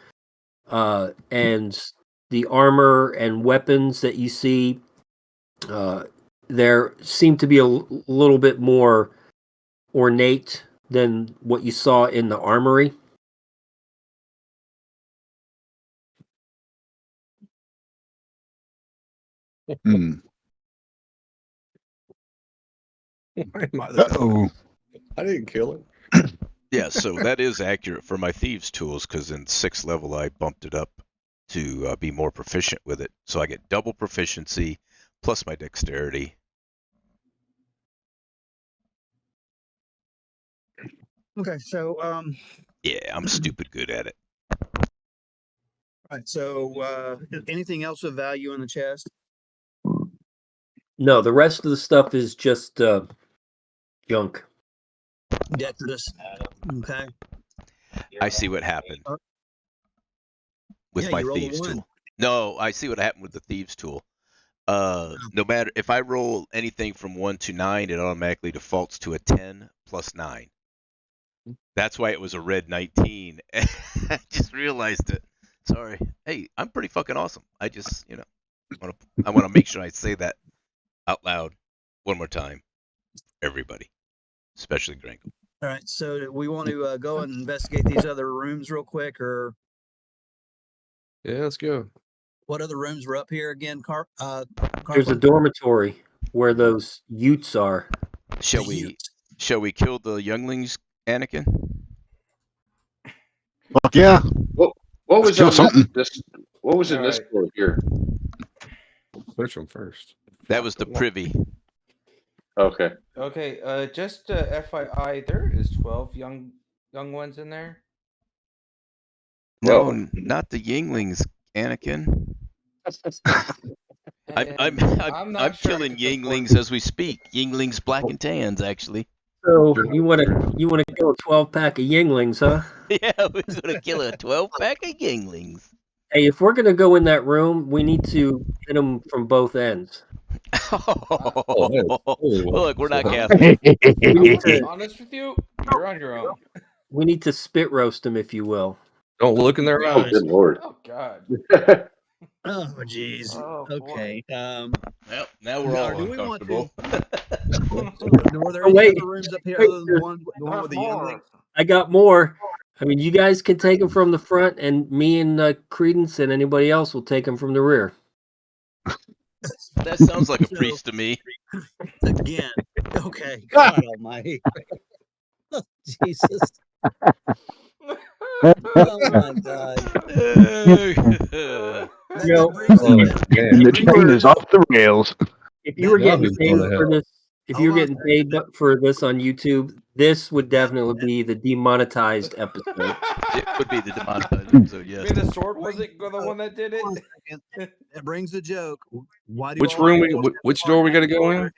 and the armor and weapons that you see there seem to be a little bit more ornate than what you saw in the armory. Hmm. Why am I the Uh-oh. I didn't kill it. Yeah, so that is accurate for my thieves' tools because in 6th level I bumped it up to be more proficient with it. So I get double proficiency plus my dexterity. Okay, so Yeah, I'm stupid good at it. all right. So anything else of value in the chest? No, the rest of the stuff is just junk. Detritus. Okay. I see what happened with Yeah, my you rolled a thieves 1. tool. No, I see what happened with the thieves tool. No matter if I roll anything from 1 to 9, it automatically defaults to a 10 plus 9. That's why it was a red 19. I just realized it. Sorry. Hey, I'm pretty fucking awesome. I just, I want to make sure I say that out loud one more time. Everybody, especially Grangle. All right. So do we want to go and investigate these other rooms real quick, or Yeah, let's go. what other rooms were up here again? There's a dormitory where those Utes are. Shall we kill the younglings, Anakin? Fuck yeah. What Let's was kill on something. this? What was in All this right. floor here? Search them first. That was the privy. Okay. Okay. Just FYI, there is 12 young ones in there. No, Well, not the Yinglings, Anakin. I'm I'm not sure I killing can support Yinglings as we speak. Yinglings black and tans, actually. So you want to kill a 12-pack of Yinglings, huh? Yeah, we're gonna kill a 12-pack of Yinglings. Hey, if we're gonna go in that room, we need to hit them from both ends. Look, we're not Catholic. We need Be to honest with you, you're on your own. spit roast them, if you will. Don't look in their oh, eyes. good lord. Oh God. Oh, jeez. Oh, Okay. Well, now we're all do we want uncomfortable. Were there Oh, any wait. other rooms up here Wait, other than the one with the younglings? I got more. I mean, you guys can take them from the front, and me and Credence and anybody else will take them from the rear. That sounds like a priest to me. Again. Okay. God Almighty. Oh, Jesus. Oh my God. And the train is off the rails. If you were Now getting who's paid going to for hell? this, if you were getting paid for this on YouTube, this would definitely be the demonetized episode. It would be the demonetized episode, yes. I mean, the sword wasn't the one that did it. That brings the joke. Why do Which room? Which door we got to go in?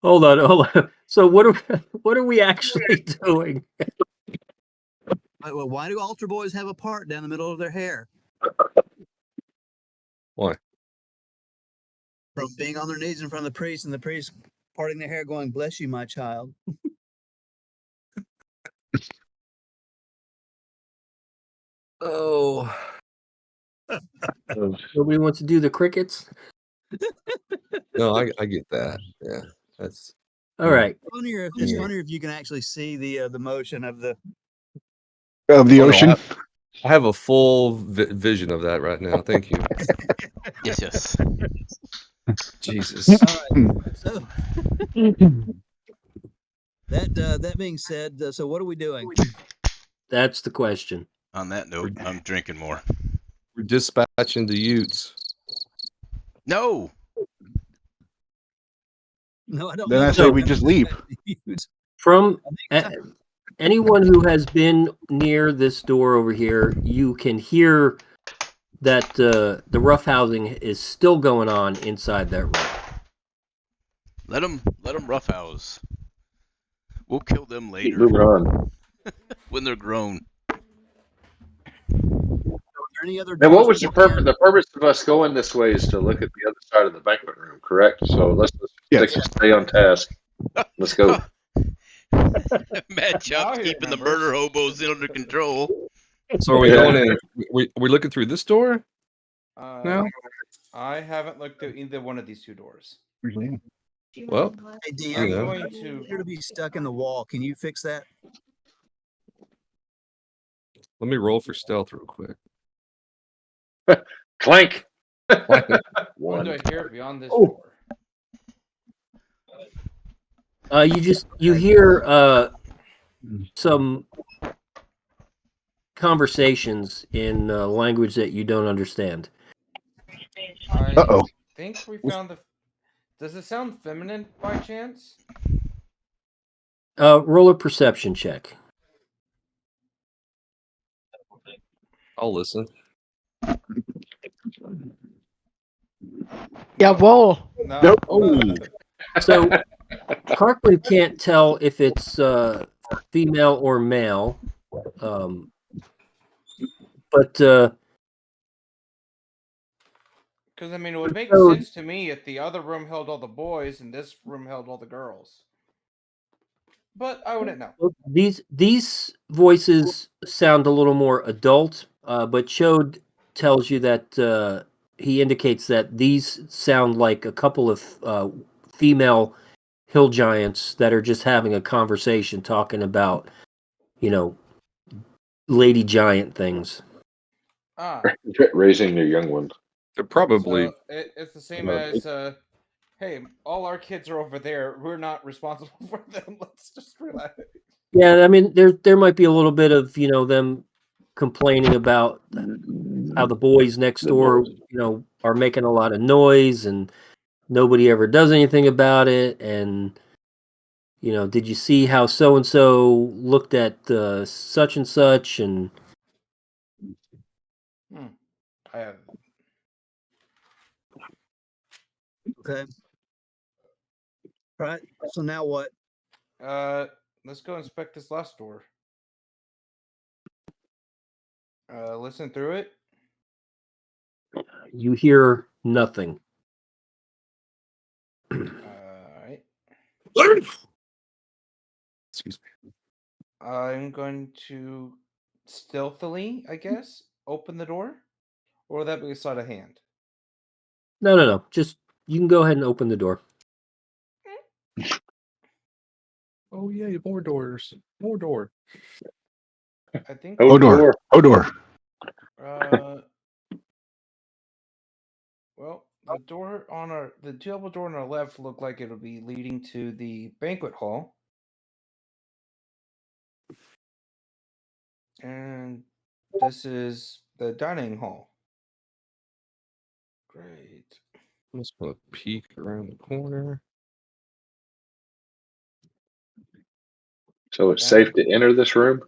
Hold on. So what are we actually doing? Why do altar boys have a part down the middle of their hair? Why? From being on their knees in front of the priest, and the priest parting their hair, going, "Bless you, my child." Oh. Nobody wants to do the crickets? No, I get that. Yeah, that's all right. It's funnier if you can actually see the motion of the ocean. I have a full vision of that right now. Thank you. Yes. Jesus. All right. So that being said, so what are we doing? That's the question. On that note, I'm drinking more. We're dispatching the Utes. No, I don't. Then I say we just leave. From anyone who has been near this door over here, you can hear that the roughhousing is still going on inside that room. let them roughhouse. We'll kill them later. Moving on. When they're grown. Any other And what was the purpose? The purpose of us going this way is to look at the other side of the banquet room, correct? So let's stay on task. Let's go. Mad Chuck's keeping the murder hobos under control. So are we going in? We're looking through this door? No, I haven't looked at either one of these two doors. Well, hey, D, I'm you going to appear to be stuck in the wall. Can you fix that? let me roll for stealth real quick. Clank. What do I hear beyond this door? You hear some conversations in language that you don't understand. I think we found the. Does it sound feminine by chance? Roll a perception check. I'll listen. Jawohl. No. Nope. Oh, So Cartman can't tell if it's female or male, but Because I mean, it would make So- sense to me if the other room held all the boys and this room held all the girls. But I wouldn't know. these voices sound a little more adult, but Chode tells you that he indicates that these sound like a couple of female hill giants that are just having a conversation, talking about, lady giant things. Ah, Raising their young ones. they're probably. so it's the same as, hey, all our kids are over there. We're not responsible for them. Let's just relax. Yeah, I mean, there might be a little bit of them complaining about how the boys next door, are making a lot of noise and nobody ever does anything about it. And did you see how so and so looked at such and such? And I have. Okay. Right. So now what? Let's go inspect this last door. Listen through it. you hear nothing. Alright. Excuse me. I'm going to stealthily, I guess, open the door. Or would that be a sleight of hand? No. Just you can go ahead and open the door. Oh yeah, more doors. More door. I think. Hodor. Hodor. Well, the door on the double door on our left looked like it'll be leading to the banquet hall. And this is the dining hall. Great. I'm just gonna peek around the corner. So it's safe to enter this room?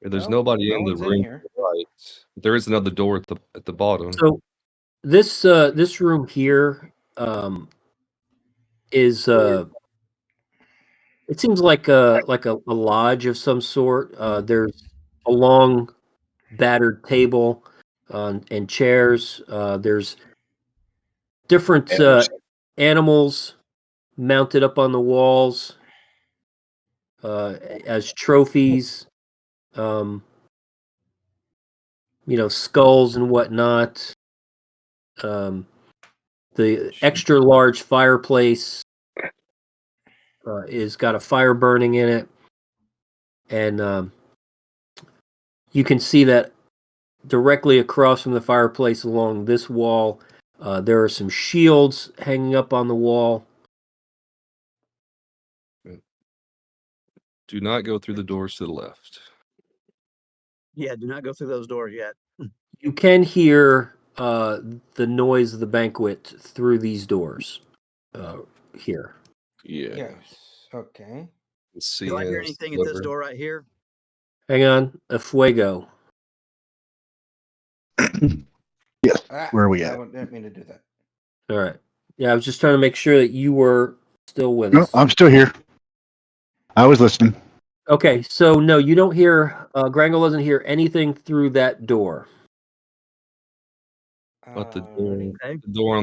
There's No, nobody no in the one's in room. here. Right. There is another door at the bottom. So this room here is it seems like a lodge of some sort. There's a long battered table and chairs. There's different animals mounted up on the walls as trophies. Skulls and whatnot. The extra large fireplace is got a fire burning in it, and you can see that directly across from the fireplace along this wall, there are some shields hanging up on the wall. Do not go through the doors to the left. Yeah, do not go through those doors yet. You can hear the noise of the banquet through these doors here. Yeah. Yes. Okay. Do I hear anything at this door right here? Hang on, a fuego. Yes. Where are we at? I didn't mean to do that. All right. Yeah, I was just trying to make sure that you were still with No, us. I'm still here. I was listening. Okay, so no, you don't hear. Grangle doesn't hear anything through that door. But the Okay. door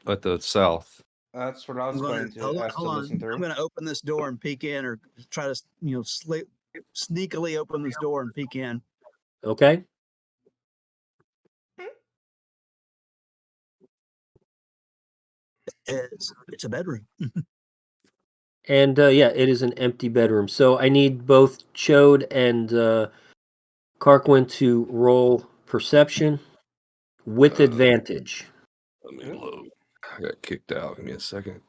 at the south. That's what I was going to ask to listen through. I'm going to open this door and peek in, or try to, sneakily open this door and peek in. Okay. It's a bedroom. And yeah, it is an empty bedroom. So I need both Chode and Karkwin to roll perception with advantage. Let me load. I got kicked out. Give me a second.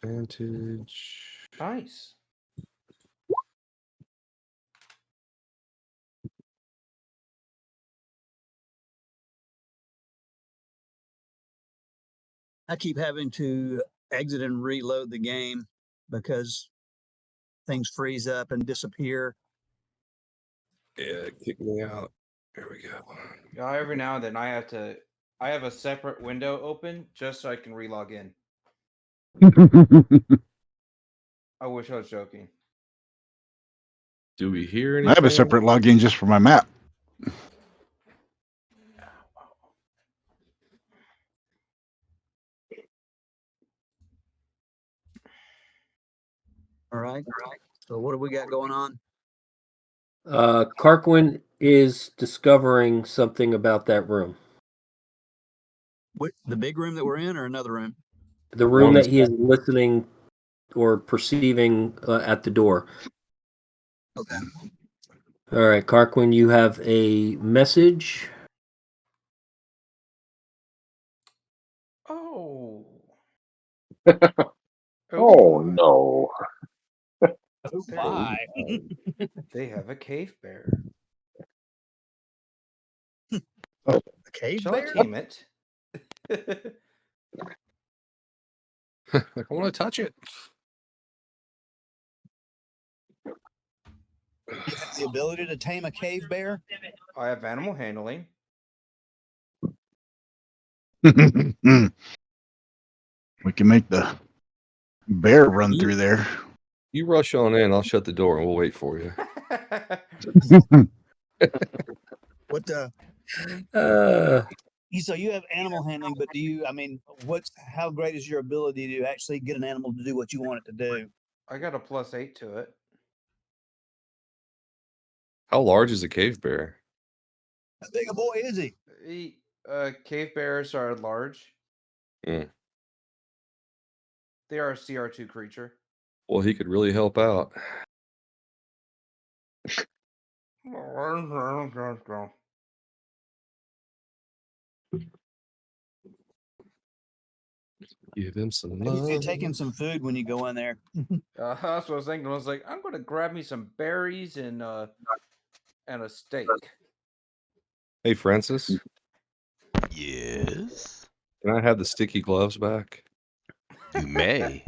Advantage. Nice. I keep having to exit and reload the game because things freeze up and disappear. Yeah, kick me out. There we go. Yeah, every now and then I have a separate window open just so I can relog in. I wish I was joking. Do we hear anything? I have a separate login just for my map. All right. So what do we got going on? Karkwin is discovering something about that room. What, the big room that we're in, or another room? The room that he is listening or perceiving at the door. Okay. All right, Karkwin, you have a message. Oh. Oh no. Oh my. They have a cave bear. A cave Shall bear? I tame it? I want to touch it. You have the ability to tame a cave bear? I have animal handling. We can make the bear run through there. You rush on in. I'll shut the door and we'll wait for you. What so you have animal handling, but do you, I mean, how great is your ability to actually get an animal to do what you want it to do? I got a +8 to it. How large is a cave bear? How big a boy is he? Cave bears are large. Mm. They are a CR2 creature. Well, he could really help out. Give him some Maybe if you love. take him some food when you go in there. That's what I was thinking. I was like, I'm gonna grab me some berries and a steak. Hey, Francis. Yes. Can I have the sticky gloves back? You may.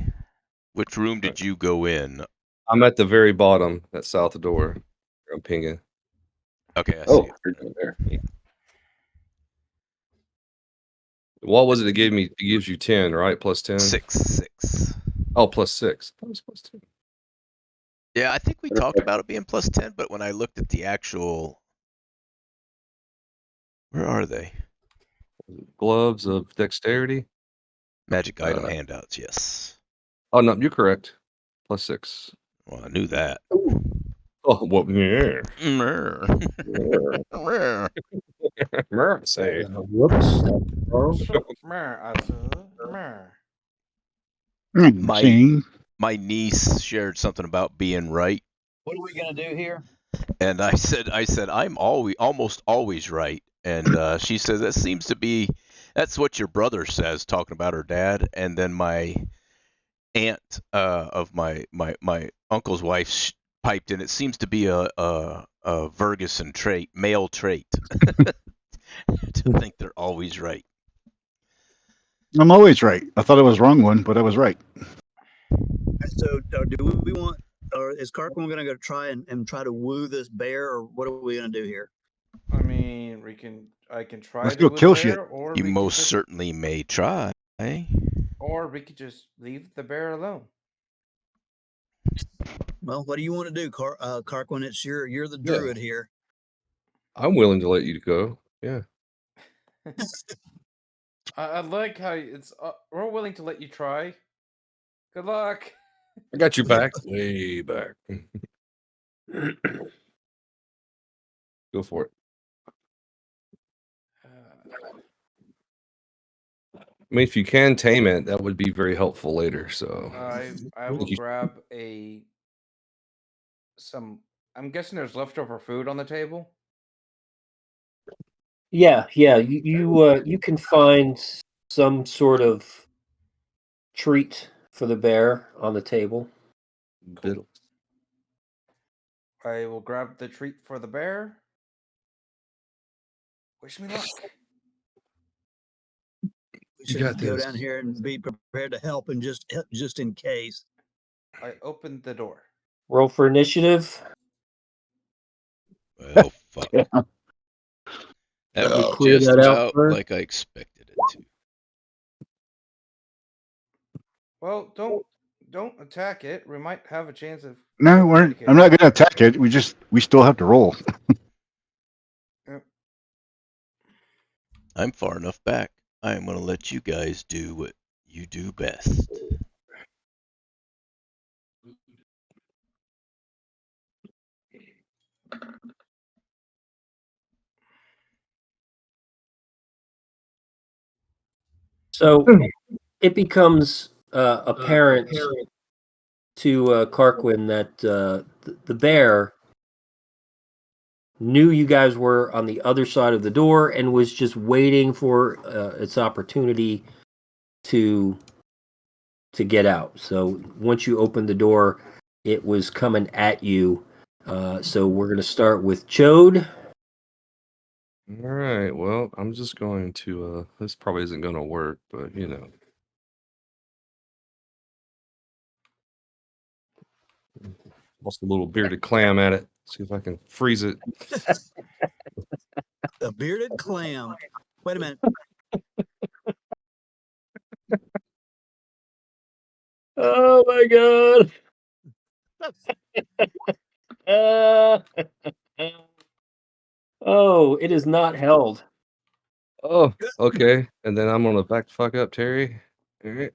Which room did you go in? I'm at the very bottom, that south door. I'm pinging. Okay, I see. You're doing there. What was it? It gave me. It gives you 10, right? Plus 10. 6. Oh, plus 6. That was plus 10. Yeah, I think we talked about it being plus 10, but when I looked at the actual, where are they? Gloves of dexterity. Magic item handouts. Yes. Oh no, you're correct. Plus 6. Well, I knew that. Oh, well, yeah. Say. Whoops. My niece shared something about being right. What are we gonna do here? And I said I'm almost always right. And she says that's what your brother says, talking about her dad. And then my aunt of my uncle's wife piped in. It seems to be a Ferguson trait, male trait, to think they're always right. I'm always right. I thought I was wrong one, but I was right. So do we want, or is Karkwin going to go try and try to woo this bear, or what are we going to do here? I mean, I can try Let's to go woo kill the bear, shit. or You we most could just, certainly may try. or we could just leave the bear alone. Well, what do you want to do, Karkwin? It's you're the druid here. I'm willing to let you go. Yeah. I like how it's. We're willing to let you try. Good luck. I got you back. Way back. Go for it. I mean, if you can tame it, that would be very helpful later. So I will grab some. I'm guessing there's leftover food on the table. Yeah. You can find some sort of treat for the bear on the table. Cool. I will grab the treat for the bear. Wish me luck. should go down here and be prepared to help, and just in case. I opened the door. Roll for initiative. Well, fuck. Yeah. That We was clear just that out about first. like I expected it to. Well, don't attack it. We might have a chance of. No, I'm communicating. not going to attack it. We still have to roll. Yep. I'm far enough back. I am going to let you guys do what you do best. So it becomes apparent to Karquin that the bear knew you guys were on the other side of the door and was just waiting for its opportunity to get out. So once you opened the door, it was coming at you. So we're going to start with Chode. All right. Well, I'm just going to. This probably isn't going to work, but you know. Lost a little bearded clam at it. See if I can freeze it. A bearded clam. Wait a minute. Oh my god. Oh, it is not held. Oh, okay. And then I'm gonna back the fuck up, Terry. All right.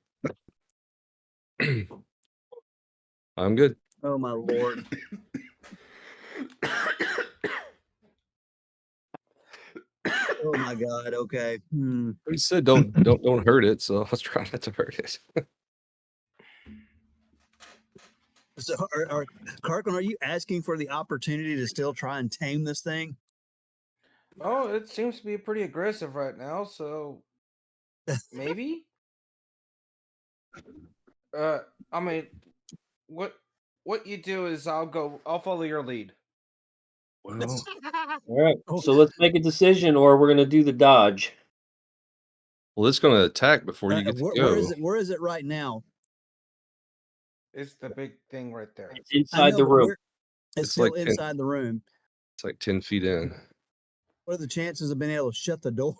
I'm good. Oh my lord. Oh my god. Okay. He said don't hurt it, so I was trying not to hurt it. So, Karquin, are you asking for the opportunity to still try and tame this thing? Oh, it seems to be pretty aggressive right now, so maybe. I mean, what you do is I'll follow your lead. Well, All right. So let's make a decision, or we're going to do the dodge. it's gonna attack before you get to go. Where is it right now? It's the big thing right there. It's inside the room. It's still like inside the room. It's like 10 feet in. What are the chances of being able to shut the door?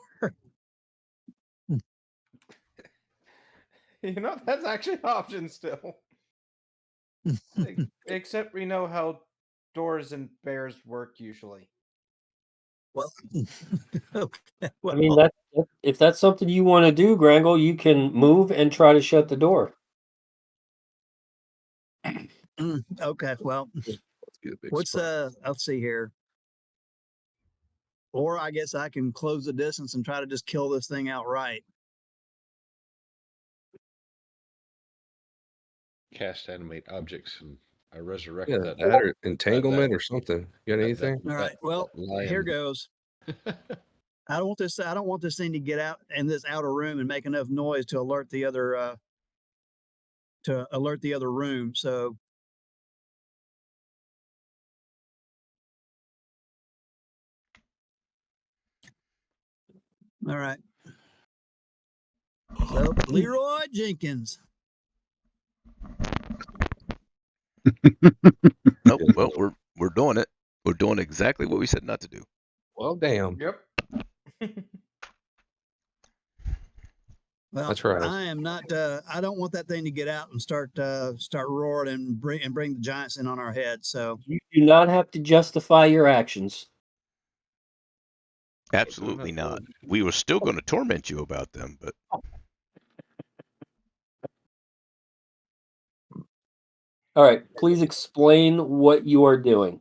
You know, that's actually an option still. Except we know how doors and bears work usually. Well, okay. I mean, if that's something you want to do, Grangle, you can move and try to shut the door. Okay, well, let's see here. Or I guess I can close the distance and try to just kill this thing outright. Cast animate objects, and I resurrect that. Or entanglement or something. You got anything? All right. Well, here goes. I don't want this thing to get out in this outer room and make enough noise to alert the other room. So all right. So Leroy Jenkins. Nope. Well, we're doing it. We're doing exactly what we said not to do. Well, damn. Yep. Well, that's right. I am not. I don't want that thing to get out and start roaring and bring the giants in on our head. So you do not have to justify your actions. Absolutely not. We were still going to torment you about them, but. All right. Please explain what you are doing.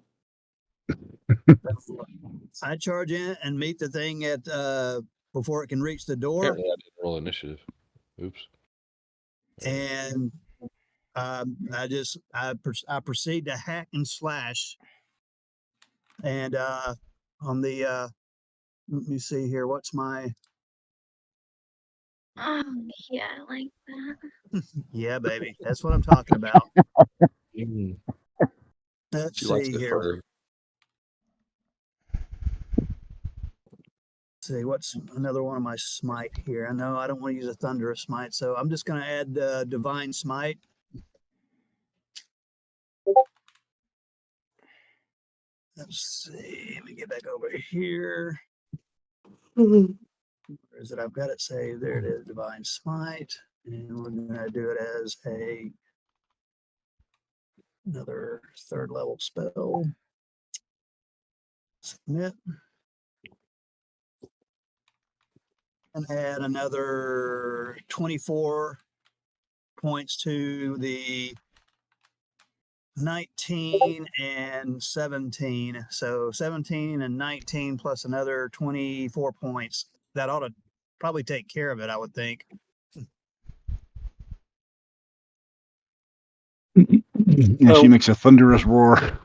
I charge in and meet the thing at before it can reach the door. Apparently I didn't roll initiative. Oops. And I proceed to hack and slash. And on the let me see here. What's my? Oh yeah, I like that. Yeah, baby, that's what I'm talking about. Let's see here. see, what's another one of my smite here? I know I don't want to use a thunderous smite, so I'm just going to add divine smite. Let's see. Let me get back over here. Where is it? I've got it saved. There it is, divine smite, and we're going to do it as another 3rd level spell. Submit. And add another 24 points to the 19 and 17. So 17 and 19 plus another 24 points. That ought to probably take care of it, I would think. And she makes a thunderous roar.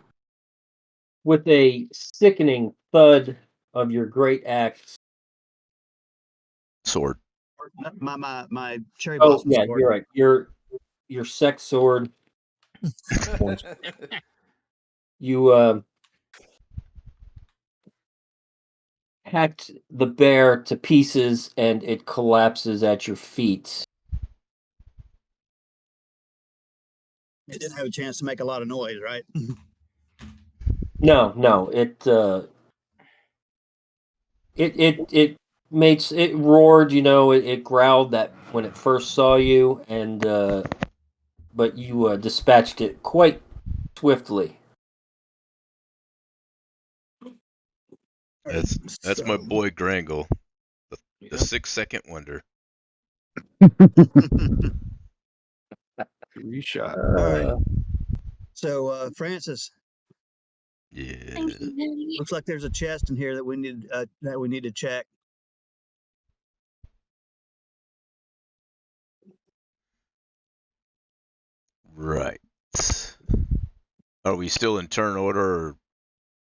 With a sickening thud of your great axe. Sword. My cherry Oh blossom yeah, sword. you're right. Your sex sword. You hacked the bear to pieces, and it collapses at your feet. It didn't have a chance to make a lot of noise, right? No, it roared, it growled that when it first saw you, and but you dispatched it quite swiftly. That's my boy Grangle, the 6-second wonder. 3 shot. All right. So Francis. Yeah. Looks like there's a chest in here that we need to check. Right. Are we still in turn order, or are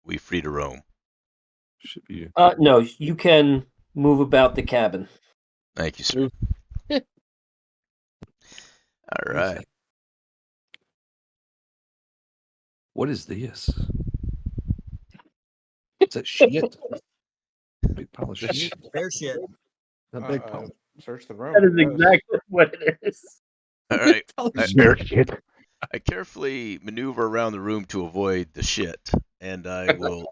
we free to roam? Should be. No, you can move about the cabin. Thank you, sir. All right. What is this? Is that shit? Big pile of shit. Bear shit. That big pile. Search the room. That is exactly what it is. All right. Bear shit. I carefully maneuver around the room to avoid the shit, and I will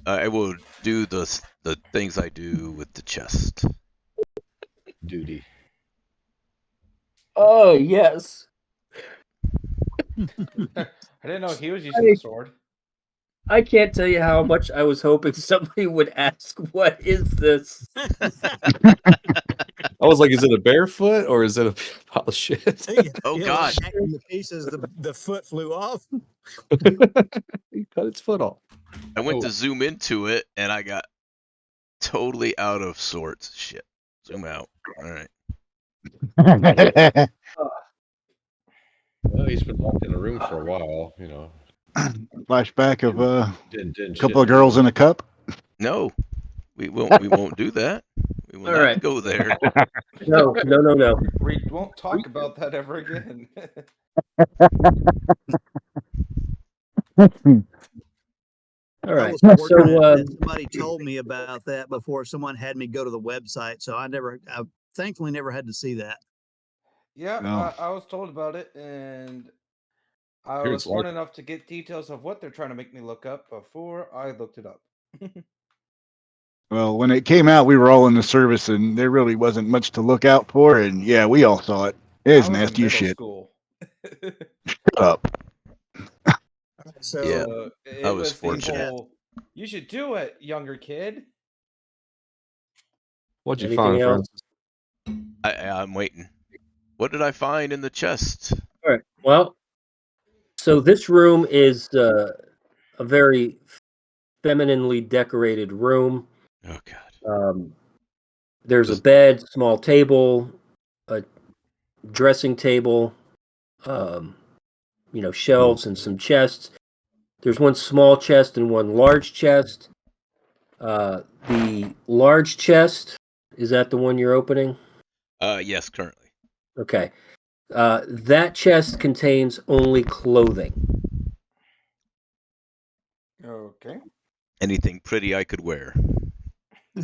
I will do the things I do with the chest. Duty. Oh yes. I didn't know he was using the sword. I can't tell you how much I was hoping somebody would ask, "What is this?" I was like, is it a barefoot or is it a pile of shit? Oh God! In the pieces, the foot flew off. He cut its foot off. I went to zoom into it, and I got totally out of sorts. Shit. Zoom out. All right. Well, he's been locked in a room for a while, Flashback of a Didn't couple of girls in a cup. No, we won't do that. We will All not right. go there. No. We won't talk about that ever again. All right. I was fortunate So that somebody told me about that before someone had me go to the website. So I thankfully never had to see that. Yeah, No. I was told about it, and I Here's was smart like- enough to get details of what they're trying to make me look up before I looked it up. Well, when it came out, we were all in the service, and there really wasn't much to look out for. And yeah, we all saw it. It I was was in nasty as middle shit. school. Shut up. So Yeah. It I was was the fortunate. whole, you should do it, younger kid. What'd you Anything find, else? Francis? I'm waiting. What did I find in the chest? all right. Well, so this room is a very femininely decorated room. Oh God. There's a bed, small table, a dressing table, shelves and some chests. There's one small chest and one large chest. The large chest, is that the one you're opening? Yes, currently. Okay. That chest contains only clothing. Okay. Anything pretty I could wear.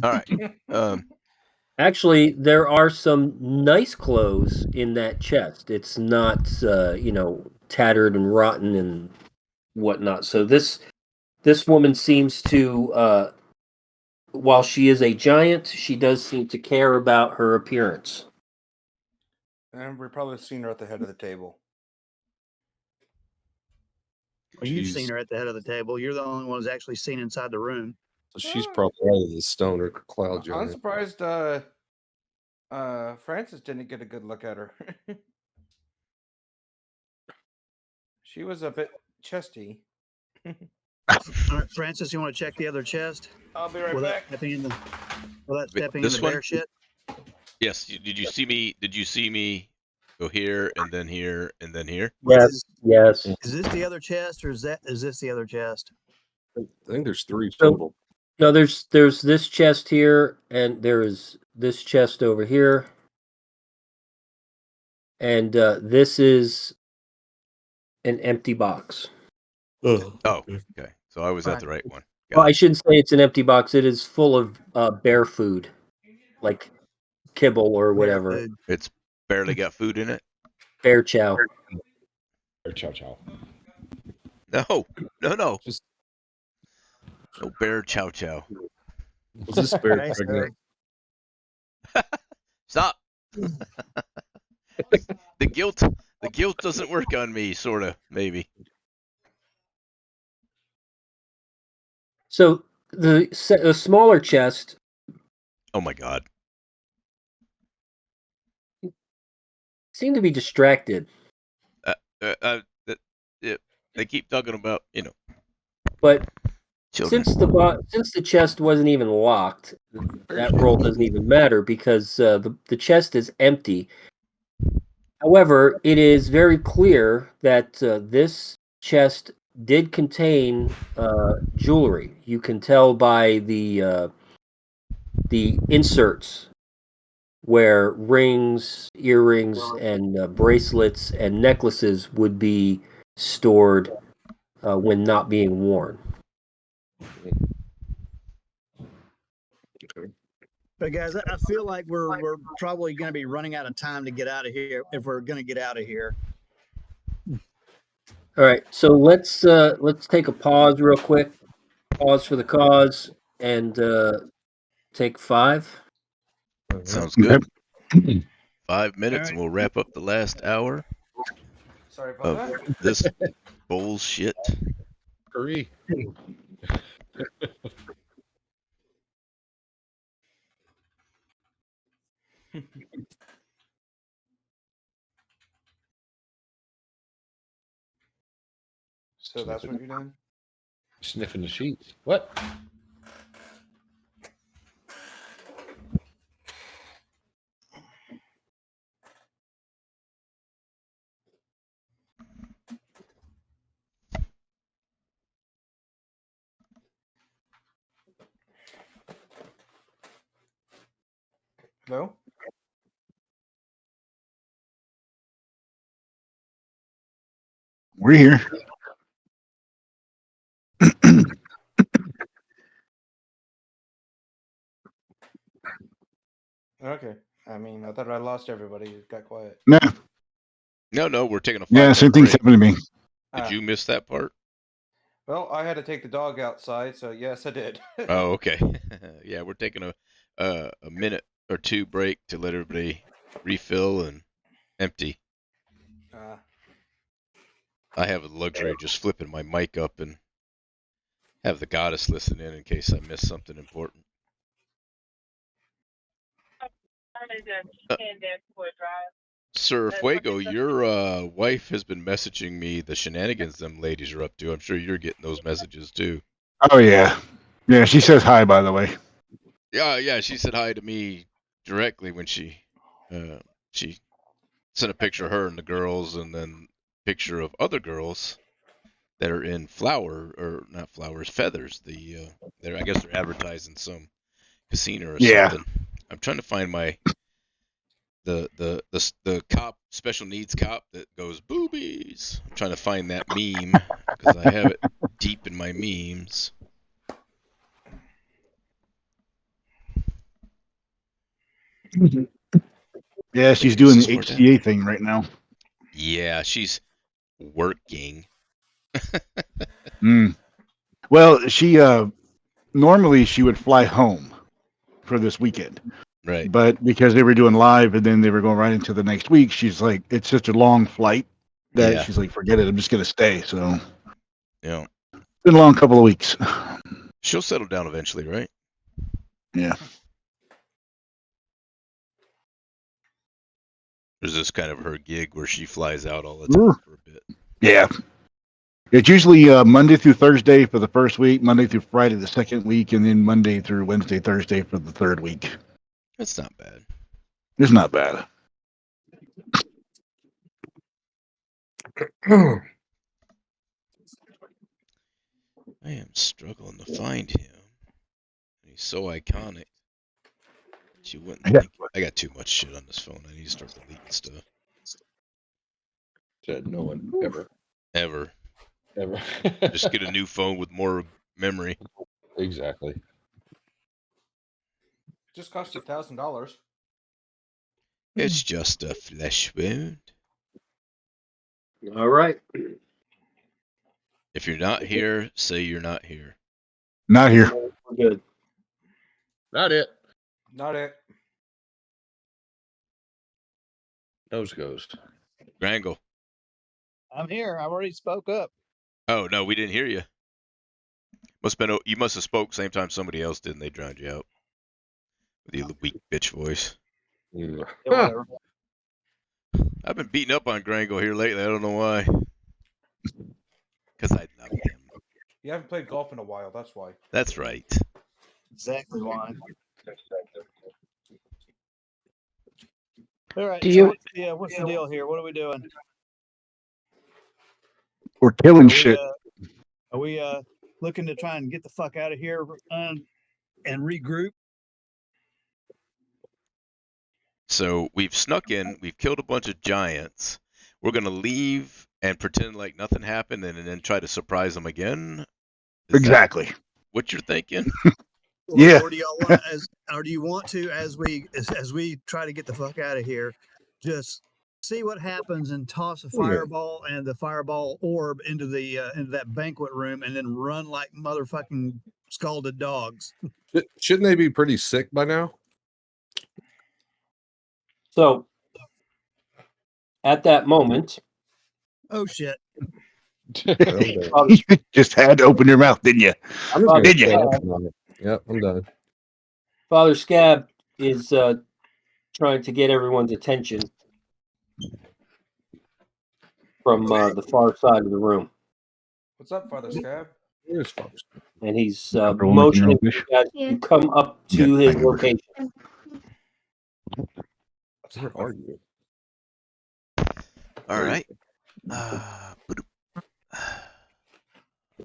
All right. Actually, there are some nice clothes in that chest. It's not, tattered and rotten and whatnot. So this woman seems to, while she is a giant, she does seem to care about her appearance. And we've probably seen her at the head of the table. Well, you've seen her at the head of the table. You're the only one who's actually seen inside the room. So she's probably out of the stoner cloud giant. I'm surprised Francis didn't get a good look at her. She was a bit chesty. All right, Francis, you want to check the other chest? I'll be right back. Stepping in the bear shit? Yes. Did you see me? Did you see me go here and then here and then here? Yes. Is this the other chest, or is this the other chest? I think there's 3 total. No, there's this chest here, and there is this chest over here, and this is an empty box. Oh, okay. So I was at the right one. Well, I shouldn't say it's an empty box. It is full of bear food, like kibble or whatever. It's barely got food in it. Bear chow. Bear chow. No. Just no bear chow. Was this bear pregnant? Stop. The guilt doesn't work on me, sorta, maybe. So the smaller chest. Oh my God. Seem to be distracted. They keep talking about, But children. since the chest wasn't even locked, that roll doesn't even matter because the chest is empty. However, it is very clear that this chest did contain jewelry. You can tell by the inserts where rings, earrings, and bracelets and necklaces would be stored when not being worn. But guys, I feel like we're probably going to be running out of time to get out of here if we're going to get out of here. All right, so let's take a pause real quick. Pause for the cause and take 5. Sounds good. 5 minutes and we'll wrap up the last hour. Sorry about that. This bullshit. Hurry. So that's what you're doing? Sniffing the sheets. What? Hello? We're here. Okay. I mean, I thought I lost everybody. It got quiet. No, we're taking a 5 Yeah, same thing's happening to me. Did you miss that part? Well, I had to take the dog outside, so yes, I did. Oh, okay. Yeah, we're taking a minute or 2 break to let everybody refill and empty. I have the luxury of just flipping my mic up and have the goddess listen in case I miss something important. Sir Fuego, your wife has been messaging me the shenanigans them ladies are up to. I'm sure you're getting those messages too. Oh yeah, yeah. She says hi, by the way. Yeah. She said hi to me directly when she sent a picture of her and the girls, and then a picture of other girls that are in feathers. I guess they're advertising some casino or something. I'm trying to find the cop, special needs cop that goes boobies. I'm trying to find that meme because I have it deep in my memes. Yeah, she's doing the HCA thing right now. Yeah, she's working. Well, she normally she would fly home for this weekend. Right. But because they were doing live and then they were going right into the next week, she's like, it's such a long flight that she's like, forget it. I'm just going to stay. So, yeah, been a long couple of weeks. She'll settle down eventually, right? Yeah. Is this kind of her gig where she flies out all the time for a bit? Yeah. It's usually Monday through Thursday for the first week, Monday through Friday the second week, and then Monday through Wednesday, Thursday for the third week. That's not bad. It's not bad. I am struggling to find him. He's so iconic. You wouldn't think. I got too much shit on this phone. I need to start deleting stuff. Said no one ever. Ever. Just get a new phone with more memory. Exactly. It just cost you $1,000. It's just a flesh wound. All right. If you're not here, say you're not here. Not here. We're good. Not it. Not it. Nose goes. Grangle. I'm here. I've already spoke up. Oh no, we didn't hear you. You must have spoke same time somebody else did, and they drowned you out with your weak bitch voice. Yeah, whatever. I've been beating up on Grangle here lately. I don't know why. Because I love him. You haven't played golf in a while. That's why. That's right. Exactly why. All right. What's the deal here? What are we doing? We're killing shit. Are we looking to try and get the fuck out of here and regroup? So we've snuck in. We've killed a bunch of giants. We're going to leave and pretend like nothing happened and then try to surprise them again? Exactly. What you're thinking? Yeah. Or do y'all want or do you want to, as we try to get the fuck out of here, just see what happens and toss a fireball and the fireball orb into that banquet room and then run like motherfucking scalded dogs? Shouldn't they be pretty sick by now? So, at that moment, oh shit! You just had to open your mouth, didn't you? Did you? Yep, I'm done. Father Scab is trying to get everyone's attention from the far side of the room. What's up, Father Scab? Where's Father? And he's motioning you guys to come up to his location. Where are you? All right.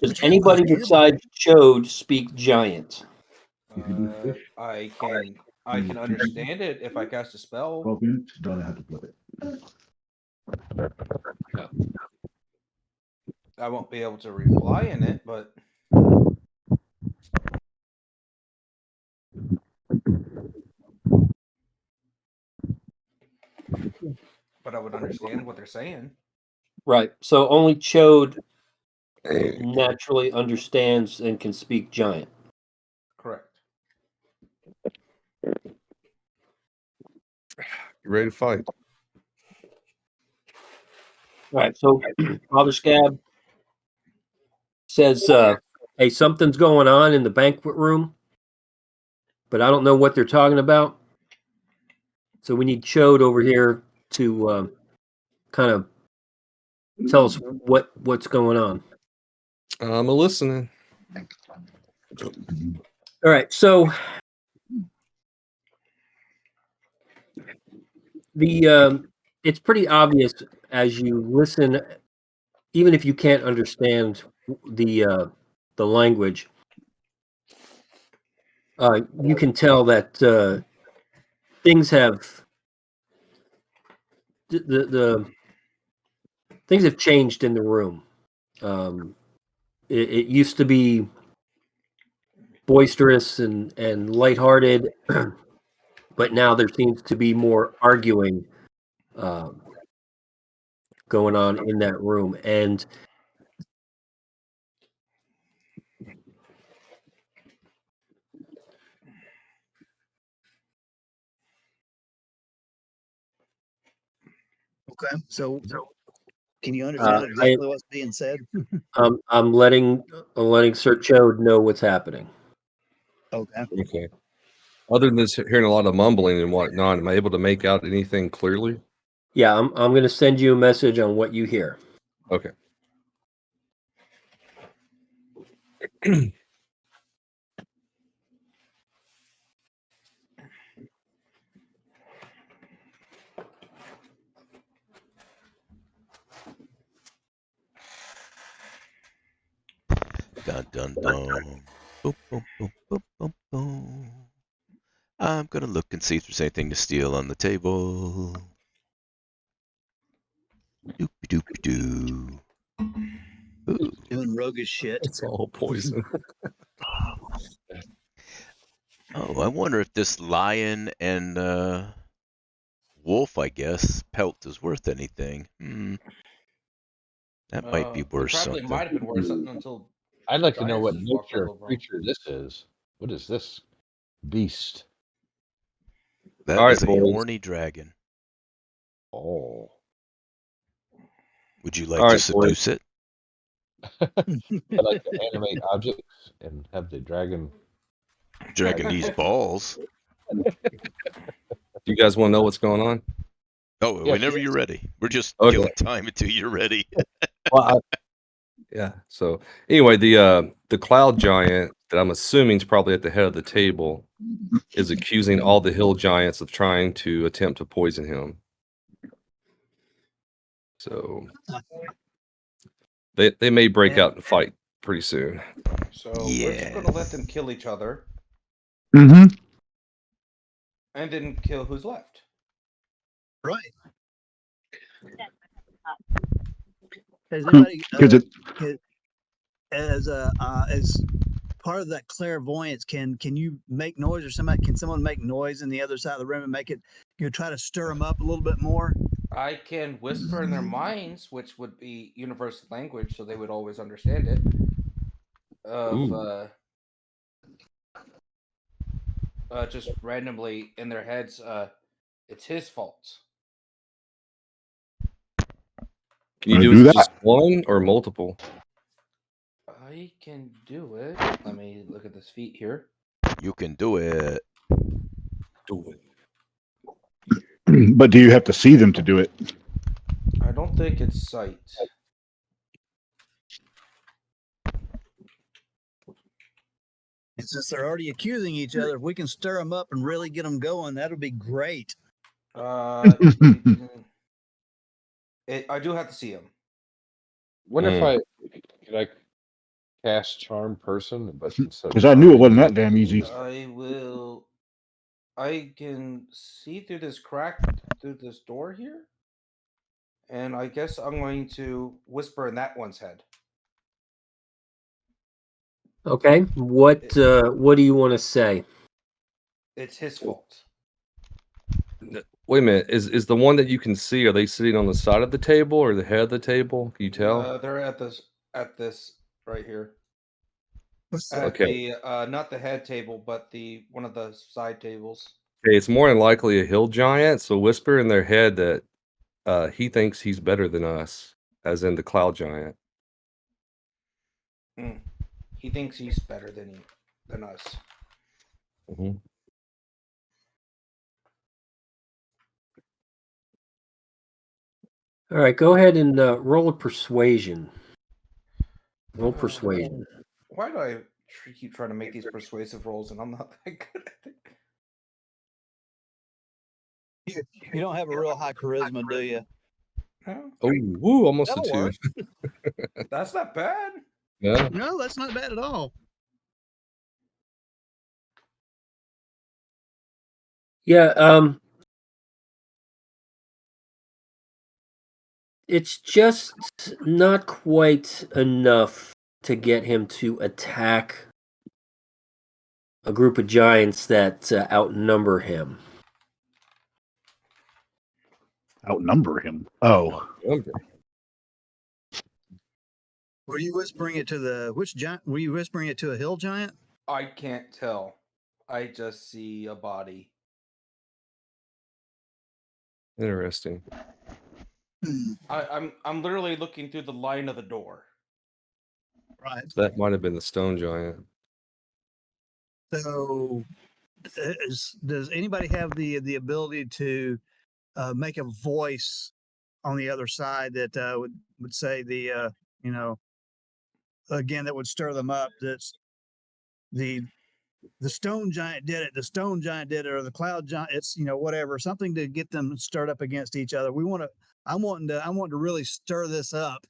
Does anybody besides Chode speak giant? I can understand it if I cast a spell. 12 minutes, don't have to flip it. I won't be able to reply in it, but I would understand what they're saying. Right. So only Chode naturally understands and can speak giant. Correct. You ready to fight? All right. So Father Scab says, hey, something's going on in the banquet room, but I don't know what they're talking about. So we need Chode over here to kind of tell us what's going on. I'm listening. All right. So it's pretty obvious as you listen, even if you can't understand the language, you can tell that things have the things have changed in the room. It used to be boisterous and lighthearted, But now there seems to be more arguing going on in that room. And Okay, so can you understand exactly what's being said? I'm letting Sir Chode know what's happening. Okay. Okay. Other than this, hearing a lot of mumbling and whatnot, am I able to make out anything clearly? Yeah, I'm going to send you a message on what you hear. Okay. Dun dun dun. Boom, boom, boom, boom, boom, boom. I'm gonna look and see if there's anything to steal on the table. Doopy doopy doo. Ooh. Doing roguish shit. It's all poison. Oh, I wonder if this lion and wolf, I guess, pelt is worth anything. That might be worth Probably something. might have been worth something until I'd like to know what giants walked all nature over 'em. creature this is. What is this beast? That All is right, a boys. horny dragon. Oh. Would you like All to right, boys. seduce it? I'd like to animate objects and have the dragon. Dragon needs balls. Do you guys want to know what's going on? Oh, Yes. whenever you're ready. We're just Okay. killing time until you're ready. Well, yeah. So anyway, the cloud giant that I'm assuming is probably at the head of the table is accusing all the hill giants of trying to attempt to poison him. So they may break out and fight pretty soon. So we're just gonna let them kill each other Mm-hmm. and then kill who's left. Right. Has anybody as part of that clairvoyance, can you make noise, or can someone make noise in the other side of the room and make it, try to stir them up a little bit more? I can whisper in their minds, which would be universal language, so they would always understand it. Just randomly in their heads, it's his fault. Can you do it just one or multiple? I can do it. Let me look at this feat here. You can do it. Do it. But do you have to see them to do it? I don't think it's sight. And since they're already accusing each other, if we can stir them up and really get them going, that'll be great. I do have to see him. Wonder if could I cast charm person, but because I knew it wasn't that damn easy. I can see through this crack through this door here, and I guess I'm going to whisper in that one's head. Okay. What do you want to say? It's his fault. Wait a minute. Is the one that you can see, are they sitting on the side of the table or the head of the table? Can you tell? They're at this right here. Okay. Not the head table, but one of the side tables. Okay, it's more than likely a hill giant, so whisper in their head that he thinks he's better than us, as in the cloud giant. He thinks he's better than us. Mm-hmm. All right, go ahead and roll a persuasion. Roll persuasion. Why do I keep trying to make these persuasive rolls and I'm not that good at it? You don't have a real high charisma, do you? No. Oh, woo, almost That'll a 2. work. That's not bad. Yeah. No, that's not bad at all. Yeah, it's just not quite enough to get him to attack a group of giants that outnumber him. Outnumber him. Oh. Outnumber. Were you whispering it to the which giant? Were you whispering it to a hill giant? I can't tell. I just see a body. Interesting. I'm literally looking through the line of the door. Right. So that might have been the stone giant. So, does anybody have the ability to make a voice on the other side that would say the you know, again, that would stir them up? That's the stone giant did it. The stone giant did it, or the cloud giant. It's whatever, something to get them stirred up against each other. I'm wanting to really stir this up.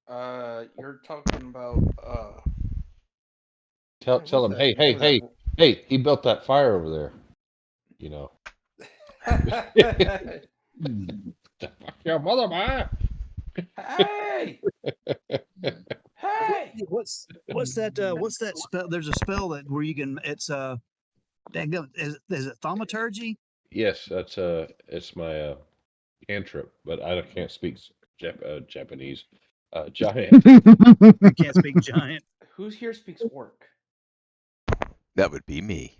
You're talking about Tell him, hey, he built that fire over there. You know. Fuck your mother, man. Hey! Hey! What's that? What's that spell? There's a spell that where you can. It's is it thaumaturgy? Yes, that's it's my cantrip, but I can't speak Japanese. Giant. I can't speak giant. Who here speaks orc? That would be me.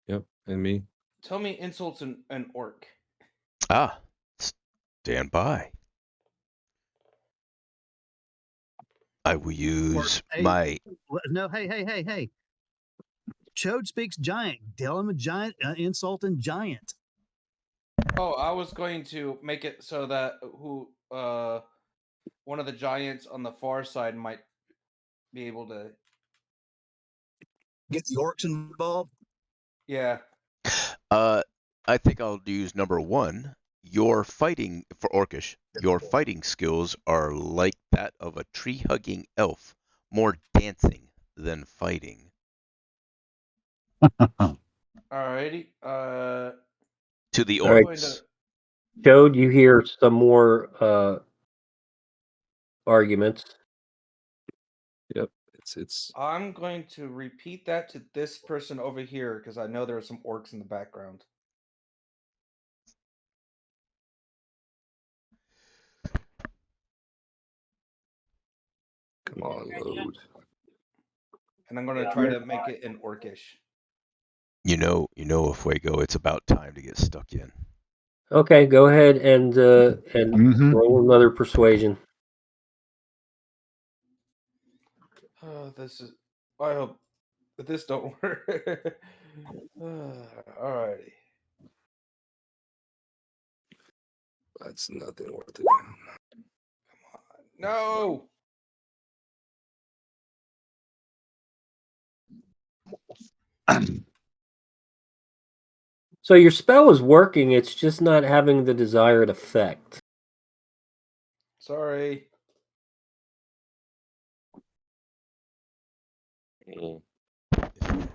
Yep, and me. Tell me insults an orc. Ah, stand by. I will use my. No, hey. Chode speaks giant. Tell him a giant insult and giant. Oh, I was going to make it so that one of the giants on the far side might be able to get the orcs involved. Yeah. I think I'll use number 1. Your fighting for Orcish. Your fighting skills are like that of a tree-hugging elf, more dancing than fighting. Alrighty. To the All right. orcs. Chode, you hear some more arguments. Yep, it's. I'm going to repeat that to this person over here because I know there are some orcs in the background. Come on, load. And I'm going to try to make it in orcish. You know, Fuego, it's about time to get stuck in. Okay, go ahead and roll another persuasion. Oh, I hope that this don't work. Alrighty. That's nothing worth it. Come on. No! So your spell is working, it's just not having the desired effect. Sorry. If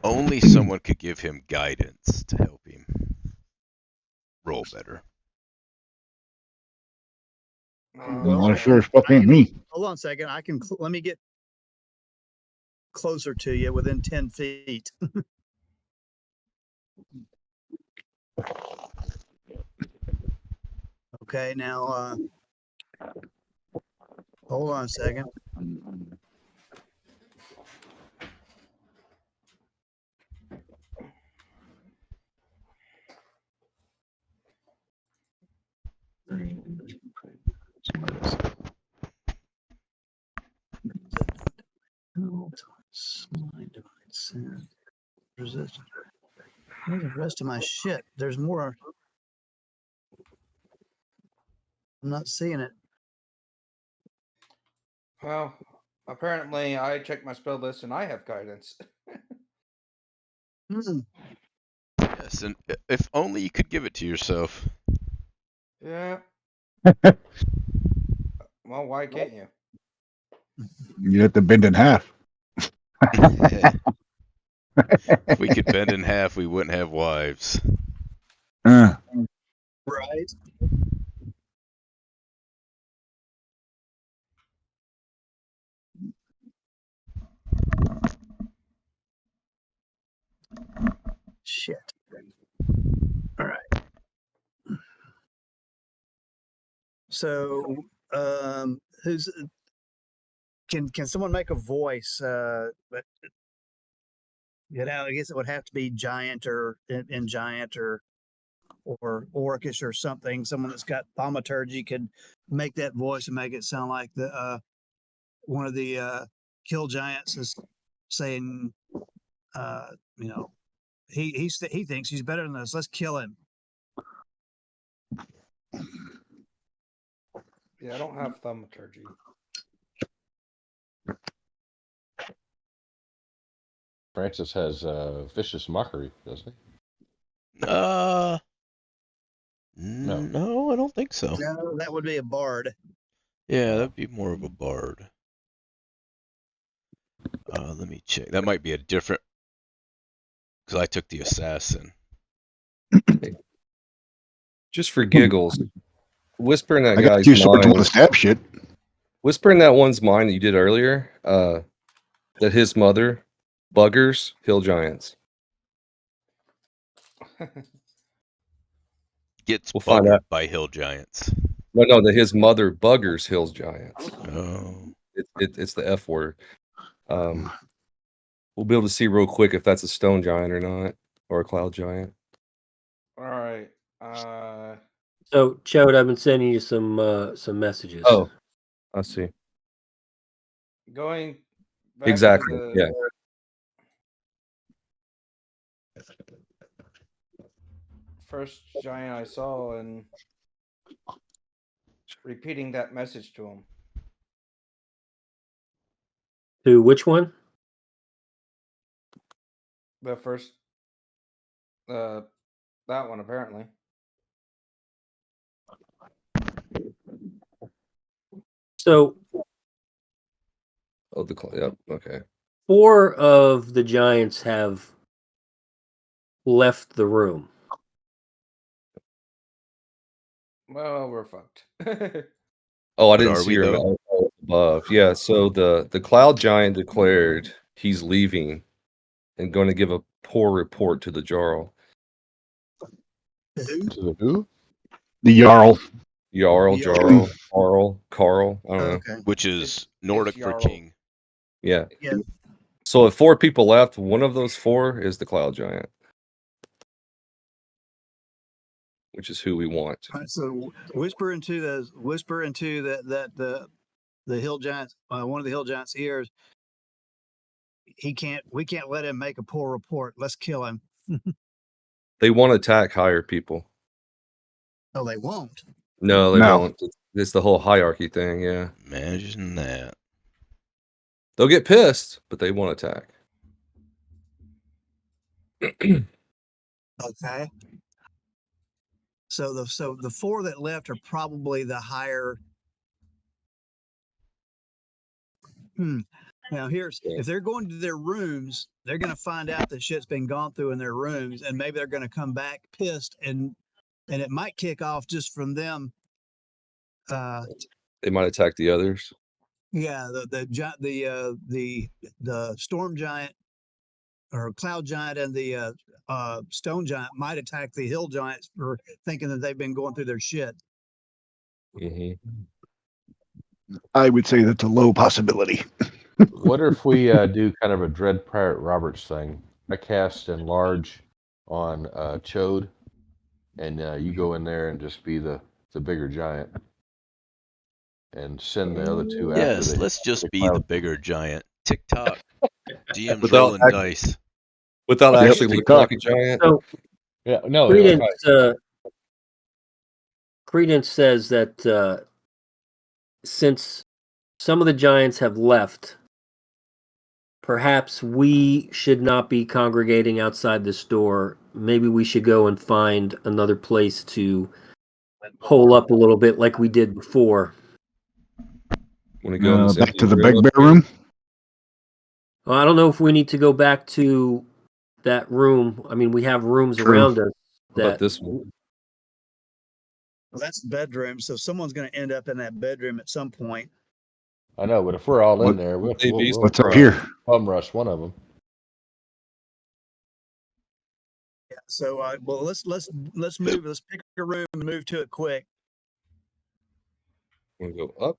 only someone could give him guidance to help him roll better. Well, sure as fuck ain't me. Hold on a second. Let me get closer to you within 10 feet. Okay, now hold on a second. Resist. Where's the rest of my shit? There's more. I'm not seeing it. Well, apparently I checked my spell list and I have guidance. Yes, and if only you could give it to yourself. Yeah. Well, why can't you? You have to bend in half. If we could bend in half, we wouldn't have wives. Right. Shit. All right. So, who's can someone make a voice? But I guess it would have to be giant or in giant or orcish or something. Someone that's got thaumaturgy could make that voice and make it sound like the one of the kill giants is saying, he thinks he's better than us. Let's kill him. Yeah, I don't have thaumaturgy. Francis has vicious mockery, doesn't he? No, I don't think so. No, that would be a bard. Yeah, that'd be more of a bard. Let me check. That might be a different, because I took the assassin. Just for giggles, whisper in that I got guy's two swords mind. with a stab shit. Whisper in that one's mind that you did earlier. That his mother, buggers, hill giants. Gets We'll find out by hill giants. No, that his mother buggers hills giants. Oh, it's the F word. We'll be able to see real quick if that's a stone giant or not, or a cloud giant. All right. So, Chode, I've been sending you some messages. Oh, I see. Going back Exactly. to the, Yeah. first giant I saw and repeating that message to him. To which one? The first, that one apparently. So, Yep. Okay. 4 of the giants have left the room. Well, we're fucked. Oh, I But didn't are see we, your though? mouth above. Yeah. So the cloud giant declared he's leaving and going to give a poor report to the Jarl. To the who? The Jarl. Jarl, Carl. I don't know. Okay. Which is Nordic for Jarl. king. Yeah. Yeah. So if 4 people left, one of those 4 is the cloud giant, which is who we want. All right, so whisper into the hill giants, one of the hill giants' ears. We can't let him make a poor report. Let's kill him. They want to attack higher people. No, they won't. No, they No. won't. It's the whole hierarchy thing. Yeah. Imagine that. They'll get pissed, but they won't attack. Okay. So the 4 that left are probably the higher. Now if they're going to their rooms, they're going to find out that shit's been gone through in their rooms, and maybe they're going to come back pissed, and it might kick off just from them. They might attack the others. Yeah, the storm giant or cloud giant and the stone giant might attack the hill giants for thinking that they've been going through their shit. Mm-hmm. I would say that's a low possibility. What if we do kind of a Dread Pirate Roberts thing? I cast Enlarge on Chode, and you go in there and just be the bigger giant, and send the other 2 after. Yes, let's just be the bigger giant. TikTok. DM's Without rolling dice. Without Yep, actually looking TikTok. like a giant. So, Yeah, no. Credence says that since some of the giants have left, perhaps we should not be congregating outside the store. Maybe we should go and find another place to hole up a little bit like we did before. Want to go in this Back empty to the room big up bear here? room. Well, I don't know if we need to go back to that room. I mean, we have rooms True. around us. How about this one? Well, that's the bedroom, so someone's going to end up in that bedroom at some point. I know, but if we're all in What- there, we'll What's up here? bum rush one of them. Yeah. So, well, let's move. Let's pick a room and move to it quick. I'm gonna go up.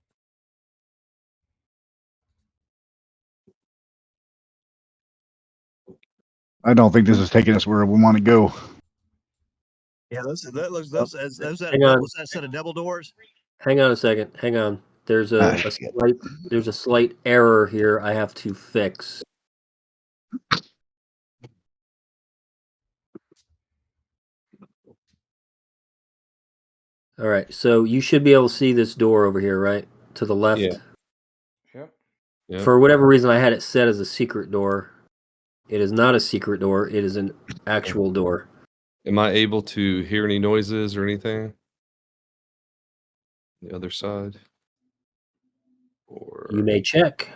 I don't think this is taking us where we want to go. Yeah, those Hang on. was that set of double doors? Hang on a second. Hang on. There's a slight error here I have to fix. All right, so you should be able to see this door over here, right? To the left. Yeah. Yep. For whatever reason, I had it set as a secret door. It is not a secret door. It is an actual door. Am I able to hear any noises or anything? The other side? Or You may check.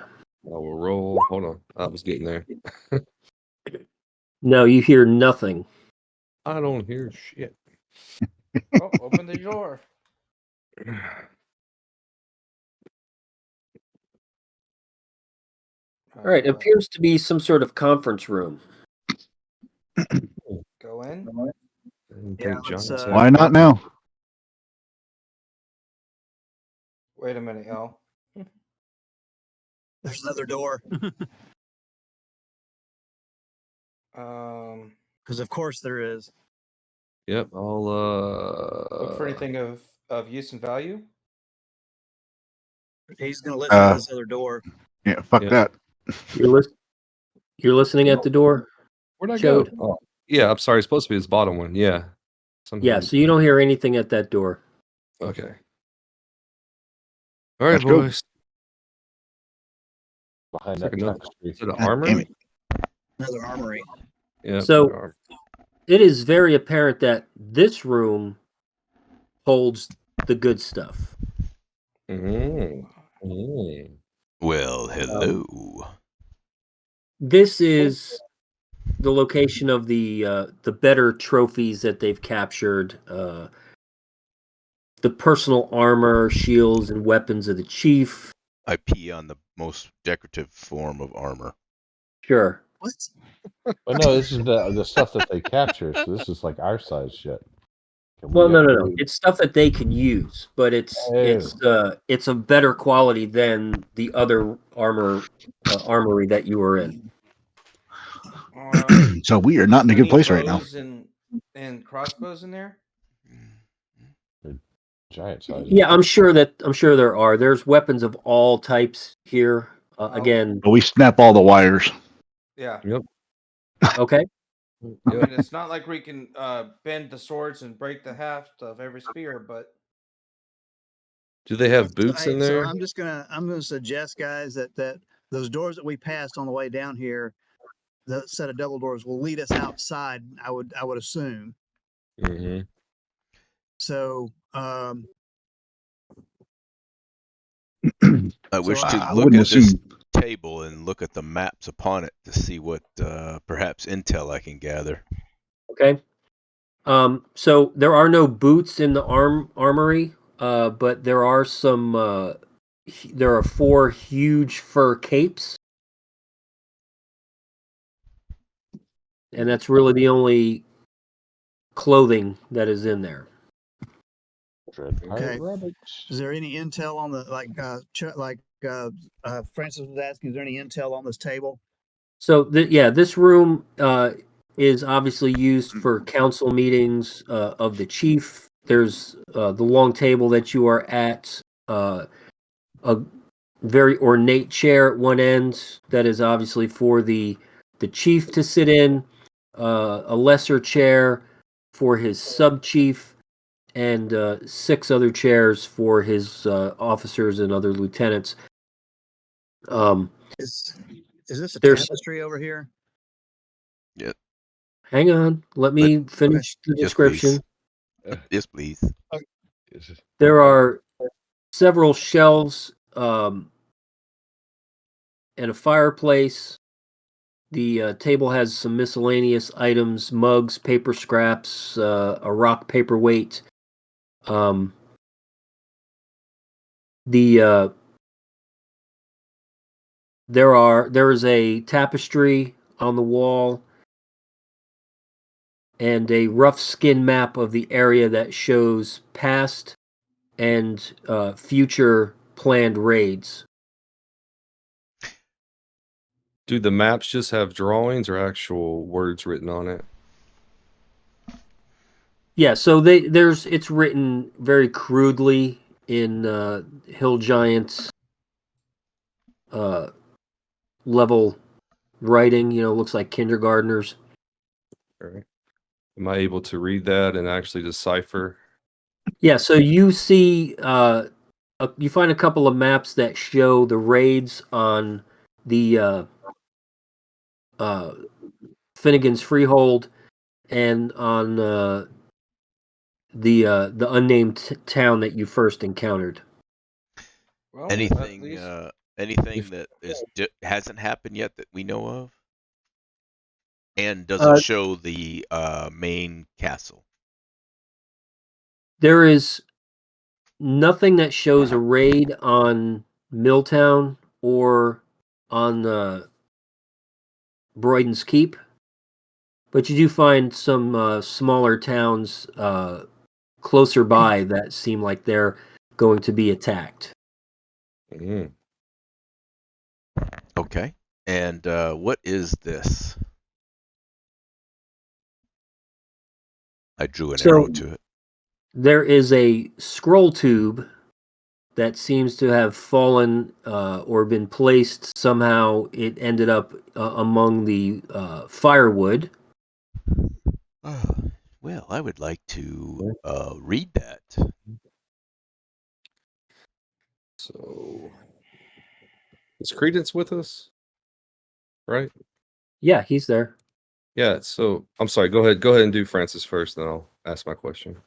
I will roll. Hold on. I was getting there. No, you hear nothing. I don't hear shit. Oh, open the door. All right, it appears to be some sort of conference room. Go in. Yeah, why not now? Wait a minute, y'all. There's another door. Because of course there is. Yep, I'll Look for anything of use and value. He's gonna listen to this other door. Yeah, fuck that. You're listening at the door? Where'd I go? Oh, yeah, I'm sorry. It's supposed to be this bottom one. Yeah. Yeah, so you don't hear anything at that door. Okay. All right, Let's go. boys. Behind It's that like another, tapestry. is it an armory? Another armory. Yeah. So it is very apparent that this room holds the good stuff. Well, hello. This is the location of the better trophies that they've captured. The personal armor, shields, and weapons of the chief. I pee on the most decorative form of armor. Sure. What? But no, this is the stuff that they capture. So this is like our size shit. Well, no. It's stuff that they can use, but it's a better quality than the other armory that you were in. So we are not in a good place right now. Bows and crossbows in there. Giant size. Yeah, I'm sure there are. There's weapons of all types here. Again, But we snap all the wires. Yeah. Yep. Okay. I mean, it's not like we can bend the swords and break the haft of every spear, but do they have boots in there? So I'm gonna suggest, guys, that those doors that we passed on the way down here, the set of double doors, will lead us outside. I would assume. Mm-hmm. So I wish to look at this table and look at the maps upon it to see what perhaps intel I can gather. Okay. So there are no boots in the armory, but there are some. There are 4 huge fur capes, and that's really the only clothing that is in there. Okay. Is there any intel on the Francis was asking? Is there any intel on this table? So this room is obviously used for council meetings of the chief. There's the long table that you are at, a very ornate chair at one end that is obviously for the chief to sit in, a lesser chair for his sub chief, and 6 other chairs for his officers and other lieutenants. Is this a tapestry over here? Yeah. Hang on. Let me finish the description. Yes, please. There are several shelves and a fireplace. The table has some miscellaneous items, mugs, paper scraps, a rock paperweight. There is a tapestry on the wall and a rough skin map of the area that shows past and future planned raids. Do the maps just have drawings or actual words written on it? Yeah, so it's written very crudely in Hill Giants level writing. Looks like kindergartners. All right. Am I able to read that and actually decipher? Yeah, so you see, you find a couple of maps that show the raids on the Finnegan's Freehold and on the unnamed town that you first encountered. Well, anything that hasn't happened yet that we know of, and doesn't show the main castle. There is nothing that shows a raid on Milltown or on Broyden's Keep, but you do find some smaller towns closer by that seem like they're going to be attacked. Mm. Okay. And what is this? I drew an arrow to it. There is a scroll tube that seems to have fallen or been placed somehow. It ended up among the firewood. Well, I would like to read that. So, is Credence with us? Right? Yeah, he's there. Yeah. So, I'm sorry. Go ahead and do Francis first, then I'll ask my question.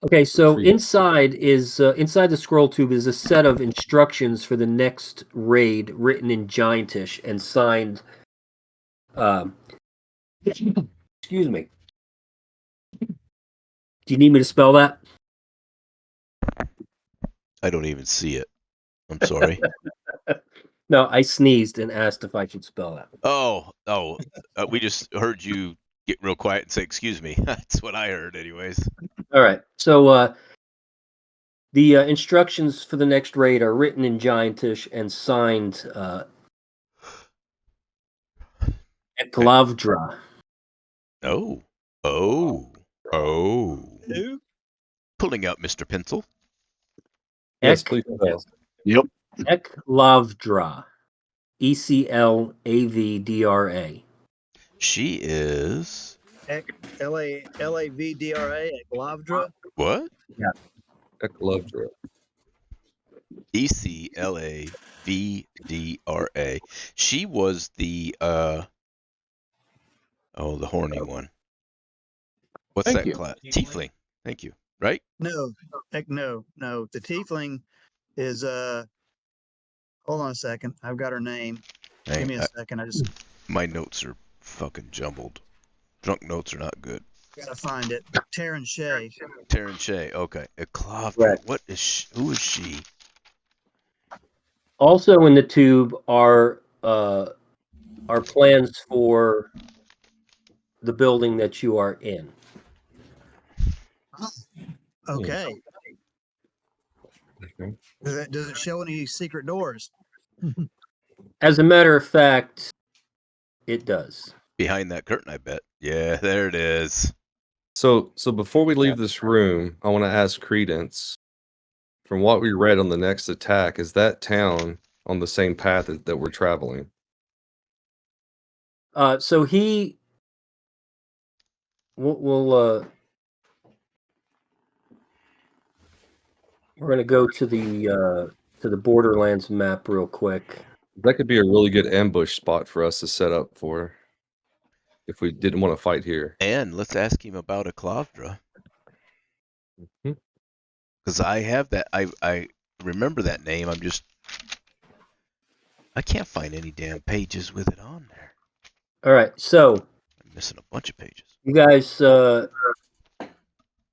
Okay, so inside the scroll tube is a set of instructions for the next raid, written in Giantish and signed. Excuse me. Do you need me to spell that? I don't even see it. I'm sorry. No, I sneezed and asked if I should spell that. Oh, we just heard you get real quiet and say, "Excuse me." That's what I heard, anyways. All right. So the instructions for the next raid are written in Giantish and signed Eklavdra. Oh. Pulling out Mr. Pencil. Yes, please. Yep. Eklavdra. Eclavdra. She is Lavdra Eklavdra. What? Yeah. Eklavdra. Eclavdra. She was the the horny one. What's that class? Tiefling. Thank you. Right? No. The tiefling is hold on a second. I've got her name. Give me a second. My notes are fucking jumbled. Drunk notes are not good. Gotta find it. Taryn Shea. Okay. Eklavdra. What is she? Who is she? Also in the tube are plans for the building that you are in. Okay. Does it show any secret doors? As a matter of fact, it does. Behind that curtain, I bet. Yeah, there it is. So before we leave this room, I want to ask Credence, from what we read on the next attack, is that town on the same path that we're traveling? So he will we're going to go to the Borderlands map real quick. That could be a really good ambush spot for us to set up for if we didn't want to fight here. And let's ask him about Eklavdra. Because I have that. I remember that name. I can't find any damn pages with it on there. All right, so I'm missing a bunch of pages. You guys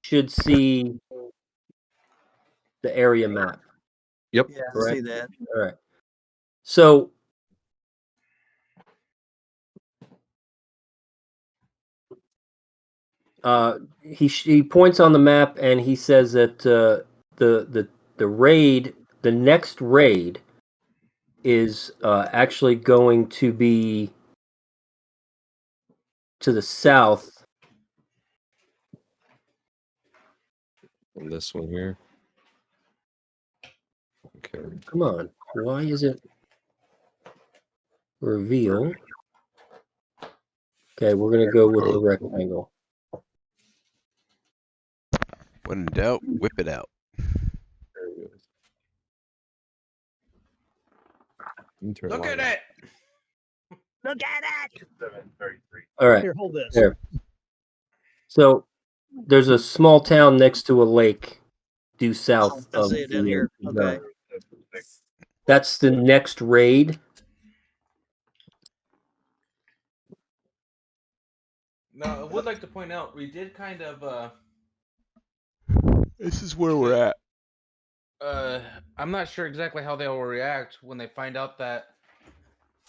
should see the area map. Yep. Yeah, I see that. All right. So he points on the map and he says that the raid, the next raid is actually going to be to the south. And this one here. Okay. Come on. Why is it reveal? Okay, we're going to go with the rectangle. When in doubt, whip it out. There we go. Look at it. Look at it. All right. Here, hold this. There. So there's a small town next to a lake due south I of see it down here. Okay. That's the next raid. Now, I would like to point out we did kind of. This is where we're at. I'm not sure exactly how they will react when they find out that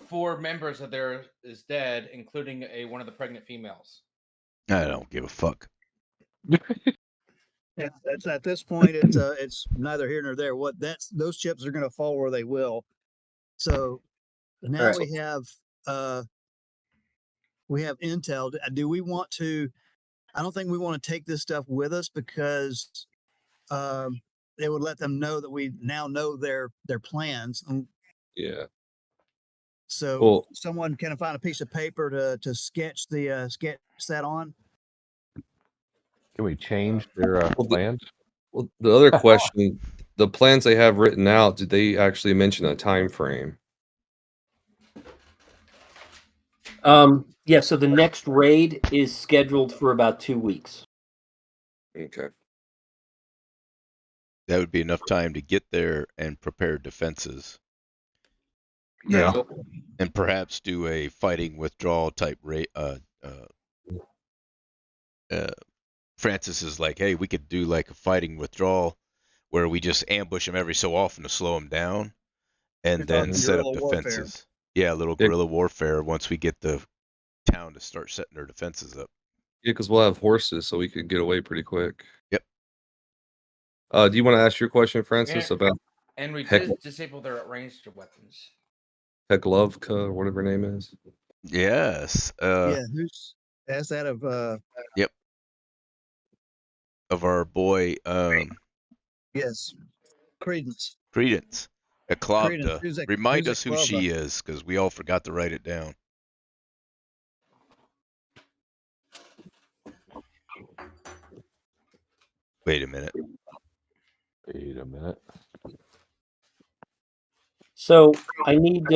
4 members of theirs is dead, including one of the pregnant females. I don't give a fuck. That's at this point. It's neither here nor there. Those chips are going to fall where they will. So now Right. we have intel. Do we want to? I don't think we want to take this stuff with us because it would let them know that we now know their plans. Yeah. So someone can find a piece of paper to sketch that on. Can we change their plans? Well, the other question, the plans they have written out, did they actually mention a time frame? Yeah, so the next raid is scheduled for about 2 weeks. Okay. That would be enough time to get there and prepare defenses. Yeah. And perhaps do a fighting withdrawal type raid. Francis is like, hey, we could do like a fighting withdrawal where we just ambush them every so often to slow them down, and then set up defenses. Warfare. Yeah, a little guerrilla warfare once we get the town to start setting their defenses up. Yeah, because we'll have horses, so we could get away pretty quick. Yep. Do you want to ask your question, Francis, about? And we did disable their ranged weapons. Heklovka, or whatever her name is. Yes. That's that of Yep. Of our boy yes. Credence. Eklavda. Remind us who she is, because we all forgot to write it down. Wait a minute. So I need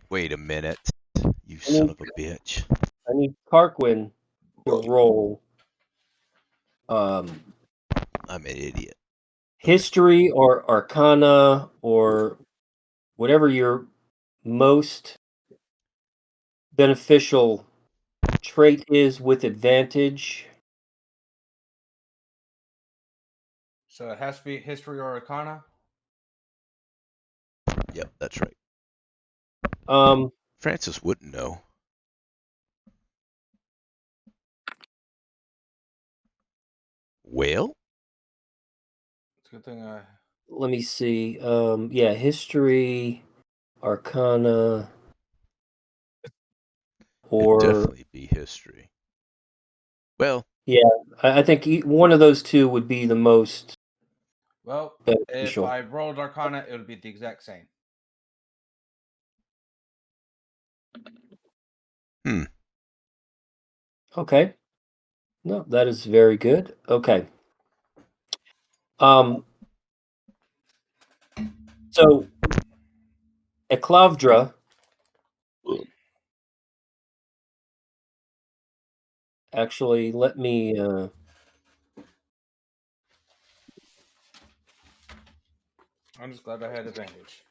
Wait a minute. You son of a bitch. I need Carquin to roll I'm an idiot. history or arcana or whatever your most beneficial trait is with advantage. So it has to be history or arcana? Yep, that's right. Francis wouldn't know. Well? It's a good thing let me see. Yeah, history, arcana, or it'd definitely be history. Well, yeah, I think one of those two would be the most. Well, beneficial. If I rolled arcana, it would be the exact same. Okay. No, that is very good. Okay. So Eklavdra actually let me I'm just glad I had advantage.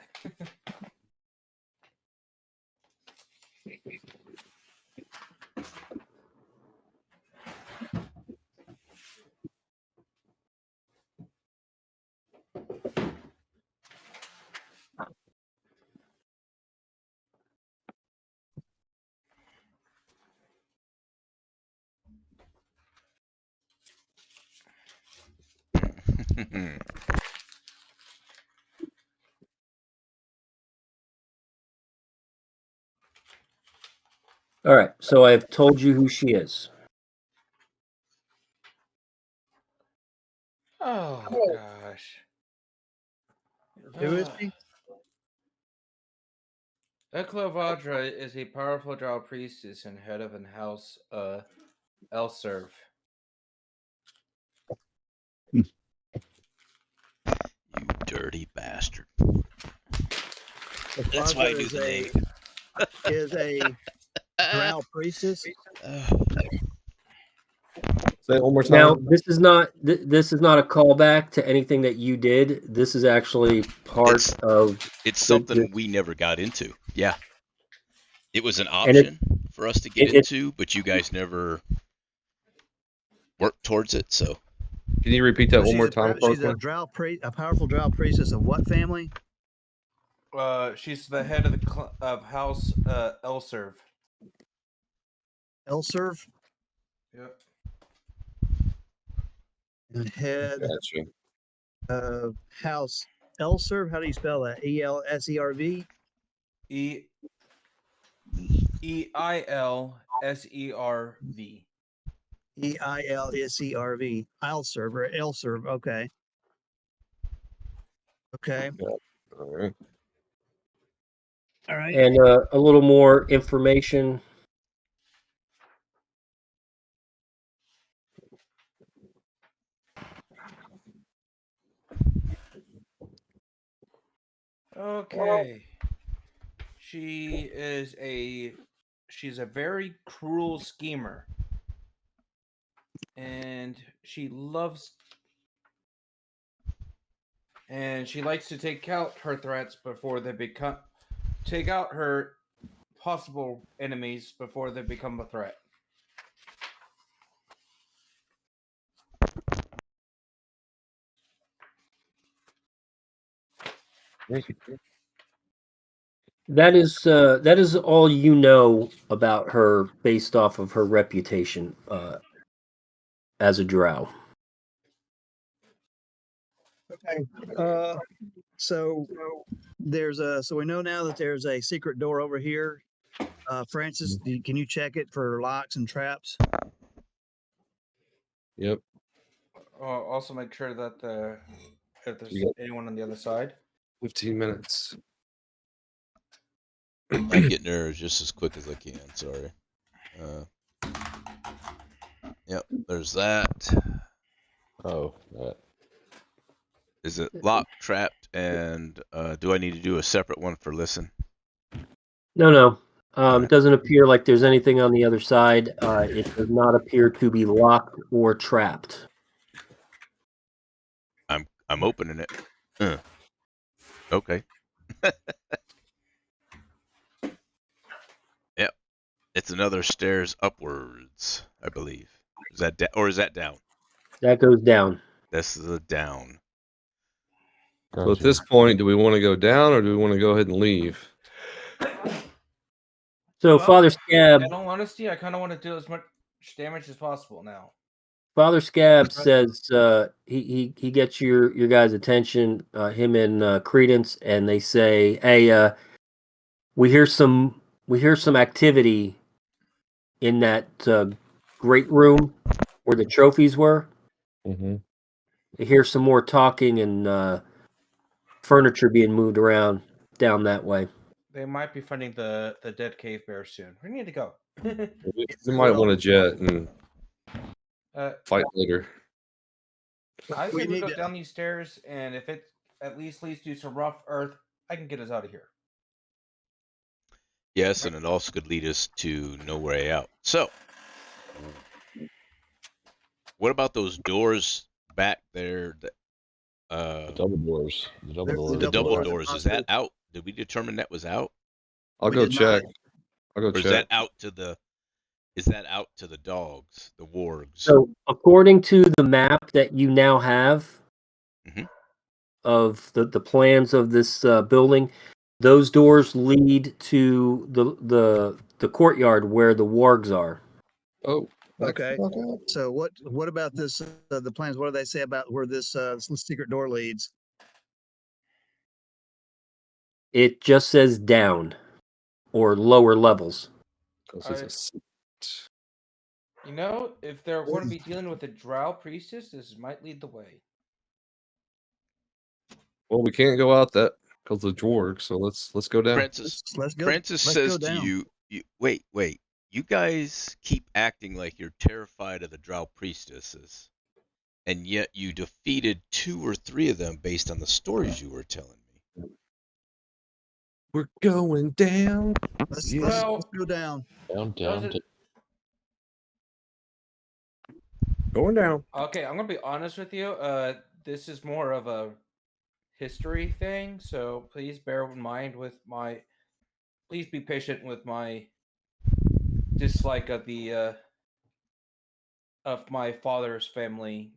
All right, so I've told you who she is. Oh gosh. Who is she? Eklavadra is a powerful drow priestess and head of an house, Elserv. You dirty bastard. That's why I knew the name. Is a drow priestess. Say it one more time. Now, this is not a callback to anything that you did. This is actually part of. It's something we never got into. Yeah, it was an option for us to get into, but you guys never worked towards it. So, can you repeat that one more time? She's a drow a powerful drow priestess of what family? She's the head of of House Elserv. Elserv? Yep. The head of House Elserv. How do you spell that? ELSERV? EILSERV. EILSERV. Elserv or Elserv. Okay. Okay. All right. All right. And a little more information. Okay. She's a very cruel schemer. And she likes to take out her threats before they take out her possible enemies before they become a threat. That is all you know about her based off of her reputation as a drow. Okay. So we know now that there's a secret door over here. Francis, can you check it for locks and traps? Yep. Also make sure that if there's anyone on the other side. 15 minutes. I'm getting there just as quick as I can. Sorry. Yep, there's that. Oh, that. Is it locked, trapped, and do I need to do a separate one for listen? No. It doesn't appear like there's anything on the other side. It does not appear to be locked or trapped. I'm opening it. Okay. Yep. It's another stairs upwards, I believe. Is that or is that down? That goes down. This is a down. So at this point, do we want to go down or do we want to go ahead and leave? So Father Scab. In all honesty, I kind of want to do as much damage as possible now. Father Scab says he gets your guys' attention, him and Credence, and they say, "Hey, we hear some activity in that great room where the trophies were. Mm-hmm. They hear some more talking and furniture being moved around down that way. They might be finding the dead cave bear soon. We need to go. We might want to jet and fight later. I think we go down these stairs, and if it at least leads to some rough earth, I can get us out of here. Yes, and it also could lead us to no way out. So, what about those doors back there? The double doors. The double doors. Is that out? Did we determine that was out? I'll go check. Or is that out to the? Is that out to the dogs, the wargs? So, according to the map that you now have of the plans of this building, those doors lead to the courtyard where the wargs are. Oh, Okay. So what about this? The plans. What do they say about where this secret door leads? It just says down or lower levels. You know, if they're going to be dealing with a drow priestess, this might lead the way. Well, we can't go out that because of Jorg, so let's go down. Francis, Let's go. Francis let's says go to down. you, wait, you guys keep acting like you're terrified of the drow priestesses, and yet you defeated 2 or 3 of them based on the stories you were telling me. We're going down. Let's go down. Down. Going down. Okay, I'm gonna be honest with you. This is more of a history thing, so please bear in mind with my. Please be patient with my dislike of the of my father's family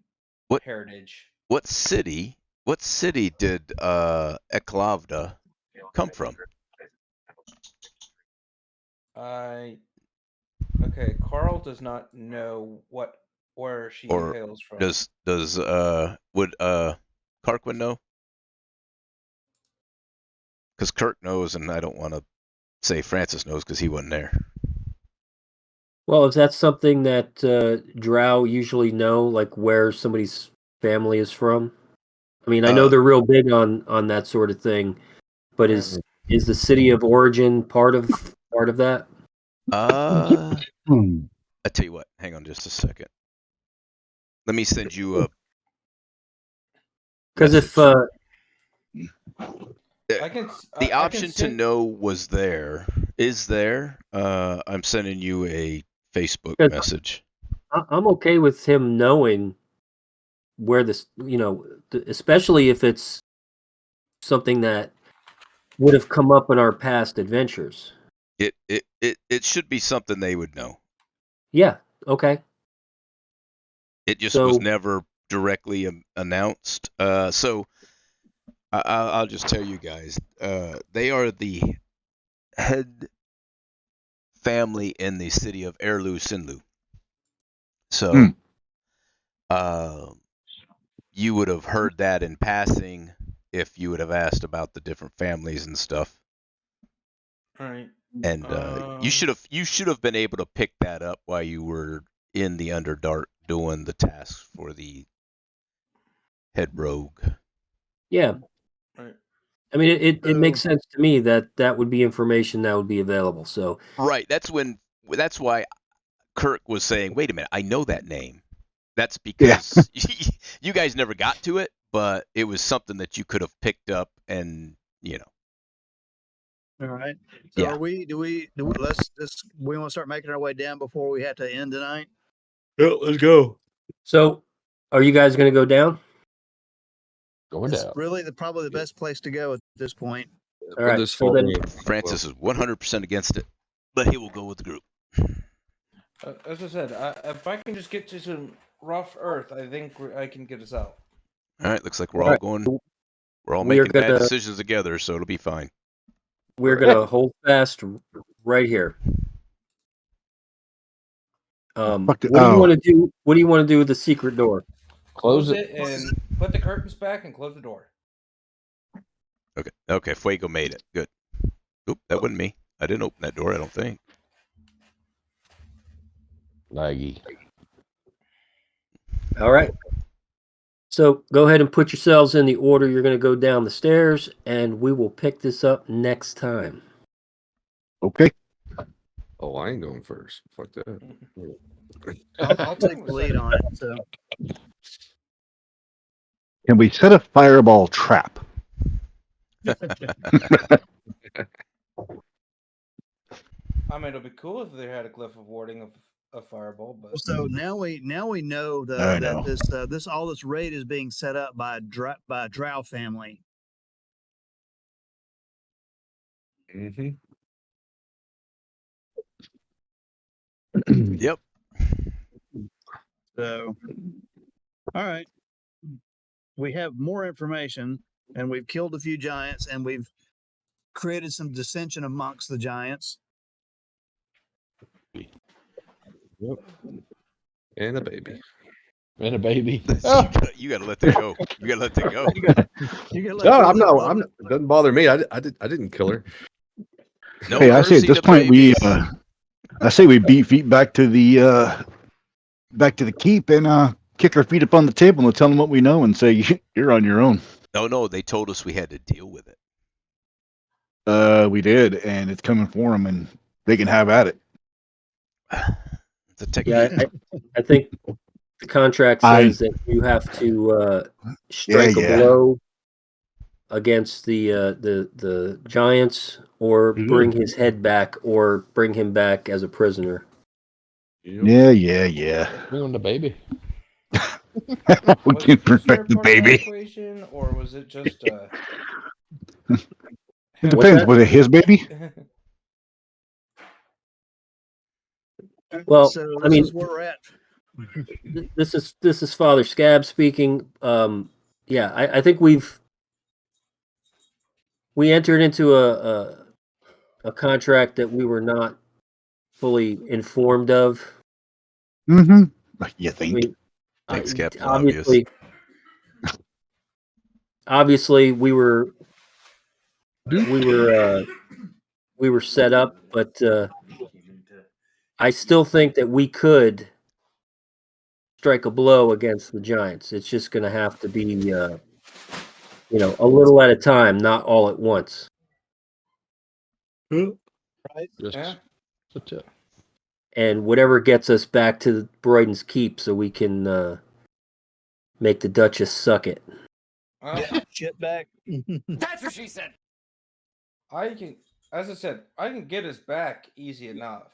heritage. What city did Eklavda come from? Okay, Carl does not know where she hails from. Would Karkwin know? Because Kirk knows, and I don't want to say Francis knows because he wasn't there. Well, if that's something that drow usually know, like where somebody's family is from. I mean, I know they're real big on that sort of thing, but is the city of origin part of that? I tell you what, hang on just a second. Let me send you a. Because if the option to know is there. I'm sending you a Facebook message. I'm okay with him knowing where this, especially if it's something that would have come up in our past adventures. It should be something they would know. Yeah. Okay. It just was never directly announced. So I'll just tell you guys. They are the head family in the city of Erlu Sinlu. So you would have heard that in passing if you would have asked about the different families and stuff. Right. And you should have been able to pick that up while you were in the Underdark doing the tasks for the head rogue. Yeah. Right. I mean, it makes sense to me that would be information that would be available. So right, that's why Kirk was saying, "Wait a minute, I know that name." That's because you guys never got to it, but it was something that you could have picked up, and All right. So are we? Do we? Let's we want to start making our way down before we have to end tonight. Yeah, let's go. So, are you guys going to go down? Going down. Really, probably the best place to go at this point. All right. So then, Francis is 100% against it, but he will go with the group. As I said, if I can just get to some rough earth, I think I can get us out. All right. Looks like we're all going. We're all making bad decisions together, so it'll be fine. We're gonna hold fast right here. What do you want to do? What do you want to do with the secret door? Close it and put the curtains back and close the door. Okay. Fuego made it. Good. Oop, that wasn't me. I didn't open that door, I don't think. Laggy. All right. So go ahead and put yourselves in the order you're going to go down the stairs, and we will pick this up next time. Okay. Oh, I ain't going first. Fuck that. I'll take the lead on it. So. Can we set a fireball trap? I mean, it'll be cool if they had a glyph of warding of a fireball, but so now we know that this all this raid is being set up by a drow family. Mm-hmm. Yep. So, all right, we have more information, and we've killed a few giants, and we've created some dissension amongst the giants. Yep. And a baby. And a baby. You gotta let that go. You gotta let that go. No, I'm not. It doesn't bother me. I didn't kill her. No Hey, I say at mercy this to point babies. I say we beat feet back to the keep and kick our feet up on the table and tell them what we know and say you're on your own. No, they told us we had to deal with it. We did, and it's coming for them, and they can have at it. It's a technique. Yeah, I think the contract says that you have to strike a blow against the giants, or bring his head back, or bring him back as a prisoner. Yeah. Bring on the baby. We can protect the baby. Equation, or was it just It depends. Was it his baby? Well, so I mean, is where we're at. This is Father Scab speaking. Yeah, I think we entered into a contract that we were not fully informed of. Mm-hmm. You think? I mean, Thanks, Captain Obvious. Obviously, we were set up, but I still think that we could strike a blow against the Giants. It's just going to have to be, a little at a time, not all at once. Right. Yeah. And whatever gets us back to Broyden's Keep, so we can make the Duchess suck it. Shit back. That's what she said. As I said, I can get us back easy enough.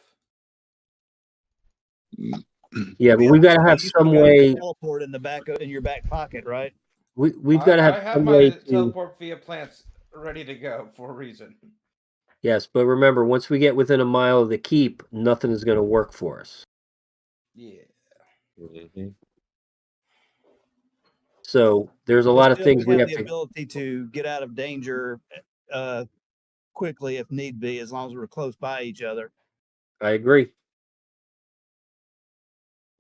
Yeah, but we've got to have some way. Teleport in the back in your back pocket, right? We've got to have some way to teleport via plants ready to go for a reason. Yes, but remember, once we get within a mile of the keep, nothing is going to work for us. Yeah. Mm-hmm. So there's a lot of things we have the ability to get out of danger quickly if need be, as long as we're close by each other. I agree.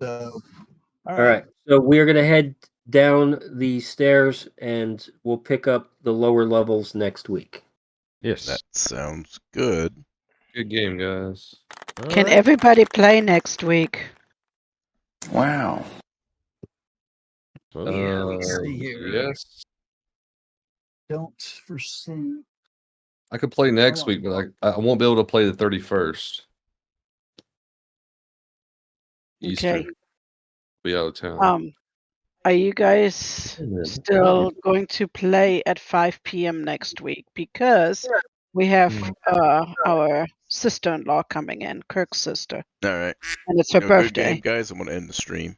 So, all right. So we're going to head down the stairs, and we'll pick up the lower levels next week. Yes. That sounds good. Good game, guys. Can everybody play next week? Wow. Let's see here. Yes. Don't foresee. I could play next week, but I won't be able to play the 31st. Easter. Okay. Be out of town. Are you guys still going to play at 5 p.m. next week? Because we have our sister-in-law coming in, Kirk's sister. All right. And it's her birthday. Good game, guys. I'm going to end the stream.